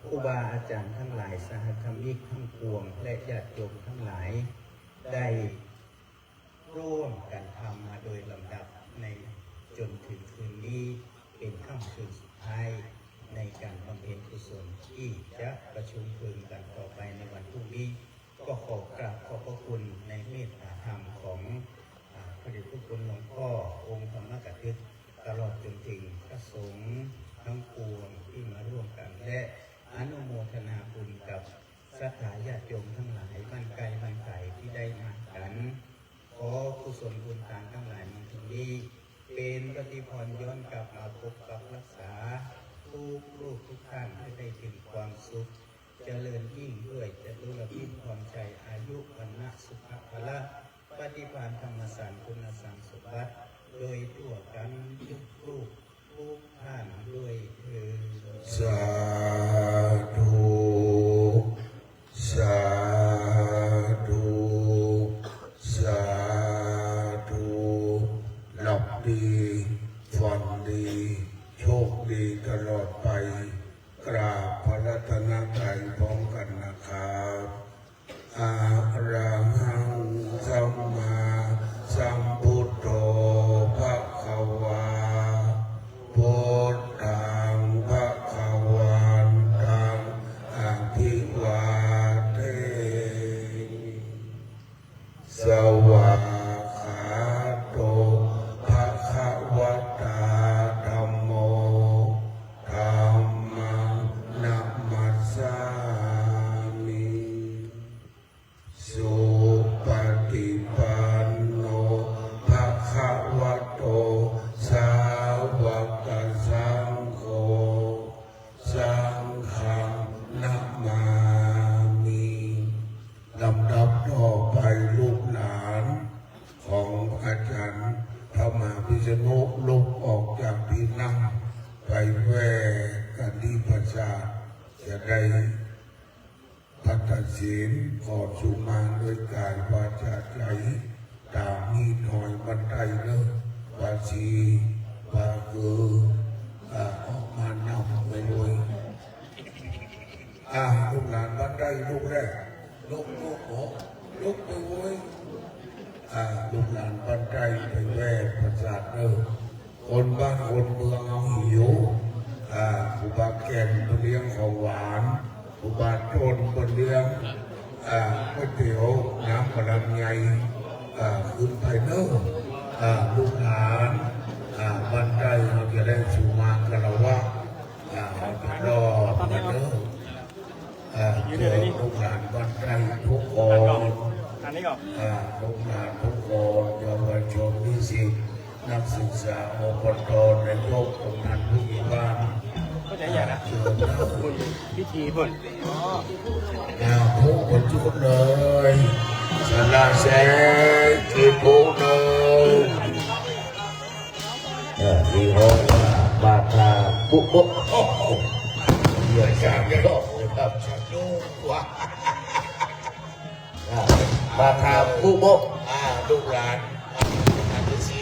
Speaker 4: ครูบาอาจารย์ทั้งหลายสหธรรมิกทั้งปวงและญาติโยมทั้งหลายได้ร่วมกันทำมาโดยลำดับในจนถึงคืนนี้เป็นค่ำคืนสุดท้ายในการบำเพ็ญกุศลที่จะประชุมเพลิงกันต่อไปในวันพรุ่งนี้ก็ขอกราบขอบพระคุณในเมตตาธรรมของพระเดชพระคุณหลวงพ่อองค์ธรรมกถึกตลอดจนถึงพระสงฆ์ทั้งปวงที่มาร่วมกันและอนุโมทนาบุญกับศรัทธาญาติโยมทั้งหลายบ้านไกลบ้านไกลที่ได้มากันขอกุศลบุญต่างทั้งหลายในที่นี้เป็นปฏิพรย้อนกลับมาพบกับรักษาทุกรูปทุกท่านให้ได้ถึงความสุขเจริญยิ่งด้วยจะดุลพิษความใจอายุวันนะสุขภละปฏิภาณธรรมสารคุณสังสมบัติโดยทั่วกันทุกรูปทุกท่านด้วยเถิด
Speaker 1: สาธุสาธุสาธุหลับดีฝันดีโชคดีตลอดไปกราบพระรัตนตรัยพร้อมกันนะครับอะระหังสัมมาสัมพุทโธภะคะวาพุทธังภะคะวันตังอะภิวาเทสวากขาโตภะคะวะตาธัมโมธัมมังนัมมัสสามิสุปฏิปันโนภะคะวะโตสาวกสังโฆสังฆังนะมามิลำดับต่อไปลูกหลานของอาจารย์พระมหาพิษณุลุกออกจากที่นั่งไปแว่กันที่ประชาจะได้พัฒศีลขอสุมาด้วยกายวาจาใจตามนี้หน่อยบันไดเนอะวาชีวาคือออกมานำไปเลยลูกหลานบันไดลูกแรกลุกไปเว้ยลูกหลานบันไดไปแว่ประสาทเนอะคนบ้านคนเมืองเอาหิวผู้บาแก่นเลี้ยงของหวานอุบาทโทนบนเรื่องก๋วยเตี๋ยวน้ำกระลำไงขึ้นไปเนอะลูกหลานบันไดเราจะได้สูมากระวะรอมาเนอะเจอลูกหลานบันไดทุกคนลูกหลานทุกคนเยาวชนนิสิตนักศึกษาอบตในโลกกำนันผู้ใหญ่บ้าน
Speaker 6: ก็จะใหญ่นะพิธีพุ่น
Speaker 1: ทุกคนทุกเลยสลาเสกิปุเน
Speaker 2: มีห้องบาทาปุ๊บปุ๊บ
Speaker 1: เยี่ยมจังเลยครับชัดดูว่า
Speaker 2: บาทาปุ๊บปุ๊บ
Speaker 1: ลูกหลานอาจจะซี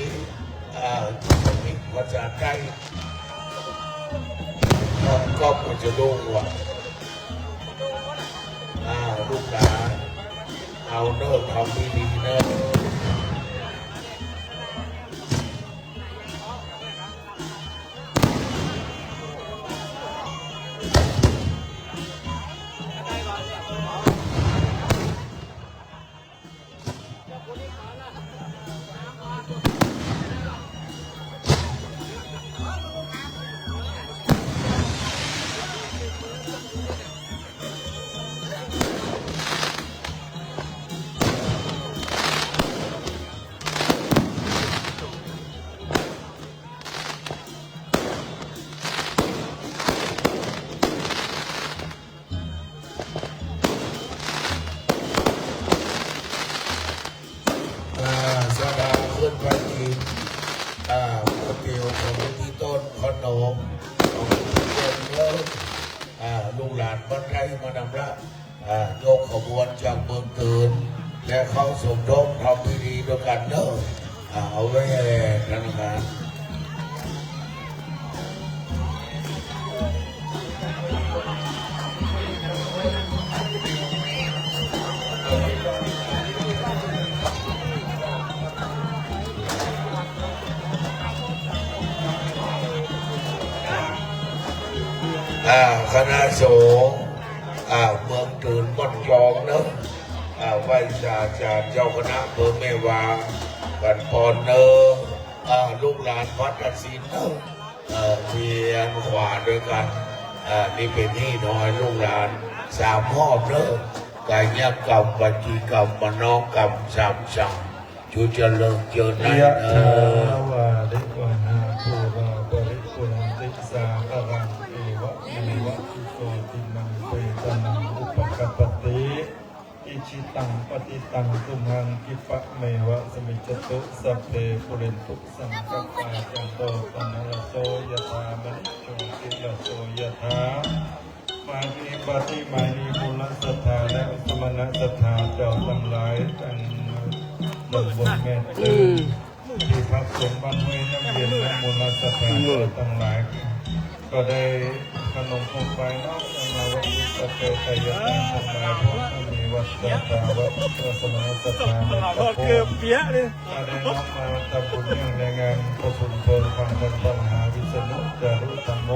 Speaker 1: มีภาษาไทยก็มันจะดูว่าลูกหลานเอาเนอะทำดีๆเนอะ นมเย็นเลิกลูกหลานบ้านไทยมานำละยกขบวนจากเมืองตื่นและเข้าสมทบทำพิธีด้วยกันเนอะเอาไว้กันนะครับ คณะสงฆ์เมืองตื่นม่อนจองเนอะไหว้ศาสตราจารย์เจ้าคณะอำเภอแม่วางบันพรเนอะลูกหลานวัดกสินเนอะเพียงขวาด้วยกันนี่เป็นที่น้อยลูกหลาน3 หอบเนอะกายกรรมปัจจิกรรมมโนกรรม3 สั่งจุเจริญเจริญนะ
Speaker 5: วาริวนาภูราบริปุณติสาคารังเอวะเมวะอิโตตินังเปตนังอุปกัปปติอิชิตังปฏิตังตุมังกิปะเมวะสมิจจตุสัพเพปุเรนตุสังกัปปะจันโตปนรโสยถามณิโชติลโสยถามานีปฏิมานีมูลสัทธาและสมณสัทธาเจ้าทั้งหลายทั้งบนแม่ตื่นที่พักสงฆ์บ้านห้วยน้ำเย็นและมูลสัทธาเจ้าทั้งหลายก็ได้ขนมคงไปนอกจากเราวัดสัตเตไตยตาทั้งหลายพวกท่านมีวัดสัทธาวัดสมณสัทธาในตะโพก็ได้น้อมมาทำบุญในงานประชุมเพลิงฟังพระมหาวิษณุจารุธรรมโม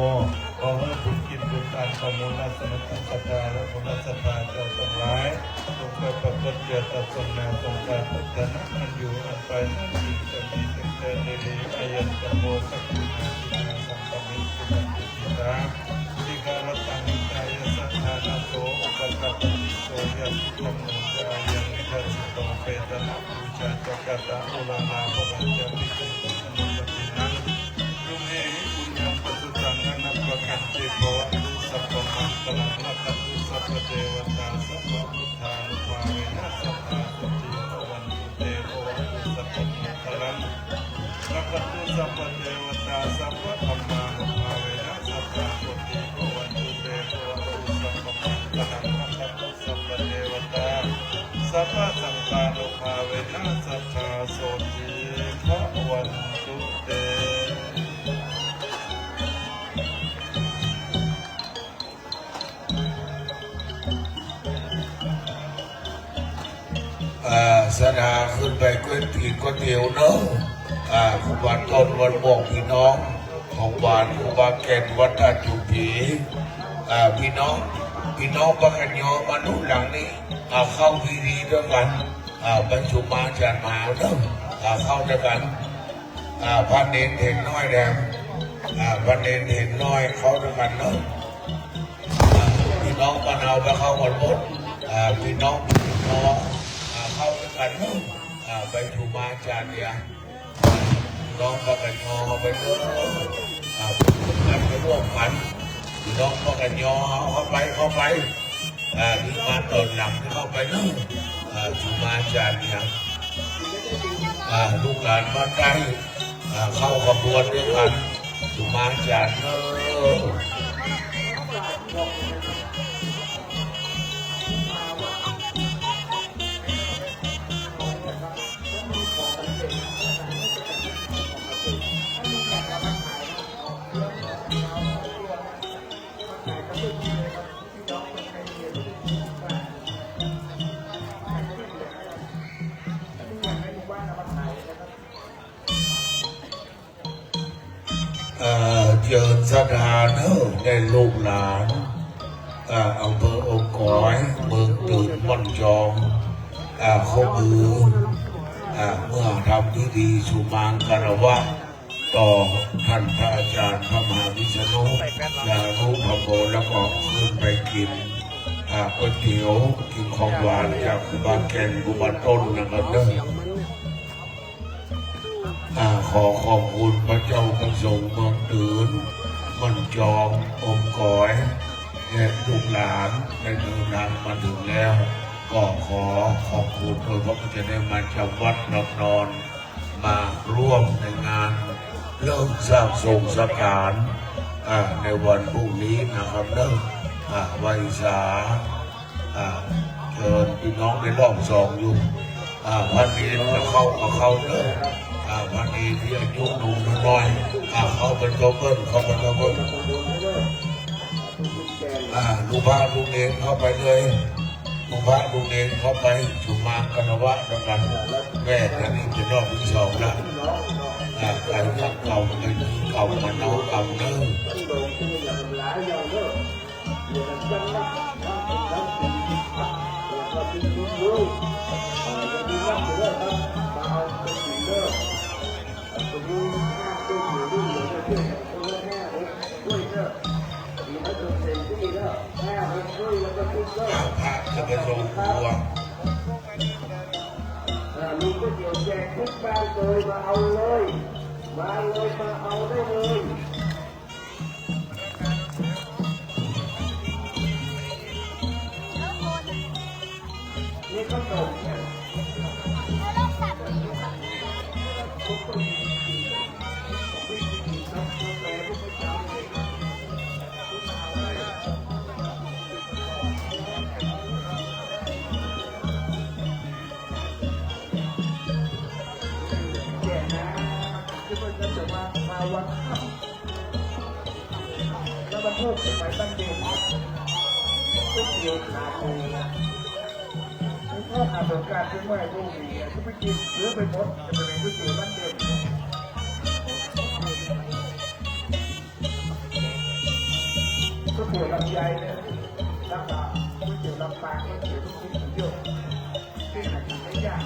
Speaker 5: ขอให้บุญกินบุญทานของมูลสมณสัทธาและมูลสัทธาเจ้าทั้งหลายจงไปประพฤติเกียรติสนาสงการพัฒนาอันอยู่อันไปนั่นจึงจะมีตั้งแต่เดลีอายันตโมสักขุนาทินาสัมปมิสุนันติติตาสิการตังกายสัทธานาโสอุปกัปปติโสยัติธรรมโมจายังนิทัสสิโตเปตนะปูชาจักตะอุลานาภวัญจปิตุสุขนุปตินังลุเมหิปุญญังปัสสุตังอนัปปะคันติโภตุสัพพมังคลังรัตตุสัพพเทวตาสัพพพุทธานุภาเวนะสัพพะปฏิภวันตุเตภวันตุสัพพมังคลังรัตตุสัพพเทวตาสัพพธรรมานุภาเวนะสัพพะปฏิภวันตุเตภวันตุสัพพมังคลังรัตตุสัพพเทวตาสัพพะสังฆานุภาเวนะสัทธาโสติภวันตุเต
Speaker 1: สนาขึ้นไปก๋วยเตี๋ยวเนอะวันต้นวันบอกพี่น้องของบ้านครูบาแก่นวัดตาจุกีพี่น้องประกันยอมนุษย์หลังนี้เข้าพิธีด้วยกันบรรจุมาจารย์มาเนอะเข้าด้วยกันพันเนนเห็นน้อยแดงพันเนนเห็นน้อยเข้าด้วยกันเนอะพี่น้องมะนาวไปเข้าหมดพี่น้องเข้าด้วยกันเนอะไปถูมาจารย์เนี่ยน้องประกันยอไปเนอะไปร่วมกันพี่น้องประกันยอเข้าไปมีมาตอนหลังที่เข้าไปเนอะถูมาจารย์เนี่ยลูกหลานบ้านใกล้เข้าขบวนด้วยกันถูมาจารย์เนอะเจิญสถานในลูกหลานอำเภอองค์กอยเมืองตื่นม่อนจองเขามือเมื่อทำพิธีสุมางคารวะต่อท่านพระอาจารย์พระมหาวิษณุยานุภโภแล้วก็ขึ้นไปกินก๋วยเตี๋ยวกินของหวานจากครูบาแก่นครูบาต้นนะครับเด้อขอขอบคุณพระเจ้าประสงค์เมืองตื่นม่อนจององค์กอยและลูกหลานได้เดินทางมาถึงแล้วก็ขอขอบคุณโดยพระพุทธเจ้าได้มาจำวัดนอนมาร่วมในงาน เริ่มสร้างทรงสการในวันพรุ่งนี้นะครับเริ่มวันอิสาเชิญพี่น้องในรอบสองอยู่พันเอกจะเข้ากับเขาเริ่มพันเอกที่อายุหนุ่มน้อยเขาเป็นโตเกิลเขาเป็นโตเกิลลูกพระลูกเนรเข้าไปเลยลูกพระลูกเนรเข้าไปชุมางกันวะดังนั้นแม่ท่านนี้เป็นรอบที่สองแล้วใครรักเก่าเป็นเก่ามันเอาเก่าเนิ่มพระจะไปทรงครัว
Speaker 5: มีก๋วยเตี๋ยวแจกทุกบ้านเลยมาเอาเลยมาเลยมาเอาได้เลยนี่ก็ตกวันแล้วมันเพิ่มไปบ้านเดียวทุกเดียวขาดเลยไม่ชอบอาบการที่ไม่รู้ดีทุกไปกินหรือไปหมดจะเป็นทุกเดียวบ้านเดียวทุกเดียวลำไยเนี่ยลำบากทุกเดียวลำปางทุกเดียวทุกคนเยอะที่ไหนไม่ยาก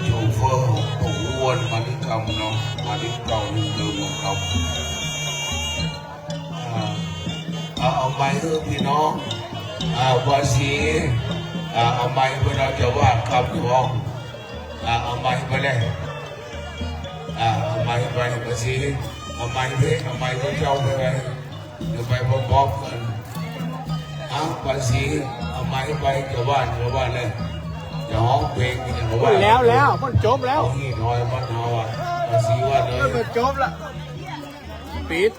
Speaker 1: โชเฟอร์ผมอ้วนมาที่กำเนาะมาที่เก่าลืมของกำเอาไม้พี่น้องภาษีเอาไม้เวลาจะวาดคำท้องเอาไม้ไปเลยเอาไม้ไปภาษีเอาไม้เพชรเอาไม้พระเจ้าไปเลยเดี๋ยวไปพร้อมๆกันภาษีเอาไม้ไปจะวาดเลยจะห้องเพลงอย่างว่า
Speaker 6: แล้วมันจบแล้ว
Speaker 1: นี่น้อยมันเอาภาษีว่าเลย
Speaker 6: มันจบละปิด